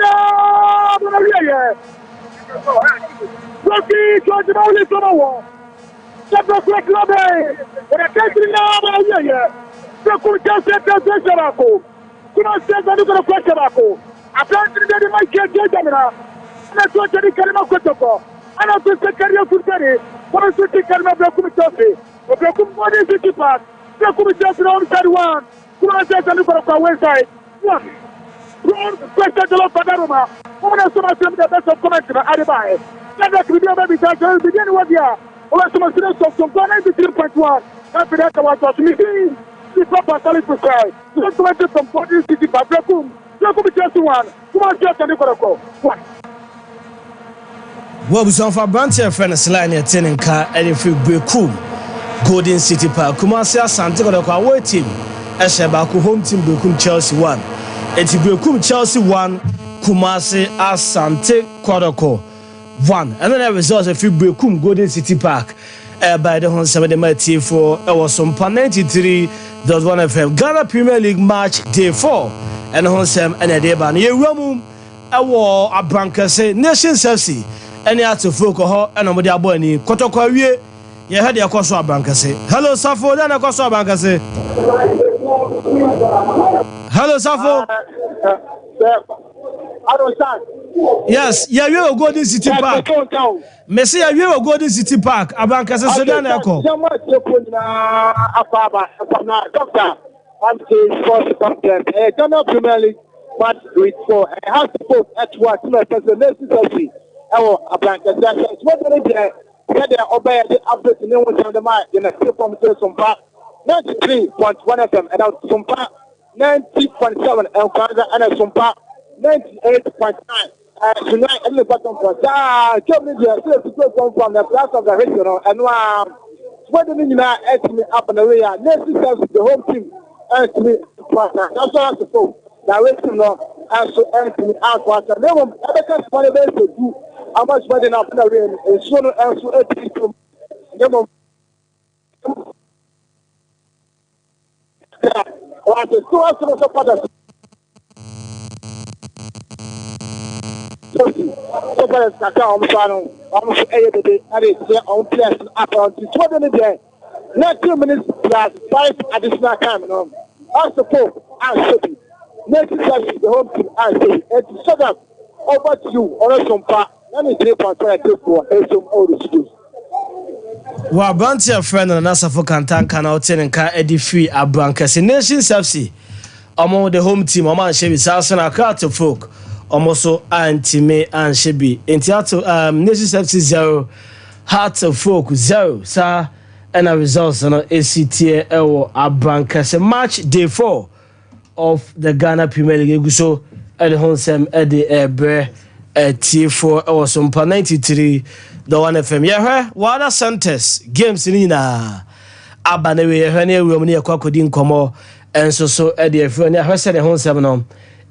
Rocky to the only from a wall. That's a quick lobby. When I can't see now, the could just set the Jaraco. Could not say that you're going to question Jaraco. I can't see that my kid get them now. And I thought that he can not get the I don't think the career could get it. What is the ticket of the Kumitoffi? If you come for the city park, the Kumitoffi on side one. Come on, just a look at the website. One. Question to look at the Roma. One of some of the best of comment to the Adibai. That's the video baby time to begin with here. Over some students of some 93.1. After that, I was meeting the proper solid to try. Just commented from 40 city park. The Kumitoffi one. Come on, just a look at the one. What was on for Brantier Furnace line at 10 and car and if you be cool. Golden City Park, Kumasia Santa away team. Eshabaku home team Bekum Chelsea 1. Eti Bekum Chelsea 1, Kumasi Asante Kodoko 1. And then the results if you Bekum Golden City Park by the 170 for was some 93.1 FM Ghana Premier League match day 4 and Honsem and Adeban. Ye Ramum Awo Abrankase Nations FC. Any out of Foko and Omodi Aboni, Kotokwaye, you had your Koso Bankase. Hello, Safo, then a Koso Bankase. Hello, Safo. Yes, yeah, you will go to City Park. Messi, you will go to City Park. Abankase, Sudan Echo. Doctor, I'm the first content. Ghana Premier League, match with 4. I have to put at what the Nations FC. What Get the obey the update in the mind in a few from Sumpa 93.1 FM and out Sumpa 90.7 and Canada and Sumpa 98.9. Tonight, and the bottom for that. Germany, from the class of the regional and what do you mean? Estimate up in the way. Next is the home team. Estimate partner. That's all I suppose. Now, wait to know. And so, Anthony Outwater. They won't ever money to do. How much money up in the rain? And soon as you ate from them. What is two hours of others? So, far as Kaka almost every and it's their own place up on 20 days. Not 2 minutes plus 5 additional time. I suppose I should be. Next is the home team. I say, and shut up over to you or some part. Let me 3.5 for some old studios. Well, Branty, a friend and answer for Cantan can out and car Eddie Free at Brancas in Nations FC. Among the home team, Oman Chevy Salson, a car to folk. Almost anti me and Shebi. In theatre, Nations FC 0, Heart of Folk 0, sir, and a result on ACTL Brancas match day 4 of the Ghana Premier League. So, at the home sem Eddie Ebre. T4 or some 93 the 1 FM. Yeah, Wada Santos games in Abanewe Hene Romania Kwakodin Komo and so Eddie Efron. I said the home 7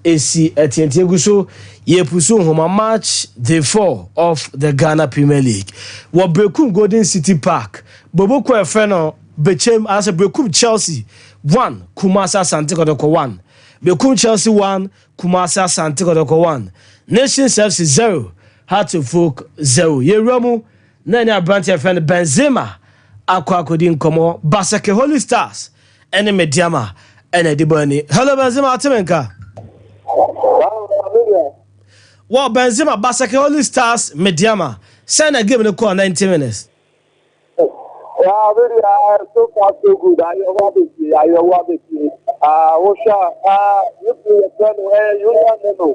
AC at Guso ye pursue home match day 4 of the Ghana Premier League. What Brekum Golden City Park Bobo Kwefeno Bechem as a Brekum Chelsea 1 Kumasa Santikodoko 1 Brekum Chelsea 1 Kumasa Santikodoko 1 Nations FC 0 Heart of Folk 0 Yeromu Nanya Branty friend Benzema Akwakodin Komo Basake Holy Stars Ene Mediama Ene Diboni. Hello Benzema Atimenka. Well Benzema Basake Holy Stars Mediama. Send a game in the call 90 minutes. Yeah, really, so far so good. I love it. You know,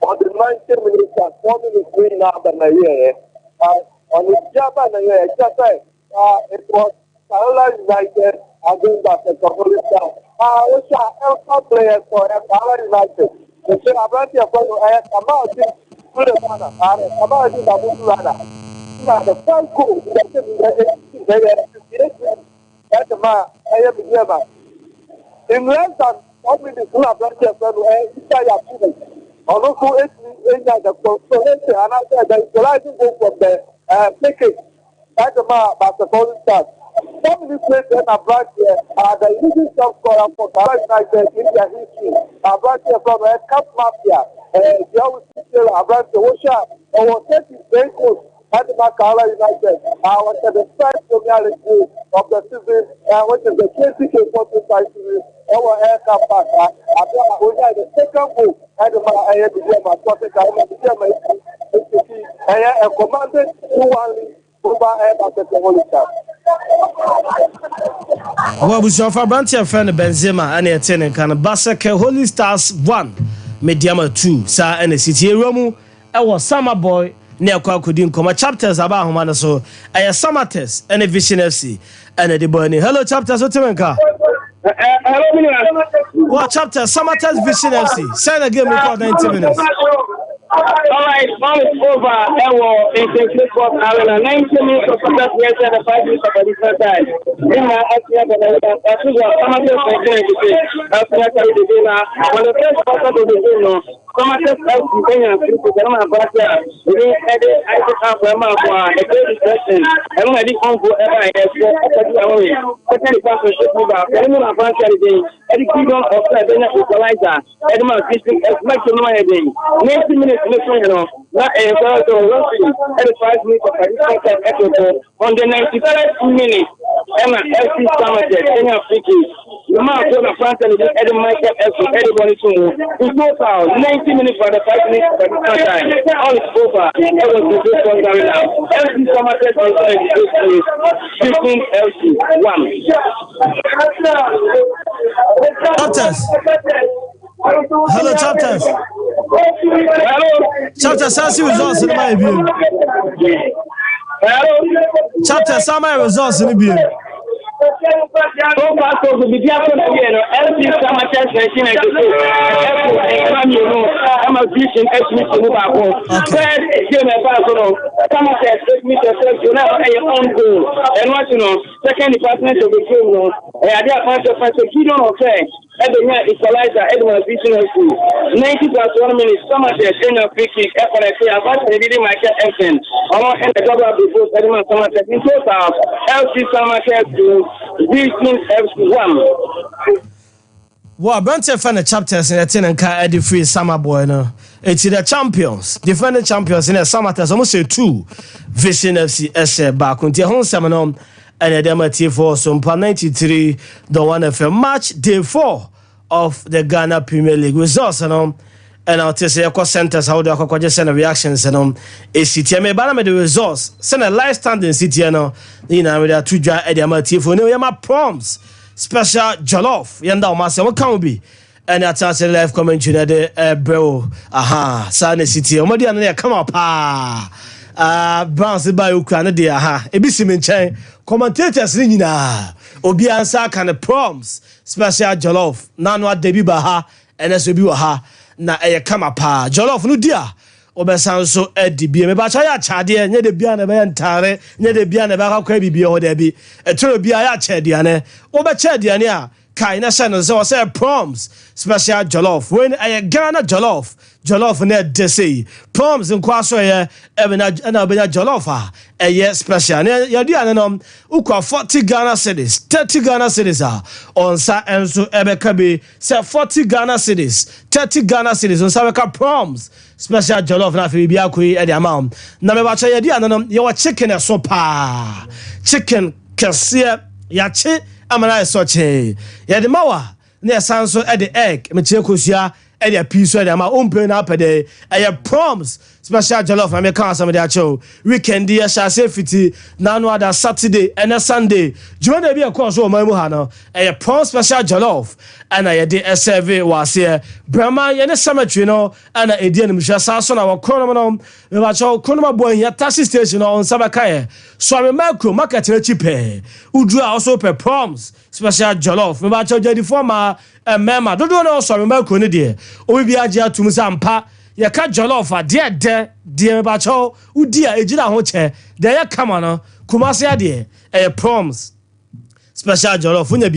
on the 90 minutes and 4 minutes green now than a year. On the Japan, it was Carolina United against the Catholic Town. Osha players for Carolina United. The Abranti of about the first goal in less than 1 minute, Abranti of also, the equalizing goal from the Pickett at the basketball start. 4 minutes later, Abranti the leading top scorer for Carolina United in their history. Abranti from Cup Mafia. The always still Abranti Osha over 30 goals at the Carolina United. Was the first Premier League goal of the season, which is the 20K45 series. Our air cap back. The second goal at the commanded 2-1 over air basketball. Well, we saw for Branty friend Benzema and a tenant can Basake Holy Stars 1 Mediama 2 Sa and the City Romu. I was Summer Boy near Kwakudin Koma chapters about Humana so I a summer test and a Vision FC and a Debony. Hello, chapters. What chapter? Summer test Vision FC. Sign a game record 90 minutes. Alright, ball is over. In the football arena, 90 minutes of football here and 5 minutes of additional time. In my accident, when the first quarter of the game, Commanders out in Kenya, Kenya, Batia, we added Isaac Abraham for a very question. I don't have Uncle ever has second partnership with our Kenya Batia again. Eddie Kingdom of the equalizer, Edmund District as much as my day. 90 minutes, not a at 5 minutes of additional episode on the 93rd minute. Emma FC Samajet, Kenya Fiki. The man of France and Eddie Michael F. Everybody to move. In total, 90 minutes for the 5 minutes for the first time. All is over. That was the good one going now. FC Samajet is in the place. 15 FC 1. Chapters. Hello, chapters. Hello. Chapters, how see results in my view? chapter sama results ni bi so far so good be after the year LC Summer Test 1992 I'm a vision estimate to move back third game pass no Summer Test me the first you know your own goal and what you know second department of the game no I dey find the key don't okay Edwin equalizer Edwin vision 90 plus 1 minute Summer Test in a free kick FNC about the leading Michael Efton or in the double before Edwin Summer Test in total LC Summer Test Vision FC1 Well, Brentford fan the chapters in the 10 and car Eddie Free Summer Boy no. It's the champions, defending champions in the summer test almost 2 Vision FC SC back on the home seminar and the MT4 Sumpa 93 the 1 FM match day 4 of the Ghana Premier League results and I'll tell you what centers how do I just send reactions and ACT me banana the results send a live standing city no you know with 2 dry Eddie MT4 no my prompts special jollof yanda o ma se what can be and at chance live commentary na de bro aha Sane City o mo dia na come up bounce by Ukra na de aha e bi si me nchen commentators ni nyina obi ansa kan prompts special jollof na no adebi ba ha ene so bi wa ha na e come up jollof no dia obesan so edibie me ba cha ya chade nye de bia na be ntare nye de bia na be akwa bibie ho da bi etoro bia ya chade ane obe chade ane a kai na say so say proms special jollof when a Ghana jollof na de say proms nkwa so ye e na be jollof a special ya di ane no ukwa 40 Ghana cedis 30 Ghana cedis on sa enso ebe ka be say 40 Ghana cedis 30 Ghana cedis on sa be ka proms special jollof na fi bia ko e de amount na me ba cha ya di ane no ye wa chicken so pa chicken kese ya chi amana so che ye de mawa na sanso e de egg me che kosia e de piece e de ama ompe na pede e proms special jollof na me kan some de acho weekend ya sha se fiti na no other Saturday and Sunday juma na bi e ko so o mamu ha no e proms special jollof ana ye de serve was here brahma ye ne cemetery no ana e die nimhwa sa so na wakrono no me ba cho krono boy ya taxi station on sabaka ye so me macro market na chipe udu a also per proms special jollof me ba cho jadi forma mema dodo no so me macro ne de o bi agia tum sampa ye ka jollof a de me ba cho udi a ejira ho che de ye kama no kumase ade e proms special jollof unya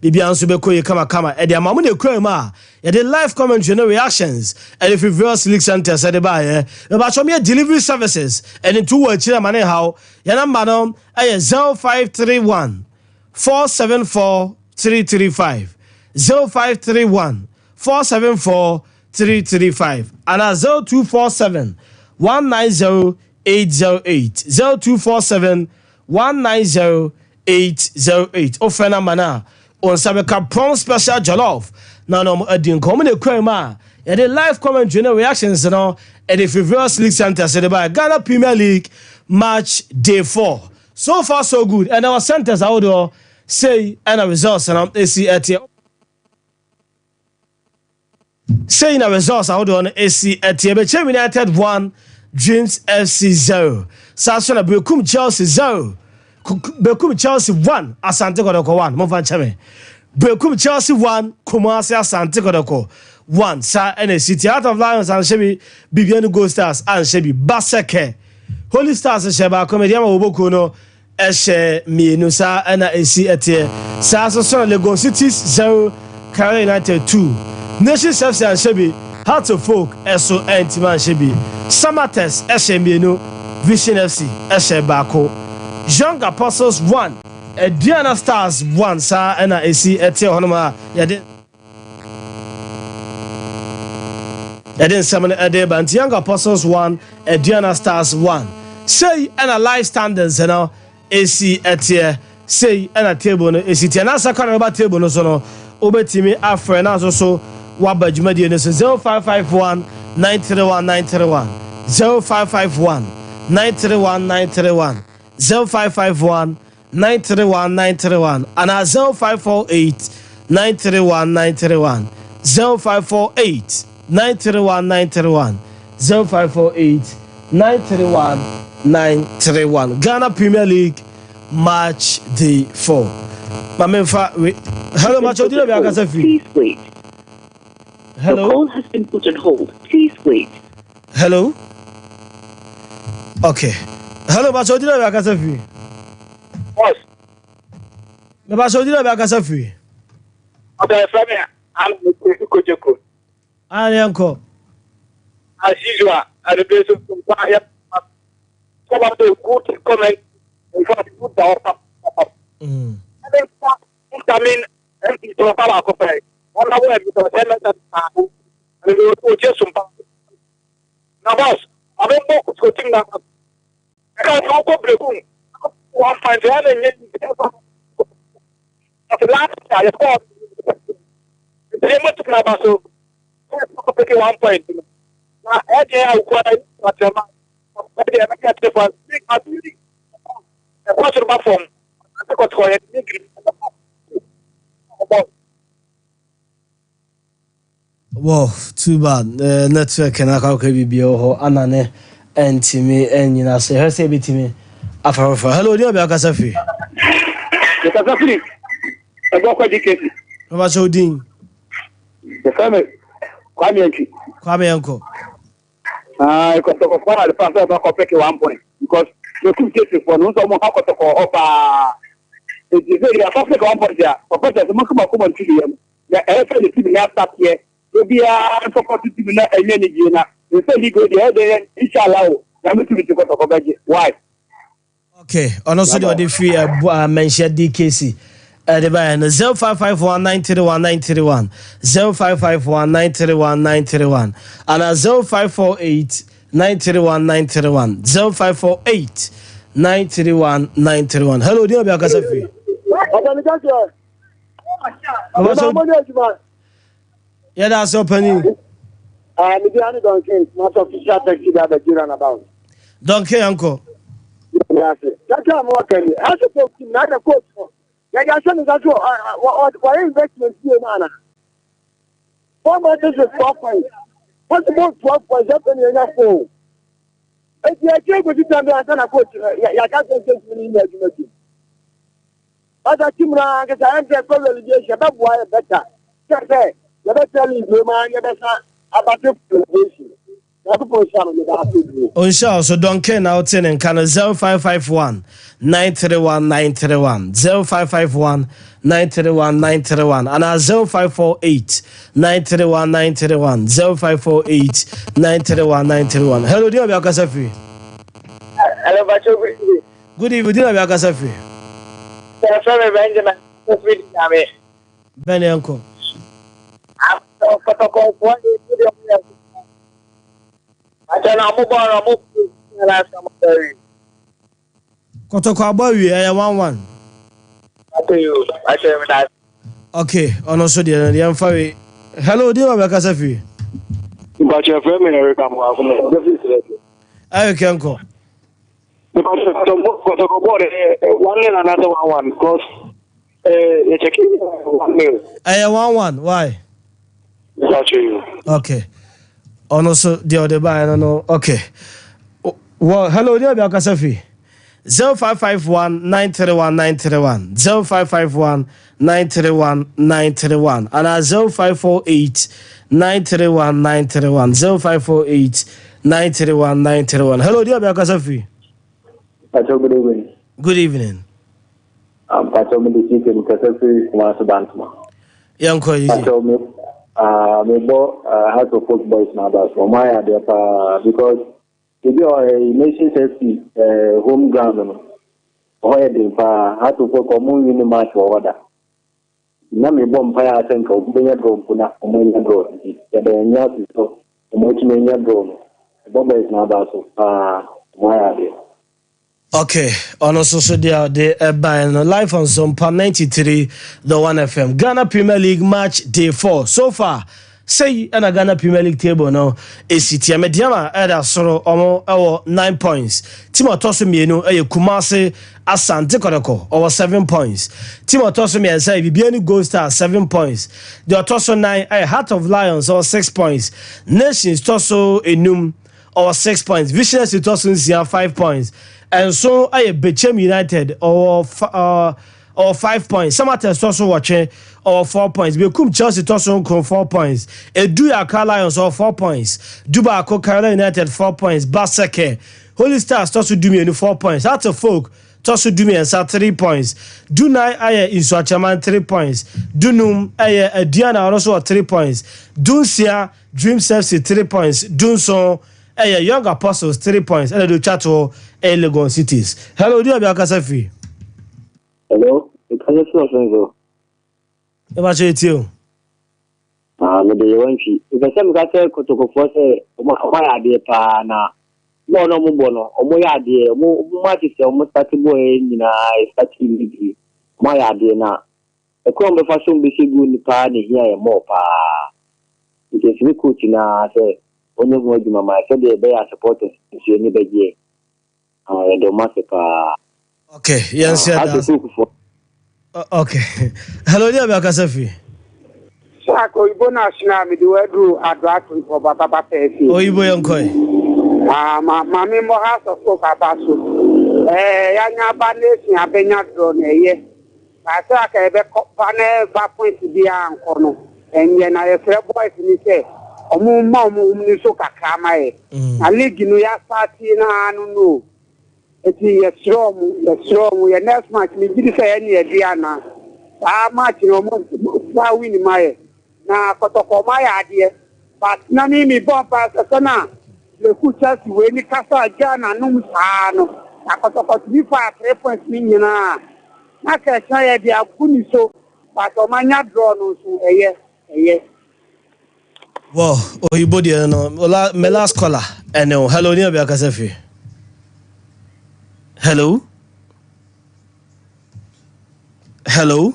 bibia nso be koye kama e de amamu ne kura ma ye de live commentary no reactions and if reverse league center said the buy ba cho me delivery services and in 2 words chira mane how ya number no e 0531 474 335 0531 474 335 and 0247 190 808 0247 190 808 ofena mana on sabeka prom special jollof na no adin come ne kwama ya de live commentary no reactions no at the reverse league center said by Ghana Premier League match day 4 so far so good and our centers out say and results and AC at saying the results out on AC at Bechem United 1 Dreams FC 0 Sasha Bekum Chelsea 0 Bekum Chelsea 1 Asante Kodoko 1 Mova Chame Bekum Chelsea 1 Kumasi Asante Kodoko 1 Sa NCT Out of Lions and Shebi Bibianu Gold Stars and Shebi Baseke Holy Stars Sheba Comedian Oboku no Eshe Minusa and AC Etie Sa so Lagos Cities 0 Carolina United 2 Nations FC and Shebi Hearts of Folk SO Antiman Shebi Samates Eshe Minu Vision FC Eshe Bako Young Apostles 1 Diana Stars 1 Sa and AC Etie Honoma Yadin Summon Adeba Young Apostles 1 Diana Stars 1 Say and a live standards and AC Etie say and a table no AC and as a kind of table no so no obetimi afre na so waba jumadi no 0551 931 931 0551 931 931 0551 931 931 and 0548 931 931 0548 931 931 0548 931 931. Ghana Premier League match day 4. Hello, match of the Please wait. Hello. The call has been put on hold. Please wait. Hello. Okay. Hello, match of the Boss. Me ba so di na be akasa free. Okay, from here. I'm Kojoko. Anko. As usual, at the base of some fire. Some of the good comment in front of the good up. And then, I mean, empty to a power company. One hour because and we will put just some. Now, boss, I don't know what's going on. I can't go break. One find the other. At the last time, I thought they must have about so. Take 1 point. Now, I quite what your man. Maybe I can't take one big activity. A quarter of my phone. I got to it. Wow, too bad. Network and I can't be Anane and Timmy and you know, say her say be Timmy. Hello, dear Bakasafi. The Kasafi. I got quite educated. What you doing? The family. Kwame uncle. I got to go the first time I take 1 point because you keep getting for no more how to go up. It is very a 1 point there. But there's a maximum common to you. The airplane is even after here. Maybe I forgot to be not a minute. You say he go there, inshallah. I'm to go to Kobaji. Why? Okay, and also the free mention DKC. The buy 0551 931 931 0551 931 931 and 0548 931 931 0548 931 931. Hello, dear Bakasafi. Yeah, that's opening. Mediani Donkey, not official taxi that the Jiran about. Donkey, uncle. That's I'm working. I suppose not a coach. Yeah, what investment here, man? 4 months is 12 points. What's about 12 points up in your phone? If you can't go to them, I can't coach. I can't take me in the but I think I am probably about why better. Say, you better tell you, man, you better about the position. Unsure, so don't care now. 10 and can 0551 931 931 0551 931 931 and 0548 931 931 0548 931 931. Hello, dear Bakasafi. Hello, Bacho. Good evening, dear Bakasafi. Benjamin. Benny uncle. Kotoko Abawi, I am 1-1. Okay, on also the Amfari. Hello, dear Bakasafi. But your friend, I can go. Because Kotoko bought 1 and another one because you're checking 1 meal. I am 1-1. Why? Okay. On also the other buy, I don't know. Okay. Well, hello, dear Bakasafi. 0551 931 931 0551 931 931 and 0548 931 931 0548 931 931. Hello, dear Bakasafi. Good evening. Good evening. I'm Pacho Medicine in Kasafi, Kumasi Bantama. Young Pacho, me bo House of Folk Boys now, so my idea because if you are a nation safety home ground, where they House of Folk common in the match or other. Na me bomb fire I think of being a drone, Puna, Omania drone. The Nyas is so much mania drone. Bomb is now so my idea. Okay, on also so they by live on Zompa 93 the 1 FM Ghana Premier League match day 4 so far. Say and a Ghana Premier League table now is City Mediama Eda Soro Omo 9 points. Timo Tosumienu Kumase Asante Kodoko over 7 points. Timo Tosumi and say Bibiani Gold Star 7 points. The Toso 9 Heart of Lions over 6 points. Nations Toso Enum or 6 points. Visions it also 5 points. And so I Bechem United or 5 points. Samatex also watching or 4 points. Bekum Chelsea also 4 points. Edu Accra Lions or 4 points. Duba Ako Carolina United 4 points. Baseke Holy Stars also do me 4 points. Out of folk Tosu Dumi and 3 points. Dunai Aye in Swachaman 3 points. Dunum Aye Diana also 3 points. Dunsia Dream FC 3 points. Dunson Aye Young Apostles 3 points. And do Chato Legon Cities. Hello, dear Biakasafi. Hello, because it's not so. About you. Maybe you want to. If I say Kotoko Force, why are they pa Bono, Omoya de Mumatis, almost 30 boy in a statue. My idea now. A crumb of fashion be good party here more pa. It is recruiting as a only word in my said they are supporters to see anybody. The massacre. Okay, yes, okay. Hello, dear Biakasafi. Sako Ibona Shinami, the word drew a drag for Baba Pesi. Oh, you boy, Uncle. Mammy Mohas of Cocabasu. Yanga Banes, Abena drone, ye. I thought I have a point to be an corner. And then I have a boy to me say, Omu Musuka Kamae. I live in Nuya Satina, no. It is a strong, we are next match. We didn't say any Diana. I match no more winning my. Now, Kotoko, my idea. But Nani me bomb pass a sana. Le Kuchas, when you cast a Jana, no Sano. I Kotoko to be 3 points million. Not a shy idea of Kuniso, but Omania drawn so a yes. Well, you body, no, my last caller. And no, hello, near Biakasafi. Hello? Hello?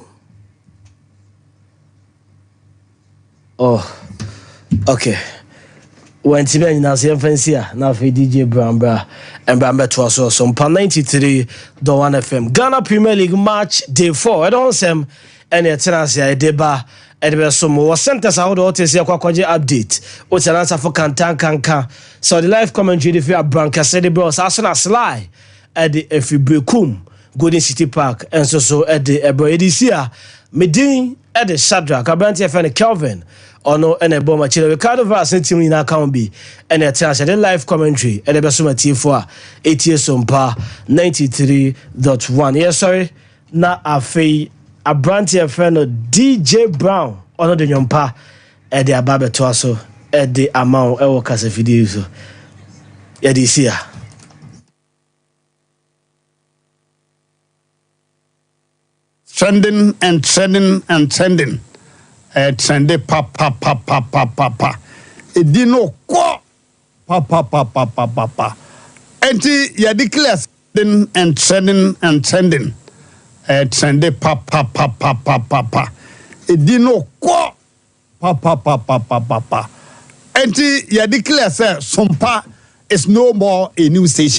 Oh, okay. When Tiben in Asian Fancy, now for DJ Brambra and Brambra to us also on 93.1 FM. Ghana Premier League match day 4. I don't say any tenancy a deba. Some was sent us out to see a Kwakwaji update. What's an answer for Kanka? So the live commentary if you are Branca said the bros as soon as Sly at the Efibrikum, Golden City Park, and so at the Ebro Edisia, Medin at the Shadrach, Abranti and Kelvin, or no, and a bomber chill. Ricardo Vaz and Tim in account B, and a chance at the live commentary at the Basuma T4, 8 years on par 93.1. Yes, sorry, na Afe Abranti and DJ Brown, or the Yompa at the Ababe Toaso at the amount of Casa Fidio. Edisia. Trending. Trendy pa. It did no qua pa. Enti ya declare trending. Trendy pa. It did no qua pa. Enti ya declare say Sumpa is no more a new station.